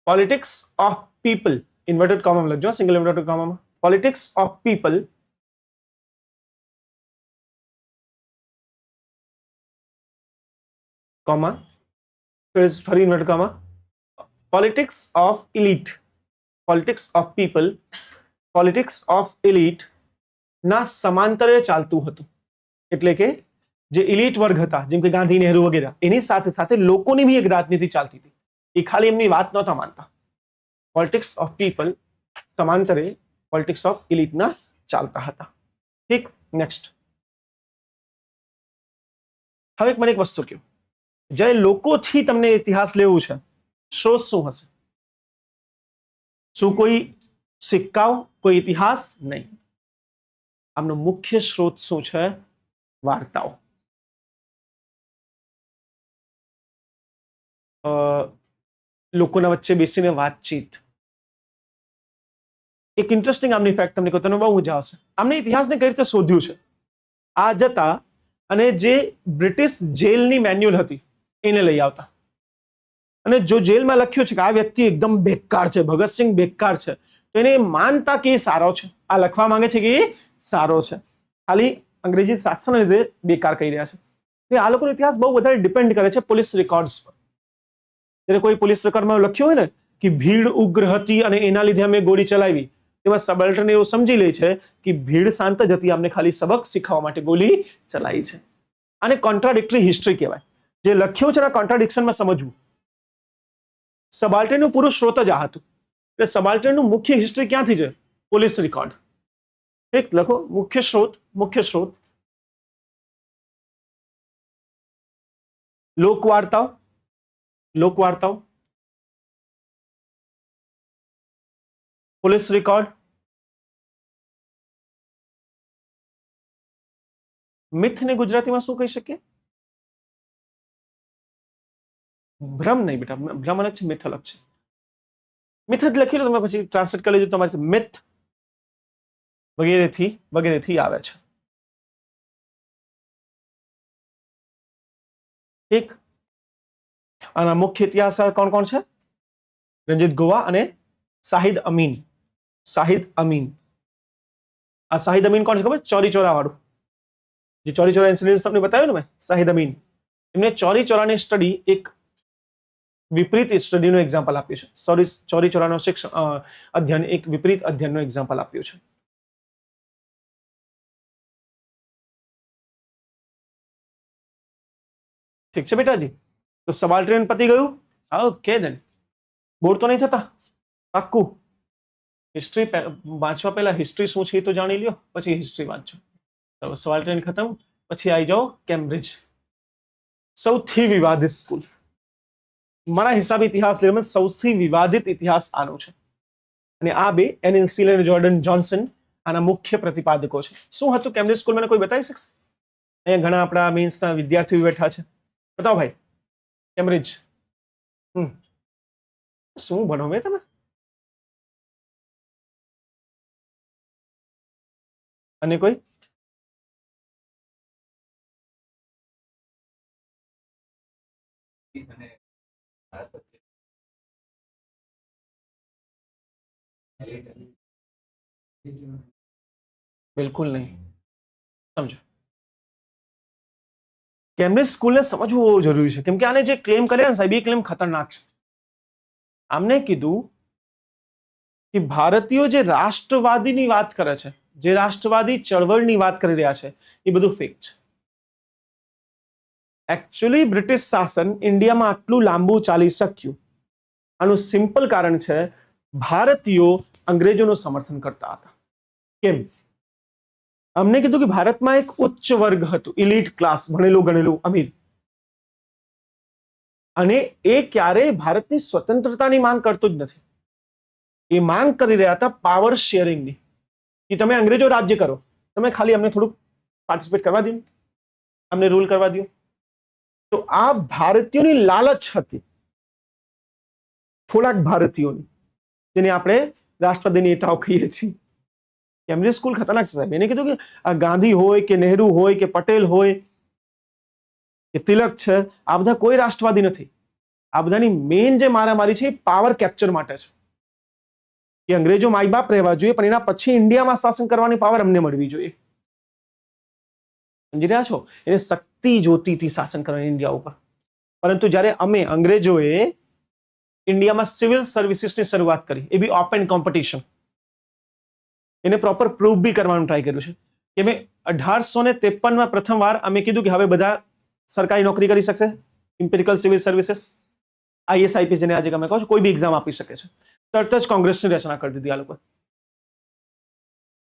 politics of people, inverted comma લખજો, સિંગલ ઇન્વર્ટેડ કોમામાં પોલિટિક્સ ઓફ પીપલ કોમા ફરી inverted comma politics of elite, politics of people, politics of elite ના સમાંતરે ચાલતું હતું। એટલે કે જે ઇલીટ વર્ગ હતા જેમ કે ગાંધી, નહેરુ વગેરે, એની સાથે સાથે લોકોની બી એક રાજનીતિ ચાલતી હતી। એ ખાલી એમની વાત નહોતા માનતા। પોલિટિક્સ ઓફ પીપલ સમાંતરે પોલિટિક્સ ઓફ ઇલીટ ના ચાલતા હતા। ઠીક, નેક્સ્ટ। હવે મને એક વસ્તુ કહો, જ્યારે લોકોથી તમને ઇતિહાસ લેવું છે, સ્ત્રોત શું હશે? શું કોઈ સિક્કાઓ, કોઈ ઇતિહાસ? નહીં, આમનો મુખ્ય સ્ત્રોત શું છે? વાર્તાઓ। લોકોના વચ્ચે બેસીને વાતચીત। એક ઇન્ટરેસ્ટિંગ આમની ફેક્ટ તમને કહું, તમને બહુ મજા આવશે। આમને ઇતિહાસને કઈ રીતે શોધ્યું છે? આ જતા અને જે બ્રિટિશ જેલની મેન્યુઅલ હતી એને લઈ આવતા અને જો જેલમાં લખ્યું છે કે આ વ્યક્તિ એકદમ બેકાર છે, ભગતસિંહ બેકાર છે, તો એને માનતા કે એ સારો છે। આ લખવા માંગે છે કે એ સારો છે, ખાલી અંગ્રેજી શાસન લીધે બેકાર કહી રહ્યા છે। આ લોકોનો ઇતિહાસ બહુ વધારે ડિપેન્ડ કરે છે પોલીસ રેકોર્ડ્સ પર। જ્યારે કોઈ પોલીસ રેકોર્ડમાં લખ્યું હોય ને કે ભીડ ઉગ્ર હતી અને એના લીધે અમે ગોળી ચલાવી, તેમાં સબાલ્ટર્ન એવું સમજી લે છે કે ભીડ શાંત જ હતી, અમને ખાલી સબક શીખવવા માટે ગોળી ચલાવી છે। આને કોન્ટ્રાડિક્ટરી હિસ્ટ્રી કહેવાય। જે લખ્યું છે એના કોન્ટ્રાડિક્શનમાં સમજવું। સબાલ્ટર્નનું પૂરું સ્ત્રોત જ આ હતું. એટલે સબાલ્ટર્નનું મુખ્ય હિસ્ટ્રી ક્યાંથી છે? Police record. ઠીક, લખો મુખ્ય સ્ત્રોત લોકવાર્તાઓ, પોલીસ રેકોર્ડ, મિથ ને ગુજરાતીમાં શું કહી શકીએ? ભ્રમ નહીં બેટા, ભ્રમ અલગ છે, મિથ અલગ છે. મિથ જ લખી લો તમે, પછી ટ્રાન્સલેટ કરી લેજો તમારી. મિથ વગેરેથી આવે છે. ઠીક. આના મુખ્ય ઇતિહાસકાર કોણ કોણ છે? રંજીત ગુવા અને શાહિદ અમીન. આ શાહિદ અમીન કોણ છે ખબર? ચોરી ચોરા વાળું, જે ચોરી ચોરા ઇન્સિડન્ટ તમને બતાવ્યું ને મેં, શાહિદ અમીન. એમને ચોરી ચોરાની સ્ટડી એક વિપરીત સ્ટડીનું એક્ઝામ્પલ આપ્યું છે. ચોરી ચોરાનો અધ્યયન એક વિપરીત અધ્યયનનું એક્ઝામ્પલ આપ્યું છે. ઠીક છે બેટાજી, તો સબાલ્ટર્ન પતી ગયું. ઓકે દેન, બોર તો નહીં થતા, પાક્કું. હિસ્ટ્રી વાંચવા પહેલા હિસ્ટ્રી શું છે એ તો જાણી લ્યો, પછી હિસ્ટ્રી વાંચજો. તો સબાલ્ટર્ન ખતમ, પછી આવી જાઓ કેમ્બ્રિજ. સૌથી વિવાદિત સ્કૂલ, મારા હિસાબે ઇતિહાસ લેવામાં સૌથી વિવાદિત ઇતિહાસ આનો છે. અને આ બે એન સ્ટીલ અને જોર્ડન જોન્સન આના મુખ્ય પ્રતિપાદકો છે. શું હતું કેમ્બ્રિજ સ્કૂલ, મને કોઈ બતાવી શકશે? અહીંયા ઘણા આપણા મેન્સના વિદ્યાર્થીઓ બેઠા છે, બતાવો ભાઈ. કેમ્બ્રિજ શું ભણો મેં તમે? અને કોઈ? બિલકુલ નહીં. સમજો, કેમ્બ્રિજ સ્કૂલને સમજવું બહુ જરૂરી છે, કેમ કે આને જે ક્લેમ કર્યા ને સાહેબ, એ ક્લેમ ખતરનાક છે. આમને કીધું કે ભારતીયો જે રાષ્ટ્રવાદીની વાત કરે છે, જે રાષ્ટ્રવાદી ચળવળની વાત કરી રહ્યા છે, એ બધું ફેક છે. એકચ્યુઅલી બ્રિટિશ શાસન ઇન્ડિયામાં આટલું લાંબુ ચાલી શક્યું, આનું સિમ્પલ કારણ છે, ભારતીયો અંગ્રેજોનું સમર્થન કરતા હતા. કેમ? અમને કીધું કે ભારતમાં એક ઉચ્ચ વર્ગ હતું, ઇલીટ ક્લાસ, ભણેલું ગણેલું અમીર, અને એ ક્યારેય ભારતની સ્વતંત્રતાની માંગ કરતું જ નથી. એ માંગ કરી રહ્યા હતા પાવર શેરિંગની, કે તમે અંગ્રેજો રાજ્ય કરો, તમે ખાલી અમને થોડુંક પાર્ટિસિપેટ કરવા દો, અમને રૂલ કરવા દો. તો આ ભારતીયોની લાલચ હતી, થોડાક ભારતીયોની, જેને આપણે રાષ્ટ્રવાદી નેતાઓ કહીએ છીએ. કેમ્બ્રિજ સ્કૂલ ખતરનાક છે સાહેબ. એને કીધું કે આ ગાંધી હોય કે નહેરુ હોય કે પટેલ હોય કે તિલક છે, આ બધા કોઈ રાષ્ટ્રવાદી નથી. આ બધાની મેઇન જે મારામારી છે એ પાવર કેપ્ચર માટે છે, કે અંગ્રેજો માય બાપ રહેવા જોઈએ, પણ એના પછી ઇન્ડિયામાં શાસન કરવાની પાવર અમને મળવી જોઈએ. સમજી રહ્યા છો? એને શક્તિ જોતીથી શાસન કરવાની ઇન્ડિયા ઉપર. પરંતુ જ્યારે અમે અંગ્રેજોએ ઇન્ડિયામાં સિવિલ સર્વિસીસની શરૂઆત કરી, એ બી ઓપન કોમ્પિટિશન, એને પ્રોપર પ્રૂવ બી કરવાનું ટ્રાય કર્યું છે, કે મેં 1853માં પ્રથમવાર અમે કીધું કે હવે બધા સરકારી નોકરી કરી શકશે, empirical civil services, IAS IPS જેને આજે અમે કહો છો, કોઈ બી એક્ઝામ આપી શકે છે. તરત જ કોંગ્રેસની રચના કરી દીધી આ લોકો.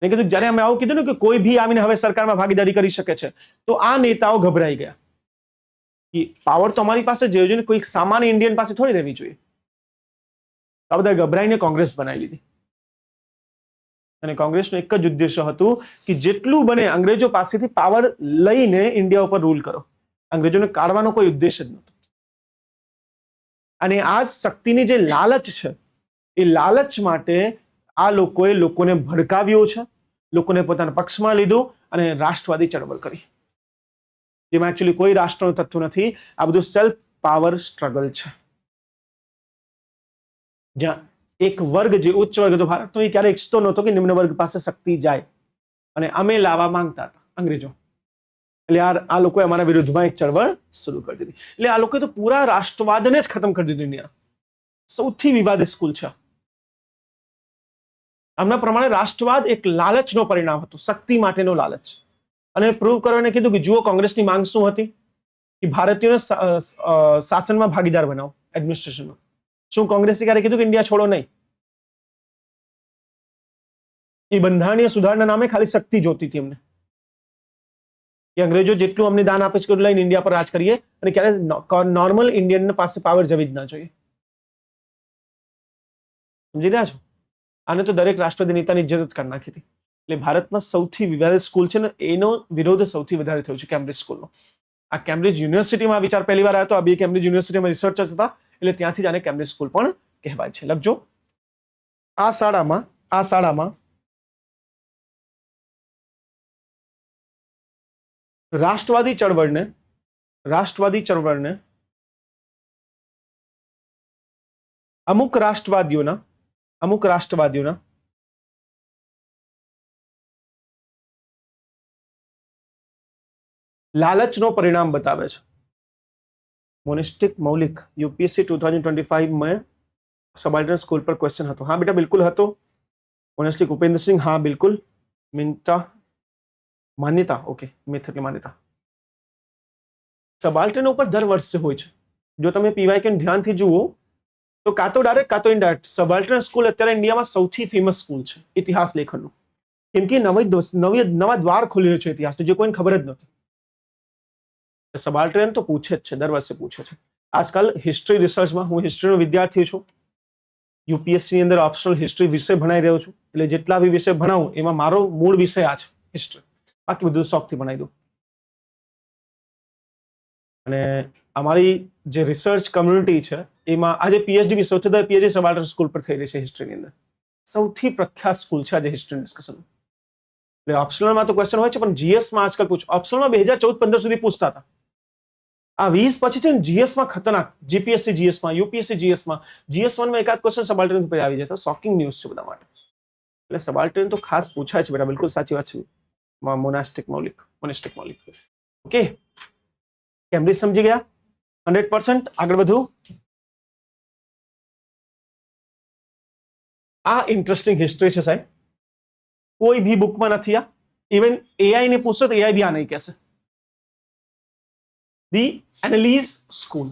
મેં કીધું જ્યારે અમે આવું કીધું ને કે કોઈ બી આવીને હવે સરકારમાં ભાગીદારી કરી શકે છે, તો આ નેતાઓ ગભરાઈ ગયા કે પાવર તો અમારી પાસે જ જોઈએ, કોઈ સામાન્ય ઇન્ડિયન પાસે થોડી રહેવી જોઈએ. આ બધા ગભરાઈને કોંગ્રેસ બનાવી લીધી. અને કોંગ્રેસનું એક જ ઉદ્દેશ્ય હતું કે જેટલું બને અંગ્રેજો પાસેથી પાવર લઈને ઇન્ડિયા ઉપર રૂલ કરો. અંગ્રેજોને કાઢવાનો કોઈ ઉદ્દેશ જ નહોતો. અને આ શક્તિની જે લાલચ છે, એ લાલચ માટે આ લોકોને ભડકાવ્યો છે, લોકોને પોતાના પક્ષમાં લીધું અને રાષ્ટ્રવાદી ચળવળ કરી, જેમાં એકચ્યુઅલી કોઈ રાષ્ટ્રનું તત્વ નથી. આ બધું સેલ્ફ પાવર સ્ટ્રગલ છે, જ્યાં એક વર્ગ, જે ઉચ્ચ વર્ગ હતો ભારતનો, એ ક્યારે ઈચ્છતો નહોતો કે નિમ્ન વર્ગ પાસે શક્તિ જાય, અને અમે લાવવા માંગતા હતા અંગ્રેજો. એટલે આ લોકોએ અમારા વિરુદ્ધમાં એક ચળવળ શરૂ કરી દીધી. એટલે આ લોકોએ તો પૂરા રાષ્ટ્રવાદને જ ખતમ કરી દીધું. ઇન્ડિયા સૌથી વિવાદિત સ્કૂલ છે. આમના પ્રમાણે રાષ્ટ્રવાદ એક લાલચનો પરિણામ હતું, શક્તિ માટેનો લાલચ. અને પ્રૂવ કરવાને કીધું કે જુઓ કોંગ્રેસની માંગ શું હતી, કે ભારતીયોને શાસનમાં ભાગીદાર બનાવો, એડમિનિસ્ટ્રેશનમાં. શું કોંગ્રેસે ક્યારે કીધું કે ઇન્ડિયા છોડો? નહીં. એ બંધારણીય સુધારના નામે ખાલી શક્તિ જોતી હતી એમને, કે અંગ્રેજો જેટલું અમને દાન આપે છે એટલું લઈને ઇન્ડિયા પર રાજ કરીએ, અને ક્યારે નોર્મલ ઇન્ડિયન પાસે પાવર જવી જ ના જોઈએ. સમજી રહ્યા છો? આને તો દરેક રાષ્ટ્રપતિ નેતાની ઇજ્જત જ કરી નાખી હતી. એટલે ભારતમાં સૌથી વિવાદિત સ્કૂલ છે ને, એનો વિરોધ સૌથી વધારે થયો છે કેમ્બ્રિજ સ્કૂલનો. આ કેમ્બ્રિજ યુનિવર્સિટીમાં વિચાર પહેલી વાર આવ્યો હતો. આ બે કેમ્બ્રિજ યુનિવર્સિટીમાં રિસર્ચર્સ હતા, એટલે ત્યાંથી જ આને કેમ્બ્રિજ સ્કૂલ પણ કહેવાય છે. લખજો. આ શાળામાં રાષ્ટ્રવાદી ચળવળને અમુક રાષ્ટ્રવાદીઓના લાલચનો પરિણામ બતાવે છે. મોનેસ્ટિક મૌલિક यूपीएससी 2025 में સબાલ્ટર્ન સ્કૂલ પર ક્વેશ્ચન હતો. હા બેટા બિલકુલ હતો. મોનેસ્ટિક ઉપેન્દ્ર સિંહ, હા બિલકુલ. મિન્ટા માન્યતા, ઓકે, મેથડ की માન્યતા સબાલ્ટર્ન ઉપર દર વર્ષે હોય છે. જો તમે પીવાયક્યુ ધ્યાનથી જુઓ તો કાં તો ડાયરેક્ટ કાં તો ઇનડાયરેક્ટ સબાલ્ટર્ન સ્કૂલ અત્યારે ઇન્ડિયામાં સૌથી ફેમસ સ્કૂલ છે ઇતિહાસ લેખનનું, કેમ કે નવા દ્વાર ખોલી રહ્યો છે ઇતિહાસનો, જે કોઈને ખબર જ નથી. સબાલ્ટર્ન તો પૂછે જ છે, દર વર્ષે પૂછે છે. આજકાલ હિસ્ટ્રી રિસર્ચમાં, હું હિસ્ટ્રીનો વિદ્યાર્થી છું, યુપીએસસી ની અંદર ઓપ્શનલ હિસ્ટ્રી વિષય ભણાઈ રહ્યો છું. એટલે જેટલા બી વિષય ભણાવું એમાં મારો મૂળ વિષય આ છે, હિસ્ટ્રી. બાકી બધું શોખથી ભણાઈ દઉં. અને અમારી જે રિસર્ચ કમ્યુનિટી છે એમાં આજે પીએચડી બી સૌથી વધારે પીએચડી સબાલ્ટર્ન સ્કૂલ પર થઈ રહી છે હિસ્ટ્રીની અંદર. સૌથી પ્રખ્યાત સ્કૂલ છે આજે હિસ્ટ્રી ડિસ્કશન. એટલે ઓપ્શનલમાં તો ક્વેશ્ચન હોય છે, પણ જીએસમાં આજકાલ ઓપ્શનલમાં 2014-15 સુધી પૂછતા હતા. આ 20 પછી છે ને જીએસમાં ખતરનાક, જીપીએસસી જીએસમાં, યુપીએસસી જીએસમાં, GS1 માં એકાદ ક્વેશ્ચન સબાલ્ટર્ન પર આવી જાય તો શોકિંગ ન્યૂઝ છે બધા માટે. એટલે સબાલ્ટર્ન તો ખાસ પૂછાય છે બેટા, બિલકુલ સાચી વાત છે. મોનેસ્ટિક મૌલિક. ઓકે, કેમ્બ્રિજ સમજી ગયા 100%. આગળ વધુ. આ ઇન્ટરેસ્ટિંગ હિસ્ટ્રી છે સાહેબ, કોઈ ભી બુકમાં નથી. આ ઇવન એઆઈ ને પૂછો તો એઆઈ બી આ નહીં કહેશે. ધી એનાલિઝ સ્કૂલ,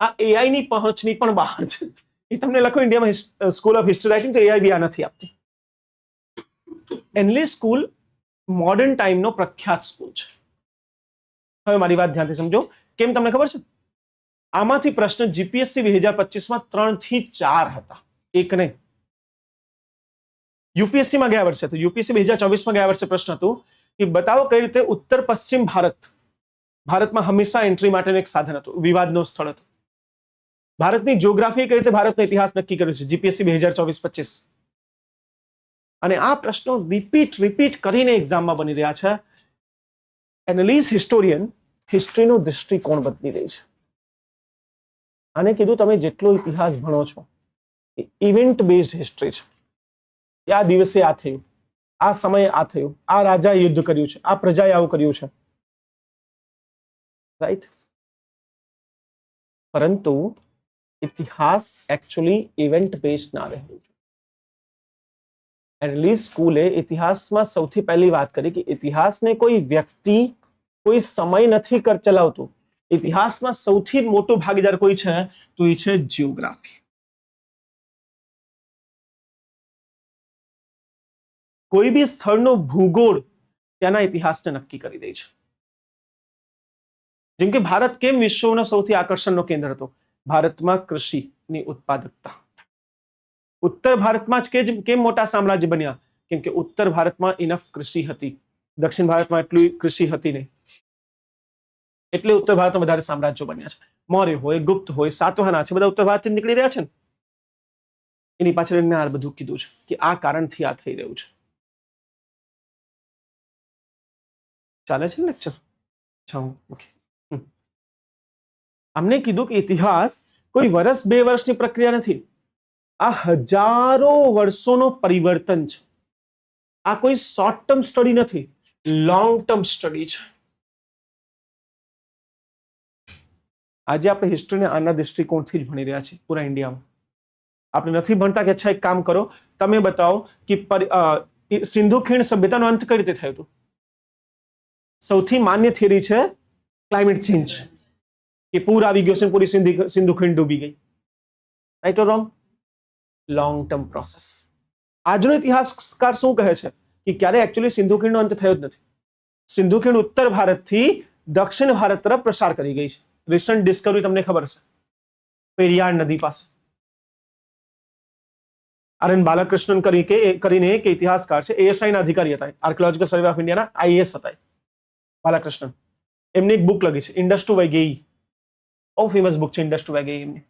આ એઆઈ ની પહોંચની પણ બહાર છે. એ તમને લખો ઇન્ડિયામાં સ્કૂલ ઓફ હિસ્ટ્રી રાઇટિંગ, તો એઆઈ બી આ નથી આપતી. એનાલિઝ સ્કૂલ મોડર્ન ટાઈમનો પ્રખ્યાત સ્કૂલ છે. હવે મારી વાત ધ્યાનથી સમજો. કેમ તમને ખબર છે? આમાંથી પ્રશ્ન જીપીએસસી 2025 માં 3 થી 4 હતા, એક નહીં. યુપીએસસી માં ગયા વર્ષે, તો યુપીએસસી 2024 માં ગયા વર્ષે પ્રશ્ન હતો કે બતાવો કઈ રીતે ઉત્તર પશ્ચિમ ભારતમાં હંમેશા એન્ટ્રી માટેનું એક સાધન હતું, વિવાદનો સ્થળ હતું. ભારતની જીઓગ્રાફી કઈ રીતે ભારતનો ઇતિહાસ નક્કી કર્યો છે, જીપીએસસી 2024-25. અને આ પ્રશ્નો રિપીટ કરીને એક્ઝામમાં બની રહ્યા છે. એનાલિઝ હિસ્ટોરિયન હિસ્ટ્રીનો દૃષ્ટિકોણ બદલી રહી છે. આને કીધું તમે જેટલો ઇતિહાસ ભણો છો એ ઇવેન્ટ બેઝડ હિસ્ટ્રી છે. આ દિવસે આ થયું, આ સમયે આ થયું, આ રાજાએ યુદ્ધ કર્યું છે, આ પ્રજાએ આવું કર્યું છે, રાઈટ? પરંતુ ઇતિહાસ એકચ્યુઅલી ઇવેન્ટ બેઝડ ના રહેવું જોઈએ. એનાલિઝ સ્કૂલે ઇતિહાસમાં સૌથી પહેલી વાત કરી કે ઇતિહાસને કોઈ વ્યક્તિ, કોઈ સમય નથી ચલાવતું. ઇતિહાસમાં સૌથી મોટો ભાગીદાર કોઈ છે તો એ છે જીઓગ્રાફી. કોઈ બી સ્થળનો ભૂગોળ ત્યાંના ઇતિહાસને નક્કી કરી દે છે. જેમ કે ભારત કેમ વિશ્વનો સૌથી આકર્ષણનો કેન્દ્ર હતો? ભારતમાં કૃષિની ઉત્પાદકતા. ઉત્તર ભારતમાં જ કેમ મોટા સામ્રાજ્ય બન્યા? કેમ કે ઉત્તર ભારતમાં ઇનફ કૃષિ હતી, દક્ષિણ ભારતમાં એટલી કૃષિ હતી નહીં, એટલે ઉત્તર ભારતમાં વધારે સામ્રાજ્યો બન્યા છે. મૌર્ય હોય, ગુપ્ત હોય, સાતવાહના છે, બધા ઉત્તર ભારતથી નીકળી રહ્યા છે ને. એની પાછળ એમને આ બધું કીધું છે કે આ કારણથી આ થઈ રહ્યું છે. ચાલે છે લેક્ચર? ઓકે. અમને કીધું કે ઇતિહાસ કોઈ વર્ષ બે વર્ષની પ્રક્રિયા નથી, આ હજારો વર્ષોનો પરિવર્તન છે. આ કોઈ શોર્ટ ટર્મ સ્ટડી નથી, લોંગ ટર્મ સ્ટડી છે. આજે આપણે હિસ્ટ્રીને આના દૃષ્ટિકોણથી જ ભણી રહ્યા છીએ પૂરા ઇન્ડિયામાં. આપણે નથી ભણતા કે અચ્છા એક કામ કરો, તમે બતાવો કે સિંધુ ખીણ સભ્યતાનો અંત કઈ રીતે થયો હતો. સૌથી માન્ય થિયરી છે ક્લાઇમેટ ચેન્જ, કે પૂર આવી ગયો છે, પૂરી સિંધુ ખીણ ડૂબી ગઈ. Right or wrong? Long term process. આજનો ઇતિહાસકાર શું કહે છે કે ક્યારે એકચ્યુઅલી સિંધુ ખીણનો અંત થયો જ નથી. સિંધુ ખીણ ઉત્તર ભારતથી દક્ષિણ ભારત તરફ પ્રસાર કરી ગઈ છે. રિસન્ટ ડિસ્કવરી તમને ખબર છે, પેરિયાર નદી પાસે. આર એન બાલકૃષ્ણન કરીને એક ઇતિહાસકાર છે, એએસઆઈ ના અધિકારી હતા, આર્કિયોલોજીકલ સર્વે ઓફ ઇન્ડિયાના આઈએએસ હતા બાલકૃષ્ણન. એમની એક બુક લખી છે ઇન્ડસ ટુ વૈગેયી. બહુ ફેમસ બુક છે ઇન્ડસ ટુ વૈગેયી એમની,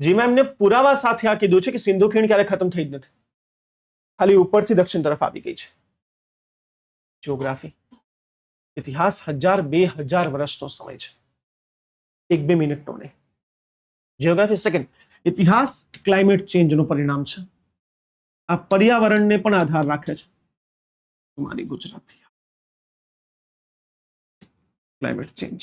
જેમાં એમને પુરાવા સાથે આ કીધું છે કે સિંધુ ખીણ ક્યારે ખતમ થઈ જ નથી, ખાલી ઉપરથી દક્ષિણ તરફ આવી ગઈ છે. જીઓગ્રાફી, ઇતિહાસ 1000-2000 વર્ષનો સમય છે, 1-2 મિનિટનો નહીં. જીઓગ્રાફી. સેકન્ડ, ઇતિહાસ ક્લાઇમેટ ચેન્જનું પરિણામ છે. આ પર્યાવરણને પણ આધાર રાખે છે. તમારી ગુજરાતી ક્લાઇમેટ ચેન્જ.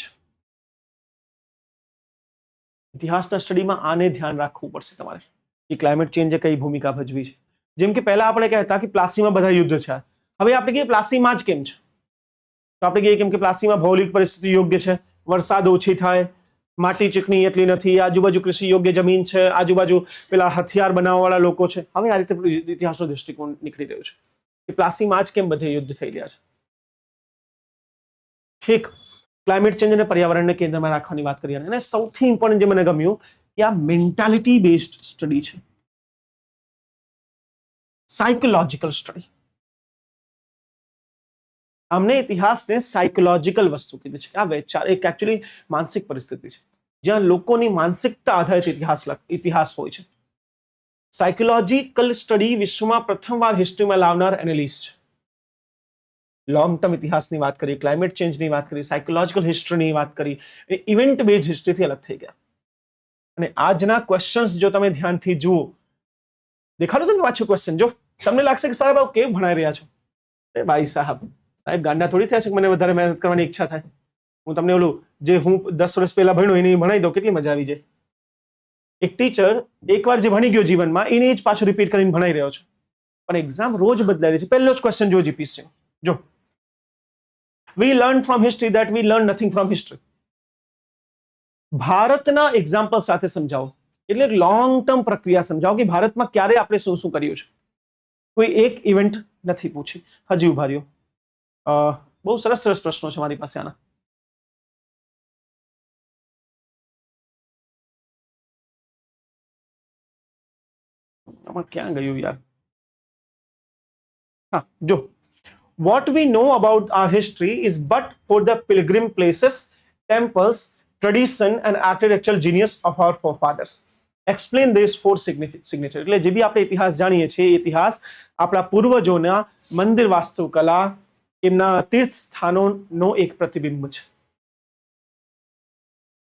ઇતિહાસના સ્ટડીમાં આને ધ્યાન રાખવું પડશે તમારે કે ક્લાઇમેટ ચેન્જે કઈ ભૂમિકા ભજવી છે. જેમ કે પહેલા આપણે કહેતા કે પ્લાસીમાં બધા યુદ્ધ છે, હવે આપણે કહીએ પ્લાસીમાં જ કેમ છે? તો આપણે કહીએ કેમ કે પ્લાસીમાં ભૌગોલિક પરિસ્થિતિ યોગ્ય છે, વરસાદ ઓછી થાય, માટી ચીકણી એટલી નથી, આજુબાજુ કૃષિ યોગ્ય જમીન છે, આજુબાજુ પેલા હથિયાર બનાવવાવાળા લોકો છે. હવે આ રીતે ઇતિહાસનો દૃષ્ટિકોણ નીકળી રહ્યો છે કે પ્લાસીમાં જ કેમ બધે યુદ્ધ થઈ રહ્યા છે. ઠીક, ક્લાઇમેટ ચેન્જ અને પર્યાવરણને કેન્દ્રમાં રાખવાની વાત કરી, અને સૌથી ઇમ્પોર્ટન્ટ જે મને ગમ્યું કે આ મેન્ટાલિટી બેઝડ સ્ટડી છે, સાયકોલોજીકલ સ્ટડી. અમને ઇતિહાસને સાયકોલોજીકલ વસ્તુ કીધી છે. આ વિચાર એક એકચ્યુઅલી માનસિક પરિસ્થિતિ છે, જ્યાં લોકોની માનસિકતા આધારિત ઇતિહાસ હોય છે. સાયકોલોજીકલ સ્ટડી વિશ્વમાં પ્રથમવાર હિસ્ટ્રીમાં લાવનાર એનાલિસ્ટ છે. લોંગ ટર્મ ઇતિહાસની વાત કરી, ક્લાઇમેટ ચેન્જની વાત કરી, સાયકોલોજીકલ હિસ્ટ્રીની વાત કરી, ઇવેન્ટ બેઝ હિસ્ટ્રીથી અલગ થઈ ગયા. અને આજના ક્વેશ્ચન્સ જો તમે ધ્યાનથી જુઓ, દેખાડો તમને પાછું ક્વેશ્ચન, જો તમને લાગશે કે સાહેબ આવું કેમ ભણાઈ રહ્યા છો? અરે ભાઈ સાહેબ ગાંડા થોડી થયા છે કે મને વધારે મહેનત કરવાની ઈચ્છા થાય. હું તમને ઓલું જે હું 10 વર્ષ પહેલા ભણ્યો એની ભણાઈ દઉં, કેટલી મજા આવી જાય. એક ટીચર એકવાર જે ભણી ગયો જીવનમાં એને જ પાછું રિપીટ કરીને ભણાઈ રહ્યો છે, પણ એક્ઝામ રોજ બદલાઈ રહી છે. પહેલો જ ક્વેશ્ચન જો જીપીએસસી, જો we learn from history that we learn nothing from history. ભારતના એક્ઝામ્પલ સાથે સમજાવો, એટલે લોંગ ટર્મ પ્રક્રિયા સમજાવો કે ભારતમાં ક્યારે આપણે શું શું કર્યું છે. કોઈ એક ઇવેન્ટ નથી પૂછી. હજી ઉભા રહ્યો, બહુ સરસ સરસ પ્રશ્નો છે મારી પાસે આના. આમાં ક્યાં ગયું યાર? હા, જો what we know about our history is but for the pilgrim places, temples, tradition and architectural genius of our forefathers. Explain this four signature. એટલે જે બી આપણે ઇતિહાસ જાણીએ છીએ, ઇતિહાસ આપણા પૂર્વજોના મંદિર વાસ્તુકલા, એમના તીર્થ સ્થાનોનો એક પ્રતિબિંબ છે.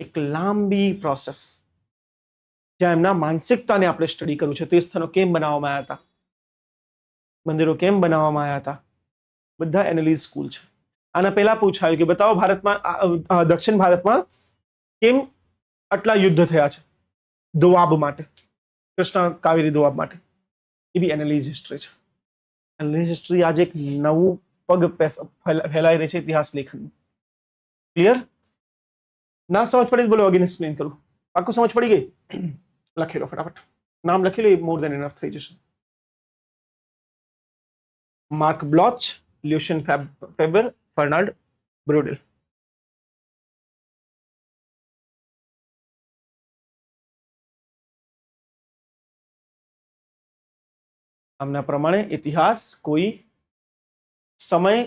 એક લાંબી પ્રોસેસ જ્યાં એમના માનસિકતાને આપણે સ્ટડી કર્યું છે. તીર્થ સ્થાનો કેમ બનાવવામાં આવ્યા હતા, મંદિરો કેમ બનાવવામાં આવ્યા હતા, બધા એનાલિઝ સ્કૂલ છે. આના પહેલા પૂછાયું કે બતાવો ભારતમાં દક્ષિણ ભારતમાં કેમ આટલા યુદ્ધ થયા છે દોઆબ માટે, કૃષ્ણ કાવેરી દોઆબ માટે. એ બી એનાલિઝ હિસ્ટ્રી છે. એનાલિઝ હિસ્ટ્રી આજે એક નવું પગ ફેલાઈ રહી છે ઇતિહાસ લેખનમાં. ક્લિયર? ના સમજ પડી બોલો, અગેન એક્સપ્લેન કરું. પાક્કું સમજ પડી ગઈ? લખી લો ફટાફટ, નામ લખી લો, મોર દેન ઇનફ થઈ જશે. Marc Bloch, Lucien Febvre, Fernand Braudel. આમના પ્રમાણે ઇતિહાસ કોઈ સમય,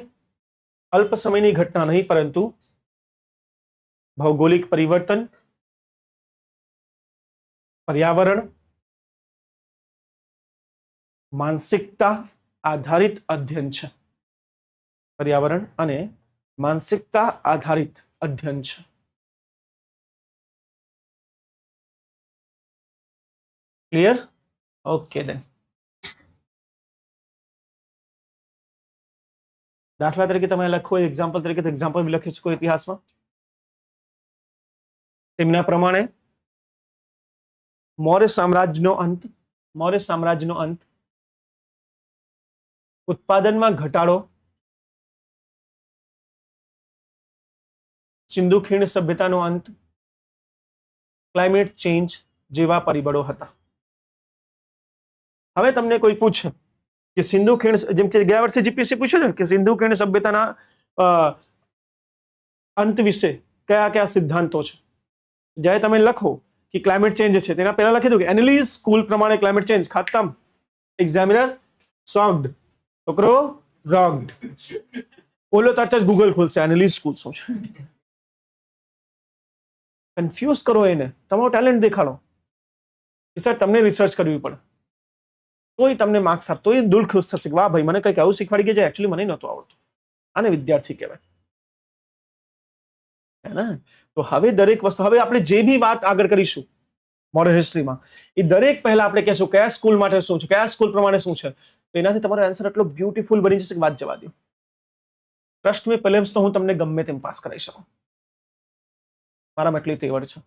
અલ્પ સમયની ઘટના નહીં, પરંતુ ભૌગોલિક પરિવર્તન, પર્યાવરણ, માનસિકતા આધારિત અધ્યયન છે. પર્યાવરણ અને માનસિકતા આધારિત અધ્યયન છે. ક્લિયર? Okay then. દાખલા તરીકે તમે લખો, એક્ઝામ્પલ તરીકે એક્ઝામ્પલ બી લખી શકો ઇતિહાસમાં. તેમના પ્રમાણે મૌર્ય સામ્રાજ્યનો અંત, ઉત્પાદનમાં ઘટાડો, સિંધુ ખીણ સભ્યતાનો અંત, ક્લાઇમેટ ચેન્જ જેવા પરિબળો હતા. હવે તમને કોઈ પૂછે કે સિંધુ ખીણ, જેમ કે ગયા વર્ષે જીપીએસસી પૂછ્યું ને કે સિંધુ ખીણ સભ્યતાના અંત વિશે કયા કયા સિદ્ધાંતો છે, જ્યારે તમે લખો કે ક્લાઇમેટ ચેન્જ છે, તેના પહેલા લખી દો કે એનાલિઝ સ્કૂલ પ્રમાણે ક્લાઇમેટ ચેન્જ, ખતમ. એક્ઝામિનર શોક્ડ, છોકરો રોગ્ડ. બોલો તરત જ ગૂગલ ખોલશે એનાલિઝ સ્કૂલ શું છે. કન્ફ્યુઝ કરો એને, તમારો ટેલેન્ટ દેખાડો. સર તમને રિસર્ચ કરવી પડે, તોય તમને માર્ક્સ આપ, તોય દુલ ખુશ થશે કે વાહ ભાઈ મને કંઈક આવું શીખવાડી ગયા જે એકચ્યુઅલી મને નહોતું આવડતું. આને વિદ્યાર્થી કહેવાય. હે ને? તો હવે દરેક વસ્તુ, હવે આપણે જે બી વાત આગળ કરીશું મોડર્ન હિસ્ટ્રીમાં, એ દરેક પહેલા આપણે કહેશું કયા સ્કૂલ માટે શું છે, કયા સ્કૂલ પ્રમાણે શું છે. તો એનાથી તમારો આન્સર એટલો બ્યુટીફુલ બની જશે કે વાત જવા દો. ટ્રસ્ટ મે, પ્રિલિમ્સ તો હું તમને ગમે તેમ પાસ કરાવી શકું, મારામાં એટલી તેવડ છે.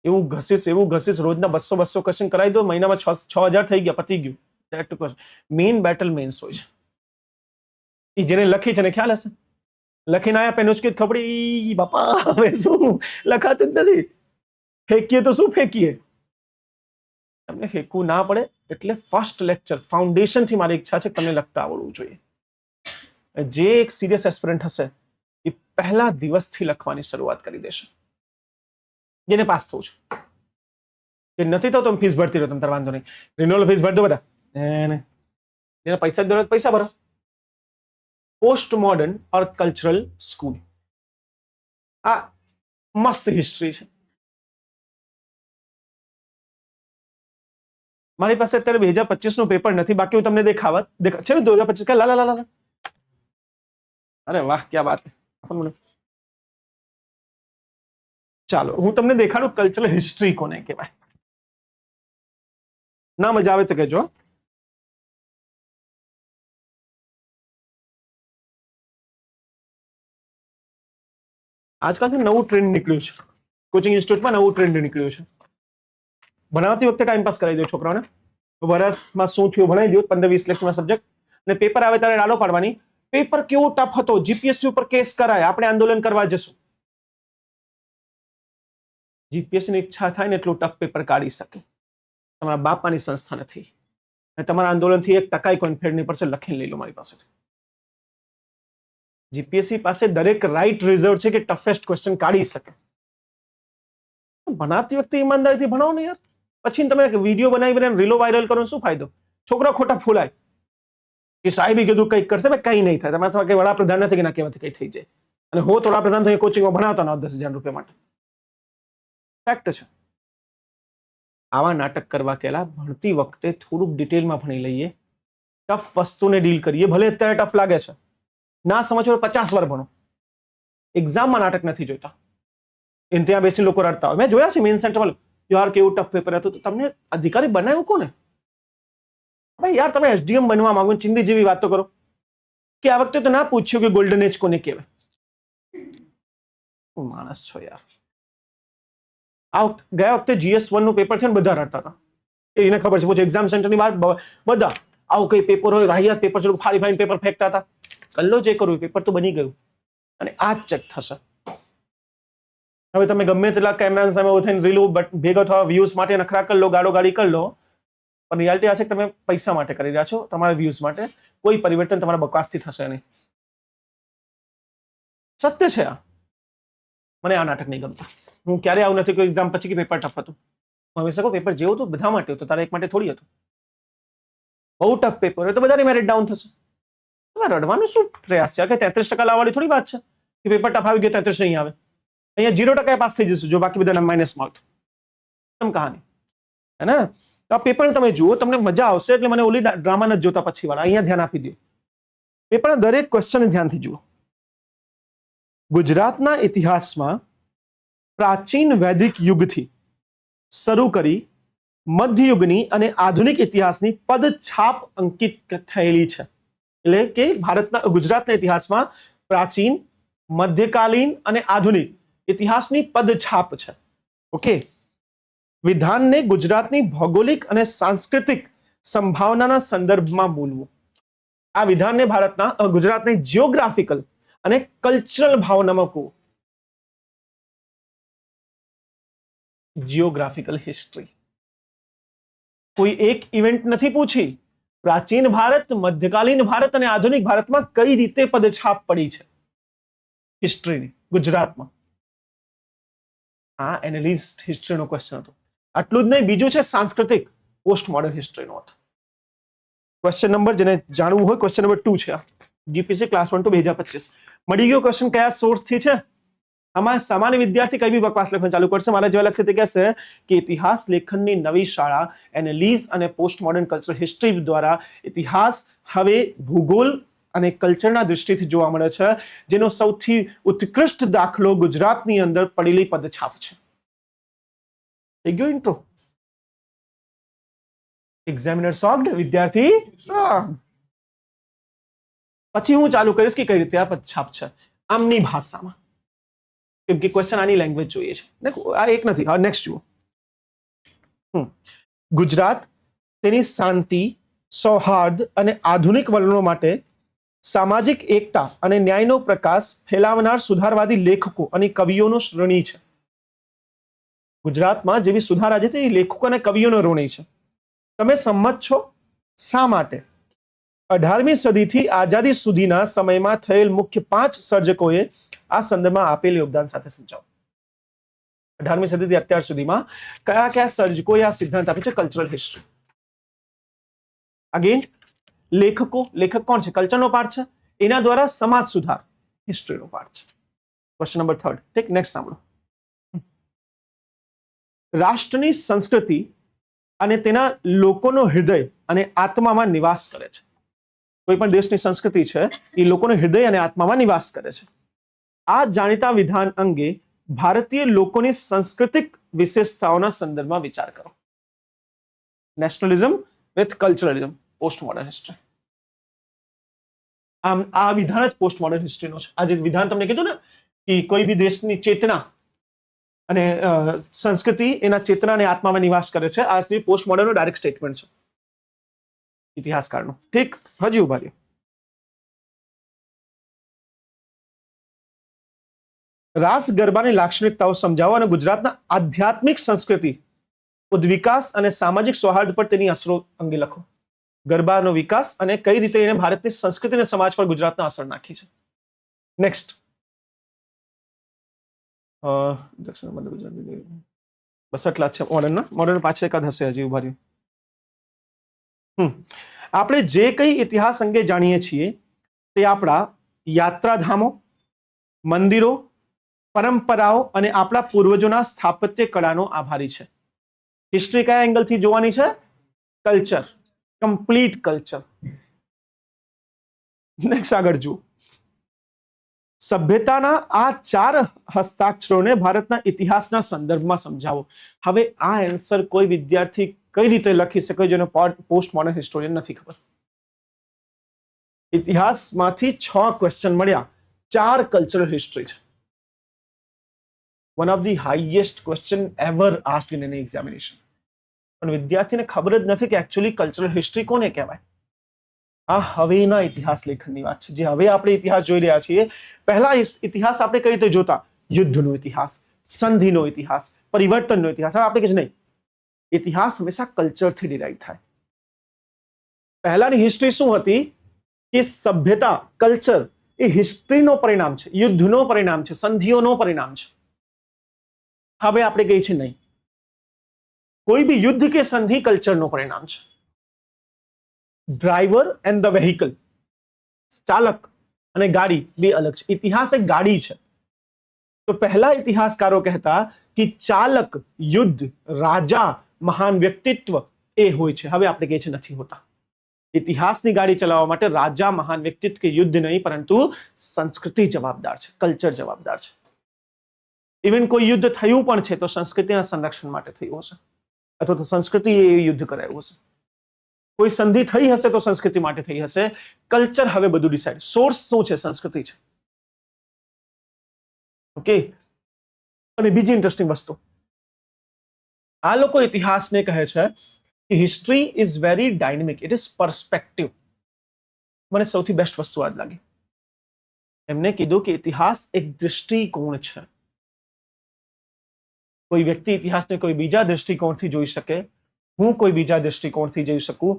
એવું ઘસીસ રોજના 200 ક્વેશ્ચન કરાવી દો, મહિનામાં 6,000 થઈ ગયા, પતી ગયું. મેઇન બેટલ મેન્સ હોય છે, એ જેને લખી છે ને ખ્યાલ હશે. લખીને આયા પેન ઉચકી ખબડી બાપા, હવે શું લખાતું જ નથી, ફેંકીએ તો શું ફેંકીએ. તમને ફેંકવું ના પડે એટલે ફર્સ્ટ લેક્ચર ફાઉન્ડેશન થી મારી ઈચ્છા છે કે તમને લખતા આવડવું જોઈએ. જે એક સિરિયસ એસ્પિરન્ટ હશે એ પહેલા દિવસથી લખવાની શરૂઆત કરી દેશે, જેને પાસ થવું છે. જે નથી તો તમે ફીસ ભરતી રહો, તમે વાંધો નહીં, રિન્યુઅલ ફીસ ભરી દો બધા, જેને પૈસા જરૂરત પૈસા ભરો. પોસ્ટ મોડર્ન ઓર કલ્ચરલ સ્કૂલ, આ મસ્ત હિસ્ટ્રી છે. મારી પાસે અત્યારે 2025 નું પેપર નથી, બાકી હું તમને દેખાવત છે 2025 કે લા. અરે વાહ ક્યા વાત. ચાલો હું તમને દેખાડું કલ્ચરલ હિસ્ટ્રી કોને કહેવાય. ના મજા આવે તો કહેજો. આજકાલ નવું ટ્રેન્ડ નીકળ્યું છે, કોચિંગ ઇન્સ્ટિટ્યૂટમાં નવું ટ્રેન્ડ નીકળ્યું છે. ભણાવતી વખતે ટાઈમ પાસ કરાવી દો છોકરાઓને, વર્ષમાં શું થયું ભણાવી દો, 15-20 લેક્ચરમાં સબ્જેક્ટ, અને પેપર આવે ત્યારે ડાલો પાડવાની. પેપર કેવો ટફ હતો, જીપીએસસી ઉપર કેસ કરાય, આપણે આંદોલન કરવા જશું. જીપીએસસી ની ઈચ્છા થાય ને એટલું ટફ પેપર કાઢી શકે, તમારા બાપાની સંસ્થા નથી. તમારા આંદોલનથી 1% કોઈ ફેર નહીં પડશે, લખીને લઈ લો મારી પાસેથી. જીપીએસસી પાસે દરેક રાઈટ રિઝર્વ છે કે ટફેસ્ટ ક્વેશ્ચન કાઢી શકે. ભણાવતી વખતે ઈમાનદારીથી ભણાવો ને યાર, પછી તમે વિડીયો બનાવી રીલો વાયરલ કરો, શું ફાયદો? છોકરા ખોટા ફૂલાય કે સાહેબે કીધું કંઈક કરશે, કંઈ નહીં થાય. તમારા કઈ વડાપ્રધાન નથી કે ના કહેવાથી કંઈ થઈ જાય, અને હો તો વડાપ્રધાન તો કોચિંગમાં ભણાવતા ન 10,000 રૂપિયા માટે. ફેક્ટ છે. આવા નાટક કરવા કેલા ભણતી વખતે થોડુંક ડિટેલમાં ભણી લઈએ, ટફ વસ્તુને ડીલ કરીએ. ભલે અત્યારે ટફ લાગે છે, ના સમજો 50 વાર ભણો. એક્ઝામમાં નાટક નથી જોઈતા. એને ત્યાં બેસી લોકો રડતા હોય, મેં જોયા છે મેઇન સેન્ટરમાં, યાર કેવું ટફ પેપર હતું. તો તમને અધિકારી બનાવ્યું કોને? ભાઈ યાર તમે એસડીએમ બનવા માંગો, ચિંદી જેવી વાતો કરો કે આ વખતે તો ના પૂછ્યું કે ગોલ્ડન એજ કોને કહેવાય. માણસ છો યાર. ગયા વખતે GS1 નું પેપર છે ને, બધા રડતા હતા. એને ખબર છે, પછી એક્ઝામ સેન્ટરની બહાર બધા આવું કઈ પેપર હોય, વાહિયાત પેપર છે, ફાડી ફાડીને પેપર ફેંકતા હતા. કલ્લો જે કરવું પેપર તો બની ગયું, અને આ જ ચેક થશે. હવે તમે ગમે તેટલા કેમેરા સામે થઈને રીલો ભેગો થવા, વ્યૂઝ માટે નખરા કરી લો, ગાડો ગાડી કરી લો, પણ રિયાલિટી આ છે કે તમે પૈસા માટે કરી રહ્યા છો, તમારા વ્યૂઝ માટે. કોઈ પરિવર્તન તમારા બકવાસથી થશે નહીં. સત્ય છે આ. મને આ નાટક નહીં ગમતું. હું ક્યારે આવું નથી કોઈ એક્ઝામ પછી કે પેપર ટફ હતું. હંમેશા કહું પેપર જેવું હતું બધા માટે હતું, તારા એક માટે થોડી હતું. બહુ ટફ પેપર હોય તો બધાની મેરિટ ડાઉન થશે. રડવાનું શું પ્રયાસ છે? કે 33% લાવવાની થોડી વાત છે કે પેપર ટફ આવી ગયો 33 નહીં આવે. અહીંયા 0% પાસ થઈ જશે જો બાકી બધા માઇનસ માર્ક. એમ કહાની હે ને. તો આ પેપર તમે જુઓ, તમને મજા આવશે. એટલે મને ઓલી ડ્રામા નથી જોતા પછી વાળા, અહીંયા ધ્યાન આપી દો. પેપરના દરેક ક્વેશ્ચન ધ્યાનથી જુઓ. ગુજરાતના ઇતિહાસમાં પ્રાચીન વૈદિક યુગથી શરૂ કરી મધ્યયુગની અને આધુનિક ઇતિહાસની પદછાપ અંકિત થયેલી છે. એટલે કે ગુજરાતના ઇતિહાસમાં પ્રાચીન, મધ્યકાલીન અને આધુનિક ઇતિહાસની પદછાપ છે. ઓકે. વિધાનને ગુજરાતની ભૌગોલિક અને સાંસ્કૃતિક સંભાવનાના સંદર્ભમાં બોલવું. આ વિધાનને ગુજરાતની જીઓગ્રાફિકલ અને કલ્ચરલ ભાવનામાં કહું. Geographical history. કોઈ એક ઇવેન્ટ નથી પૂછી. પ્રાચીન ભારત, મધ્યકાલીન ભારત અને આધુનિક ભારતમાં કઈ રીતે પદછાપ પડી છે હિસ્ટ્રીની ગુજરાતમાં. આ એનાલિઝ હિસ્ટ્રીનો ક્વેશ્ચન હતો. આટલું જ નહીં, બીજું છે સાંસ્કૃતિક પોસ્ટ મોડર્ન હિસ્ટ્રીનો હતો. ક્વેશ્ચન નંબર જેને જાણવું હોય, ક્વેશ્ચન નંબર 2 છે. જીપીસી ક્લાસ 1 to 2025 મળી ગયો. ક્વેશ્ચન કયા સોર્સથી છે? આમાં સામાન્ય વિદ્યાર્થી કઈ બી બકવાસ લખવાનું ચાલુ કરશે. મારા જેવા લખશે તે કહેશે કે ઇતિહાસ લેખનની નવી શાળા એનાલિઝ અને પોસ્ટ મોડર્ન કલ્ચરલ હિસ્ટ્રી દ્વારા ઇતિહાસ હવે ભૂગોળ અને કલ્ચરના દૃષ્ટિથી જોવા મળે છે, જેનો સૌથી ઉત્કૃષ્ટ દાખલો ગુજરાતની અંદર પડેલી પદછાપ છે. થઈ ગયો ઇન્ટ્રો. એક્ઝામિનર સોલ્વ્ડ, વિદ્યાર્થી પછી હું ચાલુ કરીશ કે કઈ રીતે આ પદછાપ છે આમની ભાષામાં, કેમ કે ક્વેશ્ચન આની લેંગ્વેજ જોઈએ છે. આ એક નથી. હા, નેક્સ્ટ જુઓ. ગુજરાત તેની શાંતિ, સૌહાર્દ અને આધુનિક વલણો માટે સામાજિક એકતા અને ન્યાયનો પ્રકાશ ફેલાવનાર સુધારવાદી લેખકો અને કવિઓનું શ્રેણી છે. ગુજરાતમાં જેવી સુધારા છે એ લેખકો અને કવિઓનો ઋણી છે. તમે સંમત છો? શા માટે? 18મી સદીથી આઝાદી સુધીના સમયમાં થયેલ મુખ્ય 5 સર્જકોએ આ સંદર્ભમાં આપેલ યોગદાન સાથે સમજાવો. 18મી સદીથી અત્યાર સુધીમાં કયા કયા સર્જકોએ આ સિદ્ધાંત આપ્યો છે કલ્ચરલ હિસ્ટ્રી? અગેન લેખકો, લેખક કોણ છે? કલ્ચરનો પાર્ટ છે. એના દ્વારા સમાજ સુધાર હિસ્ટ્રીનો પાર્ટ છે. Question number 3. ઠીક, નેક્સ્ટ સાંભળો. રાષ્ટ્રની સંસ્કૃતિ અને તેના લોકોનો હૃદય અને આત્મામાં નિવાસ કરે છે. કોઈ પણ દેશની સંસ્કૃતિ છે એ લોકોનો હૃદય અને આત્મામાં નિવાસ કરે છે. આ જાણીતા વિધાન અંગે ભારતીય લોકોની સાંસ્કૃતિક વિશેષતાઓના સંદર્ભમાં વિચાર કરો. નેશનલિઝમ વિથ કલ્ચરલિઝમ, પોસ્ટ મોડર્ન હિસ્ટ્રી. આમ આ વિધાન જ પોસ્ટ મોડર્ન હિસ્ટ્રીનો છે. આ જે વિધાન તમને કીધું ને કે કોઈ બી દેશની ચેતના અને સંસ્કૃતિ એના ચેતના અને આત્મામાં નિવાસ કરે છે, આ પોસ્ટ મોડર્નનો ડાયરેક્ટ સ્ટેટમેન્ટ છે ઇતિહાસકારનો. ઠીક, હજી ઉભા રહ્યો. રાસ ગરબાની લાક્ષણિકતાઓ સમજાવો અને ગુજરાતના આધ્યાત્મિક સંસ્કૃતિ, વિકાસ અને સામાજિક સૌહાર્દ પર તેની અસરો અંગે લખો. ગરબાનો વિકાસ અને કઈ રીતે એને ભારતની સંસ્કૃતિ અને સમાજ પર ગુજરાતના અસર નાખી છે. નેક્સ્ટ. બસ એટલા જ છે મોડર્નના. મોડર્ન પાછળ એકાદ હશે, હજી ઉભા રહ્યો. આપણે જે કંઈ ઇતિહાસ અંગે જાણીએ છીએ તે આપણા યાત્રાધામો, મંદિરો, પરંપરાઓ અને આપણા પૂર્વજોના સ્થાપત્ય કળાનો આભારી છે. હિસ્ટ્રી કયા એંગલથી જોવાની છે? Culture, complete culture. નેક્સ્ટ આગળ જુઓ. સભ્યતાના આ 4 હસ્તાક્ષરોને ભારતના ઇતિહાસના સંદર્ભમાં સમજાવો. હવે આ આન્સર કોઈ વિદ્યાર્થી કઈ રીતે લખી શકે જેનો પોસ્ટ મોડર્ન હિસ્ટોરિયન નથી ખબર. ઇતિહાસમાંથી 6 ક્વેશ્ચન મળ્યા, 4 કલ્ચરલ હિસ્ટ્રી છે. One of the highest question ever asked in any examination. પણ વિદ્યાર્થીને ખબર જ નથી કે એકચ્યુઅલી કલ્ચરલ હિસ્ટ્રી કોને કહેવાય. આ હવેના ઇતિહાસ લેખનની વાત છે. જે હવે આપણે ઇતિહાસ જોઈ રહ્યા છીએ, પહેલા ઇતિહાસ આપણે કઈ રીતે જોતા? યુદ્ધનો ઇતિહાસ, સંધિનો ઇતિહાસ, પરિવર્તનનો ઇતિહાસ. હવે આપણે કે નહીં, ઇતિહાસ હંમેશા કલ્ચરથી ડિરાઈવ થાય. પહેલાની હિસ્ટ્રી શું હતી કે સભ્યતા, કલ્ચર એ હિસ્ટ્રીનો પરિણામ છે, યુદ્ધનો પરિણામ છે, સંધિઓનો પરિણામ છે. હવે આપણે કહીએ છીએ નહીં, કોઈ બી યુદ્ધ કે સંધિ કલ્ચરનો પરિણામ છે. ડ્રાઈવર એન્ડ ધ વેહિકલ, ચાલક અને ગાડી બે અલગ છે. ઇતિહાસ એક ગાડી છે. તો પહેલા ઇતિહાસકારો કહેતા કે ચાલક, યુદ્ધ, રાજા, મહાન વ્યક્તિત્વ એ હોય છે. હવે આપણે કહીએ છીએ નથી હોતા. ઇતિહાસની ગાડી ચલાવવા માટે રાજા, મહાન વ્યક્તિત્વ કે યુદ્ધ નહીં, પરંતુ સંસ્કૃતિ જવાબદાર છે, કલ્ચર જવાબદાર છે. ઇવન કોઈ યુદ્ધ થયું પણ છે તો સંસ્કૃતિના સંરક્ષણ માટે થયું હશે, અથવા તો સંસ્કૃતિ એ યુદ્ધ કરાયું હશે. કોઈ સંધિ થઈ હશે તો સંસ્કૃતિ માટે થઈ હશે. કલ્ચર હવે બધું ડિસાઇડ. સોર્સ શું છે? સંસ્કૃતિ છે. ઓકે. અને બીજી ઇન્ટરેસ્ટિંગ વસ્તુ, આ લોકો ઇતિહાસને કહે છે કે history is very dynamic, it is perspective. મને સૌથી બેસ્ટ વસ્તુ આ જ લાગી. એમને કીધું કે ઇતિહાસ એક દૃષ્ટિકોણ છે. કોઈ વ્યક્તિ ઇતિહાસને કોઈ બીજા દૃષ્ટિકોણથી જોઈ શકે હું કોઈ બીજા દૃષ્ટિકોણથી જોઈ શકું,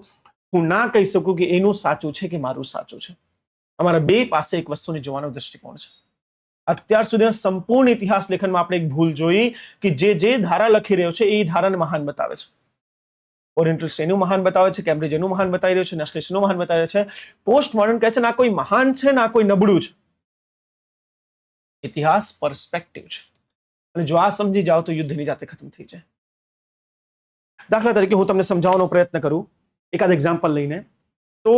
હું ના કહી શકું કે એનું સાચું છે કે મારું સાચું છે. અમારા બે પાસે એક વસ્તુને જોવાનો દૃષ્ટિકોણ છે. અત્યાર સુધી સંપૂર્ણ ઇતિહાસ લેખનમાં આપણે એક ભૂલ જોઈ કે જે ધારા લખી રહ્યો છે એ ધારાને મહાન બતાવે છે. ઓરિએન્ટલિસ્ટ એનું મહાન બતાવે છે, કેમ્બ્રિજ એનું મહાન બતાવી રહ્યો છે, નેશનલિસ્ટ એનું મહાન બતાવી રહ્યો છે. પોસ્ટ મોડર્ન કહે છે ના કોઈ મહાન છે ના કોઈ નબળું છે. ઇતિહાસ પર્સપેક્ટિવ છે, અને જો આ સમજી જાઓ તો યુદ્ધની જાતે ખતમ થઈ જાય. દાખલા તરીકે હું તમને સમજાવવાનો પ્રયત્ન કરું એકાદ એક્ઝામ્પલ લઈને, તો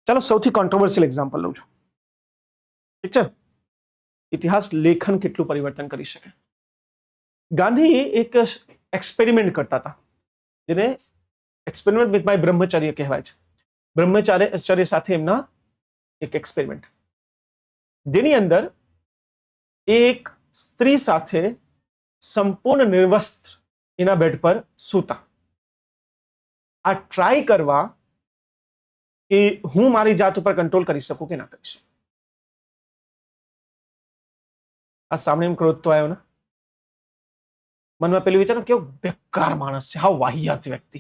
ચાલો સૌથી કોન્ટ્રોવર્સિયલ એક્ઝામ્પલ લઉં છું. ઠીક છે, ઇતિહાસ લેખન કેટલું પરિવર્તન કરી શકે. ગાંધી એક એક્સપેરિમેન્ટ કરતા હતા, જેને એક્સપેરિમેન્ટ વિથ માય બ્રહ્મચર્ય કહેવાય છે. બ્રહ્મચર્ય સાથે એમના એક એક્સપેરિમેન્ટ, જેની અંદર એક સ્ત્રી સાથે સંપૂર્ણ નિર્વસ્ત્ર એના બેડ પર સૂતા. આ ટ્રાય કરવા કે હું મારી જાત ઉપર કંટ્રોલ કરી શકું કે ના કરી શકું. આ સામે એમ ક્રોધ તો આવ્યો ને, મનમાં પેલું વિચારો કેવો બેકાર માણસ છે, હાવ વાહિયાત વ્યક્તિ.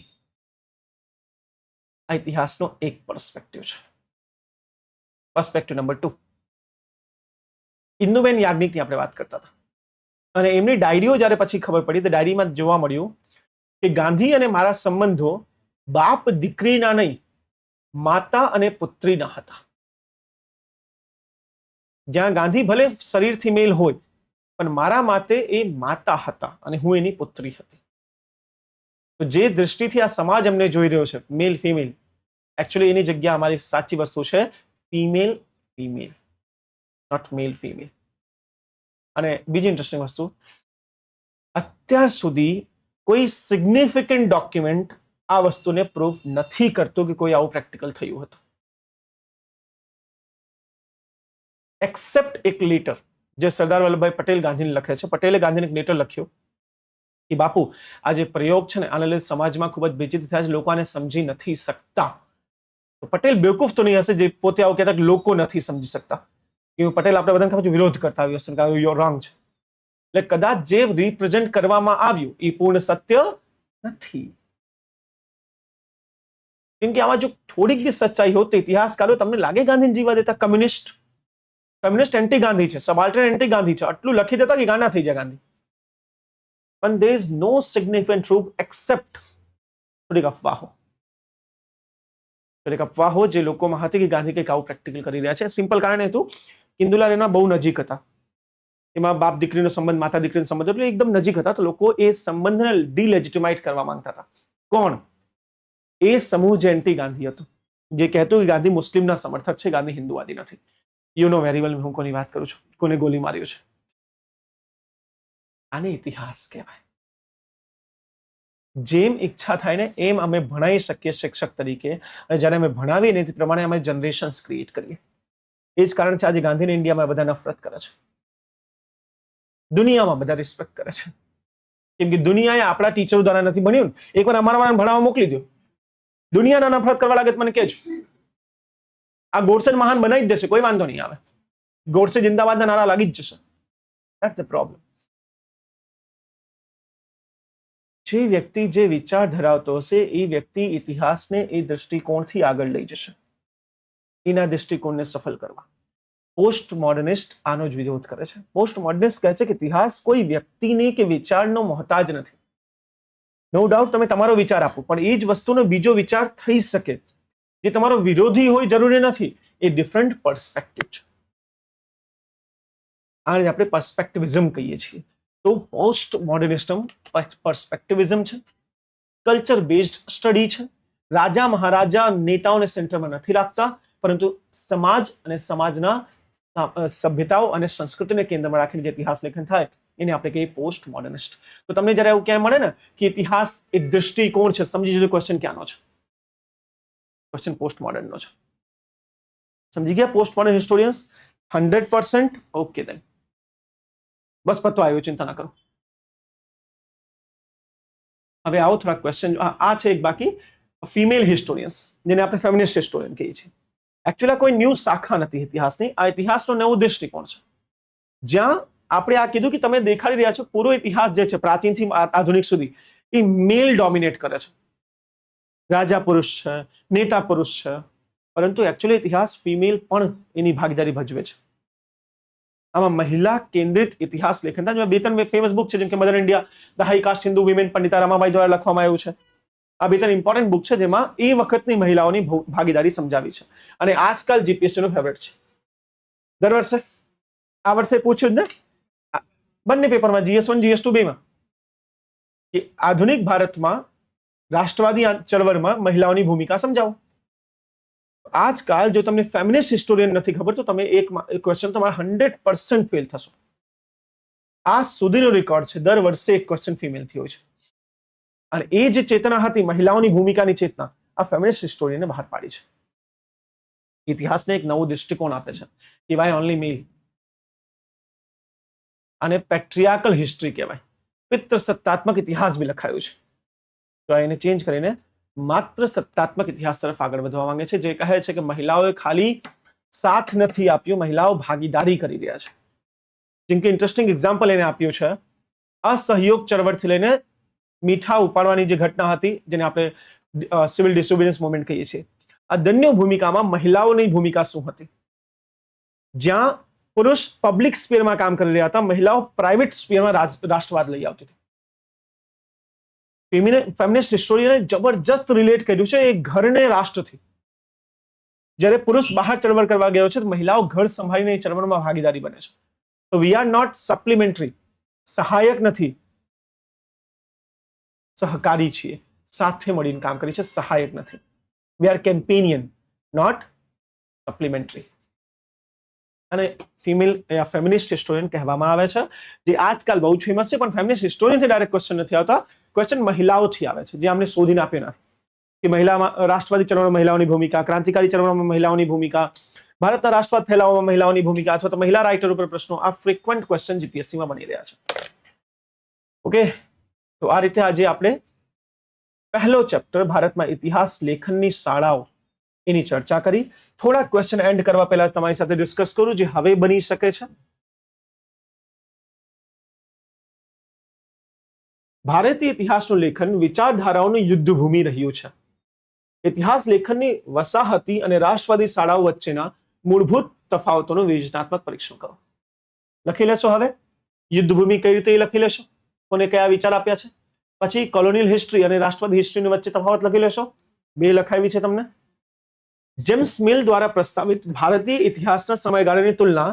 આ ઇતિહાસનો એક પર્સપેક્ટિવ છે. પર્સપેક્ટિવ નંબર 2, ઇન્દુબેન યાજ્ઞિકની આપણે વાત કરતા હતા, અને એમની ડાયરીઓ જ્યારે પછી ખબર પડી તો ડાયરીમાં જોવા મળ્યું કે ગાંધી અને મારા સંબંધો બાપ દીકરીના નહીં, માતા અને પુત્રીના હતા. જ્યાં ગાંધી ભલે શરીરથી મેલ હોય, પણ મારા માટે એ માતા હતા અને હું એની પુત્રી હતી. તો જે દૃષ્ટિથી આ સમાજ અમને જોઈ રહ્યો છે, મેલ ફિમેલ, એકચ્યુઅલી એની જગ્યા અમારી સાચી વસ્તુ છે female female, not male female. અને બીજી ઇન્ટરેસ્ટિંગ વસ્તુ, અત્યાર સુધી કોઈ સિગ્નિફિકન્ટ ડોક્યુમેન્ટ આ વસ્તુને પ્રૂફ નથી કરતું કે કોઈ આવું પ્રેક્ટિકલ થયું હતું, એક્સેપ્ટ એક લેટર જે સરદાર વલ્લભભાઈ પટેલ ગાંધીને લખે છે. પટેલે ગાંધીને એક લેટર લખ્યો કે બાપુ આ જે પ્રયોગ છે ને આના લીધે સમાજમાં ખૂબ જ બેઇજ્જતી થાય છે, લોકો આને સમજી નથી શકતા. તો પટેલ બેવકૂફ તો નહીં હશે જે પોતે આવું કહેતા કે લોકો નથી સમજી શકતા. કે પટેલ આપણે બધાને ખબર છે વિરોધ કરતા આવી વસ્તુ, યુ રોંગ છે. એટલે કદાચ જે રિપ્રેઝેન્ટ કરવામાં આવ્યું એ પૂર્ણ સત્ય નથી. કેમ કે આમાં જો થોડીક બી સચ્ચાઈ હોત તો ઇતિહાસકારો તમને લાગે ગાંધીને જીવા દેતા? કમ્યુનિસ્ટ એન્ટી ગાંધી છે, સબાલ્ટર્ન એન્ટી ગાંધી છે, આટલું લખી દેતા કે ગાંડા થઈ જાય ગાંધી. પણ there is no significant proof except થોડીક અફવાહો જે લોકોમાં હતી કે ગાંધી કંઈક આવું પ્રેક્ટિકલ કરી રહ્યા છે. સિમ્પલ કારણ હતું ઇન્દુલાલ એના બહુ નજીક હતા, એમાં બાપ દીકરીનો સંબંધ, માતા દીકરીનો સંબંધ એટલે એકદમ નજીક હતા. તો લોકો એ સંબંધને ડિલેજિટિમાઇટ કરવા માંગતા હતા. કોણ? એ સમૂહ જે એન્ટી ગાંધી હતું, જે કહેતું કે ગાંધી મુસ્લિમના સમર્થક છે, ગાંધી હિન્દુવાદી નથી. યુ નો વેરી વેલ હું કોની વાત કરું છું, કોને ગોલી માર્યો છે. આને ઇતિહાસ કહેવાય. જેમ ઈચ્છા થાય ને એમ અમે ભણાવી શકીએ શિક્ષક તરીકે, અને જ્યારે અમે ભણાવીએ ને તે પ્રમાણે અમે જનરેશન્સ ક્રિએટ કરીએ. એ જ કારણ છે આજે ગાંધીને ઇન્ડિયામાં બધા નફરત કરે છે, દુનિયામાં બધા રિસ્પેક્ટ કરે છે. કેમ કે દુનિયાએ આપણા ટીચરો દ્વારા નથી ભણ્યું ને. એકવાર અમારા ભણાવવા મોકલી દો, દુનિયાના નફરત કરવા લાગે તો મને કહેજો. આ ગોડસે મહાન બનાવી જ દેશે, કોઈ વાંધો નહીં આવે. ગોડસે જિંદાબાદના નારા લાગી જ જશે. That's the problem. જે વ્યક્તિ જે વિચાર ધરાવતો હશે એ વ્યક્તિ ઇતિહાસને એ દૃષ્ટિકોણથી આગળ લઈ જશે, એના દૃષ્ટિકોણને સફળ કરવા. પોસ્ટ મોડર્નિસ્ટ આનો જ વિરોધ કરે છે. પોસ્ટ મોડર્નિસ્ટ કહે છે કે ઇતિહાસ કોઈ વ્યક્તિની કે વિચારનો મોહતાજ નથી. નો ડાઉટ તમે તમારો વિચાર આપો, પણ એ જ વસ્તુનો બીજો વિચાર થઈ શકે જે તમારો વિરોધી હોય જરૂરી નથી. એ ડિફરન્ટ પર્સપેક્ટિવ છે. આને આપણે પર્સપેક્ટિવિઝમ કહીએ છીએ. તો પોસ્ટ મોડર્નિસ્ટમ પર્સપેક્ટિવિઝમ છે, કલ્ચર બેઝડ સ્ટડી છે. રાજા મહારાજા નેતાઓને સેન્ટરમાં નથી રાખતા, પરંતુ સમાજ અને સમાજના સભ્યતાઓ અને સંસ્કૃતિને કેન્દ્રમાં રાખીને જે ઇતિહાસ લેખન થાય એને આપણે કહીએ પોસ્ટ મોડર્નિસ્ટ. તો તમને જયારે એવું ક્યાંય મળે ને કે ઇતિહાસ એક દૃષ્ટિકોણ છે, સમજી જજો ક્વેશ્ચન ક્યાંનો છે. ક્વેશ્ચન પોસ્ટ મોડર્નનો છે. સમજી ગયા? Post modern historians 100%. Okay then, બસ પતો આવ્યો, ચિંતા ના કરો. હવે આવો થોડા ક્વેશ્ચન. આ છે એક બાકી ફિમેલ હિસ્ટોરિયન્સ, જેને આપણે ફેમિનિસ્ટ હિસ્ટોરિયન કહીએ છીએ. એકચ્યુઅલી કોઈ ન્યૂ શાખા નથી ઇતિહાસની, આ ઇતિહાસનો નવો દૃષ્ટિકોણ છે. જ્યાં આપણે આ કીધું કે તમે દેખાડી રહ્યા છો પૂરો ઇતિહાસ જે છે પ્રાચીનથી આધુનિક સુધી, એ મેલ ડોમિનેટ કરે છે, રાજા પુરુષ છે, નેતા પુરુષ છે, પરંતુ એકચ્યુઅલી ઇતિહાસ ફિમેલ પણ એની ભાગીદારી ભજવે છે. આમાં મહિલા કેન્દ્રિત ઇતિહાસ લેખન થાય. બે ત્રણ ફેમસ બુક છે, જેમ કે Mother India, the high caste Hindu women, Pandita Ramabai દ્વારા લખવામાં આવ્યું છે. આ બે ત્રણ ઇમ્પોર્ટન્ટ બુક છે જેમાં એ વખતની મહિલાઓની ભાગીદારી સમજાવી છે, અને આજકાલ જીપીએસસી નું ફેવરેટ છે. દર વર્ષે આ વર્ષે પૂછ્યું જ ને બંને પેપરમાં, GS1 GS2 બેમાં, કે આધુનિક ભારતમાં રાષ્ટ્રવાદી ચળવળમાં મહિલાઓની ભૂમિકા સમજાવો. આજકાલ જો તમને ફેમિનિસ્ટ હિસ્ટોરિયન નથી ખબર તો તમે એક ક્વેશ્ચન તમારા 100% ફેલ થશો. આ સુધીનો રેકોર્ડ છે, દર વર્ષે એક ક્વેશ્ચન ફિમેલ થી હોય છે. અને એ જે ચેતના હતી મહિલાઓની ભૂમિકાની ચેતના, આ ફેમિનિસ્ટ હિસ્ટોરિયને બહાર પાડી છે. ઇતિહાસને એક નવો દૃષ્ટિકોણ આપે છે કે વાય ઓનલી મેલ. અને પેટ્રિયાર્કલ હિસ્ટ્રી કહેવાય, પિતૃસત્તાત્મક ઇતિહાસ બી લખાયું છે. તો એને ચેન્જ કરીને માત્ર સત્તાત્મક ઇતિહાસ તરફ આગળ વધવા માંગે છે, જે કહે છે કે મહિલાઓએ ખાલી સાથ નથી આપ્યો, મહિલાઓ ભાગીદારી કરી રહ્યા છે. જેમ કે ઇન્ટરેસ્ટિંગ એક્ઝામ્પલ એને આપ્યું છે અસહયોગ ચળવળથી લઈને મીઠા ઉપાડવાની જે ઘટના હતી, જેને આપણે સિવિલ ડિસોબિડિયન્સ મુવમેન્ટ કહીએ છીએ. આ બંને ભૂમિકામાં મહિલાઓની ભૂમિકા શું હતી? જ્યાં પુરુષ પબ્લિક સ્પેરમાં કામ કરી રહ્યા હતા, મહિલાઓ પ્રાઇવેટ સ્પેરમાં રાષ્ટ્રવાદ લઈ આવતી હતી. ફેમિનિસ્ટ હિસ્ટોરિયને જબરજસ્ત રિલેટ કર્યું છે એ ઘરને રાષ્ટ્રથી. જ્યારે પુરુષ બહાર ચળવળ કરવા ગયો છે તો મહિલાઓ ઘર સંભાળીને એ ચળવળમાં ભાગીદારી બને છે. તો વી આર નોટ સપ્લિમેન્ટરી, સહાયક નથી, સહકારી છીએ, સાથે મળીને કામ કરી છે, સહાયક નથી. We are companion, not supplementary. અને ફેમિનિસ્ટ હિસ્ટોરિયન કહેવામાં આવે છે, જે આજકાલ બહુ ફેમસ છે, પણ ફેમિનિસ્ટ હિસ્ટોરિયનથી ડાયરેક્ટ ક્વેશ્ચન નથી આવતા, ક્વેશ્ચન મહિલાઓથી આવે છે, જે અમને શોધીને આપ્યો નથી. કે મહિલામાં રાષ્ટ્રવાદી ચળવળમાં મહિલાઓની ભૂમિકા, ક્રાંતિકારી ચળવળમાં મહિલાઓની ભૂમિકા, ભારતના રાષ્ટ્રવાદ ફેલાવવામાં મહિલાઓની ભૂમિકા, અથવા તો મહિલા રાઇટર ઉપર પ્રશ્નો, આ ફ્રીક્વન્ટ ક્વેશ્ચન જીપીએસસીમાં બની રહ્યા છે. ઓકે, તો આ રીતે આજે આપણે પહેલો ચેપ્ટર ભારતમાં ઇતિહાસ લેખનની શાળાઓ એની ચર્ચા કરી. થોડા ક્વેશ્ચન એન્ડ કરવા પહેલા તમારી સાથે ડિસ્કસ કરું જે હવે બની શકે છે. ભારતીય ઇતિહાસનું લેખન વિચારધારાઓનું યુદ્ધભૂમિ રહ્યું છે. ઇતિહાસ લેખનની વસાહતી અને રાષ્ટ્રવાદી શાળાઓ વચ્ચેના મૂળભૂત તફાવતોનું વિવેચનાત્મક પરીક્ષણ કરો. લખી લેશો હવે યુદ્ધભૂમિ કઈ રીતે લખી લેશો, કોને કયા વિચાર આપ્યા છે. પછી કોલોનિયલ હિસ્ટ્રી અને રાષ્ટ્રવાદી હિસ્ટ્રીની વચ્ચે તફાવત લખી લેશો, બે લખાવી છે તમને. જેમ્સ મિલ દ્વારા પ્રસ્તાવિત ભારતીય ઇતિહાસના સમયગાળાની તુલના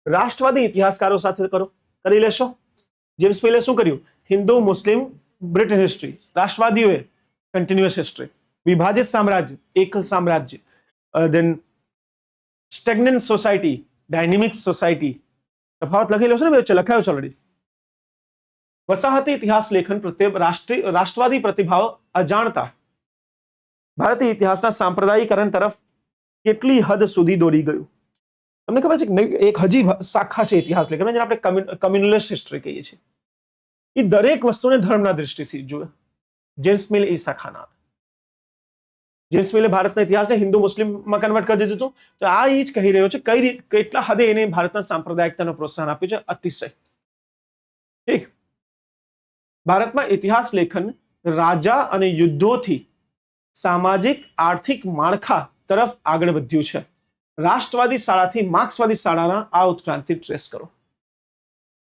રાષ્ટ્રવાદી ઇતિહાસકારો સાથે કરો, કરી લેશો. જેમ્સ મિલે શું કર્યું? Hindu, Muslim, British history. રાષ્ટ્રવાદીઓએ કન્ટિન્યુઅસ હિસ્ટ્રી. વિભાજિત સામ્રાજ્ય, એકલ સામ્રાજ્ય, then stagnant society, dynamic society. તફાવત લખી લેશો ને, લખાયો છે ઓલરેડી. વસાહતી ઇતિહાસ લેખન પ્રત્યે રાષ્ટ્રવાદી પ્રતિભાવ અજાણતા ભારતીય ઇતિહાસના સાંપ્રદાયિકરણ તરફ કેટલી હદ સુધી દોડી ગયું. તમને ખબર છે કે એક હજી શાખા છે ઇતિહાસ લેખન, જેને આપણે કમ્યુનલિસ્ટ હિસ્ટ્રી કહીએ છીએ. એ દરેક વસ્તુને ધર્મના દૃષ્ટિથી જુએ. જેમ્સ મિલ એ શાખાના હતા. જેમ્સ મિલે ભારતના ઇતિહાસને હિન્દુ મુસ્લિમમાં કન્વર્ટ કરી દીધું હતું. તો આ એ જ કહી રહ્યો છે કઈ રીતે, કેટલા હદે એને ભારતના સાંપ્રદાયિકતાનું પ્રોત્સાહન આપ્યું છે, અતિશય. ઠીક. ભારતમાં ઇતિહાસ લેખન રાજા અને યુદ્ધોથી સામાજિક આર્થિક માળખા તરફ આગળ વધ્યું છે. રાષ્ટ્રવાદી શાળાથી માર્ક્સવાદી શાળાના આ ઉત્ક્રાંતિ ટ્રેસ કરો.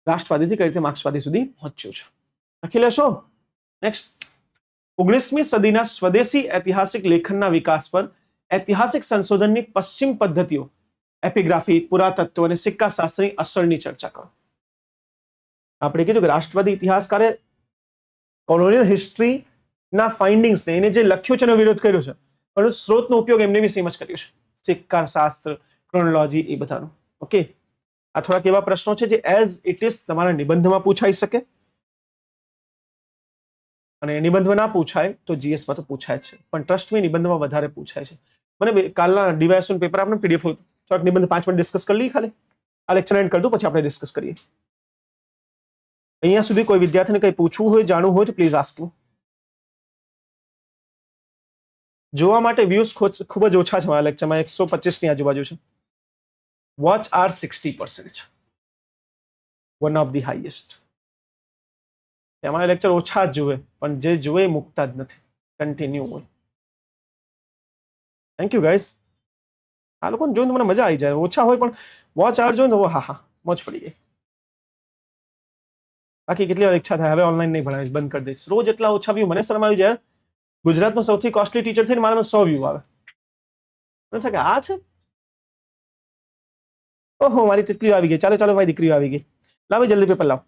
રાષ્ટ્રવાદીથી કઈ રીતે માર્ક્સવાદી સુધી પહોંચ્યું છે, લખી લેશો. નેક્સ્ટ, 19મી સદીના સ્વદેશી ઐતિહાસિક લેખનના વિકાસ પર ઐતિહાસિક સંશોધનની પશ્ચિમ પદ્ધતિઓ, એપિગ્રાફી, પુરાતત્વ અને સિક્કા શાસ્ત્રની અસરની ચર્ચા કરો. આપણે કીધું કે રાષ્ટ્રવાદી ઇતિહાસકારે કોલોનિયલ હિસ્ટ્રી ના ફાઇન્ડિંગ્સ ને એને જે લખ્યું છે એનો વિરોધ કર્યો છે, પરંતુ સ્ત્રોતનો ઉપયોગ એમને બી સેમ જ કર્યો છે. સિક્કા શાસ્ત્ર, ક્રોનોલોજી, એ બધાનું. ઓકે, આ થોડાક એવા પ્રશ્નો છે જે એઝ ઇટ ઇઝ તમારા નિબંધમાં પૂછાઈ શકે, અને નિબંધમાં ના પૂછાય તો જીએસમાં તો પૂછાય છે, પણ ટ્રસ્ટ મી નિબંધમાં વધારે પૂછાય છે. મને કાલના ડીવાયએસનું પેપર આપણે પીડીએફ થોડાક નિબંધ 5 મિનિટ ડિસ્કસ કરી લઈએ. ખાલી આ લેક્ચર એન્ડ કરી દઉં, પછી આપણે ડિસ્કસ કરીએ. અહીંયા સુધી કોઈ વિદ્યાર્થીને કંઈ પૂછવું હોય, જાણવું હોય તો પ્લીઝ આસ્ક મી. જોવા માટે વ્યૂઝ ખૂબ જ ઓછા છે મારા લેક્ચરમાં, 125 ની આજુબાજુ છે. Watch are 60%, one of the highest. અમારા લેક્ચર ઓછા જ જુએ, પણ જે જુએ એ મૂકતા જ નથી, કન્ટિન્યુ હોય. Thank you guys. આ લોકોને જોઈને મને મજા આવી જાય. ઓછા હોય પણ વોચ આવર જોઈને હા હા મોજ પડી ગઈ. બાકી કેટલી વાર ઈચ્છા થાય હવે ઓનલાઈન નહીં ભણાવીશ, બંધ કરી દઈશ. રોજ એટલા ઓછા વ્યૂ, મને શરમ આવી જાય. ગુજરાતનો સૌથી કોસ્ટલી ટીચર છે ને મારામાં 100 વ્યૂ આવે. મને થાય કે આ છે. ઓહો મારી તિતલીઓ આવી ગઈ. ચાલો ચાલો મારી દીકરીઓ આવી ગઈ. લાવી જલ્દી પેપર લાવ.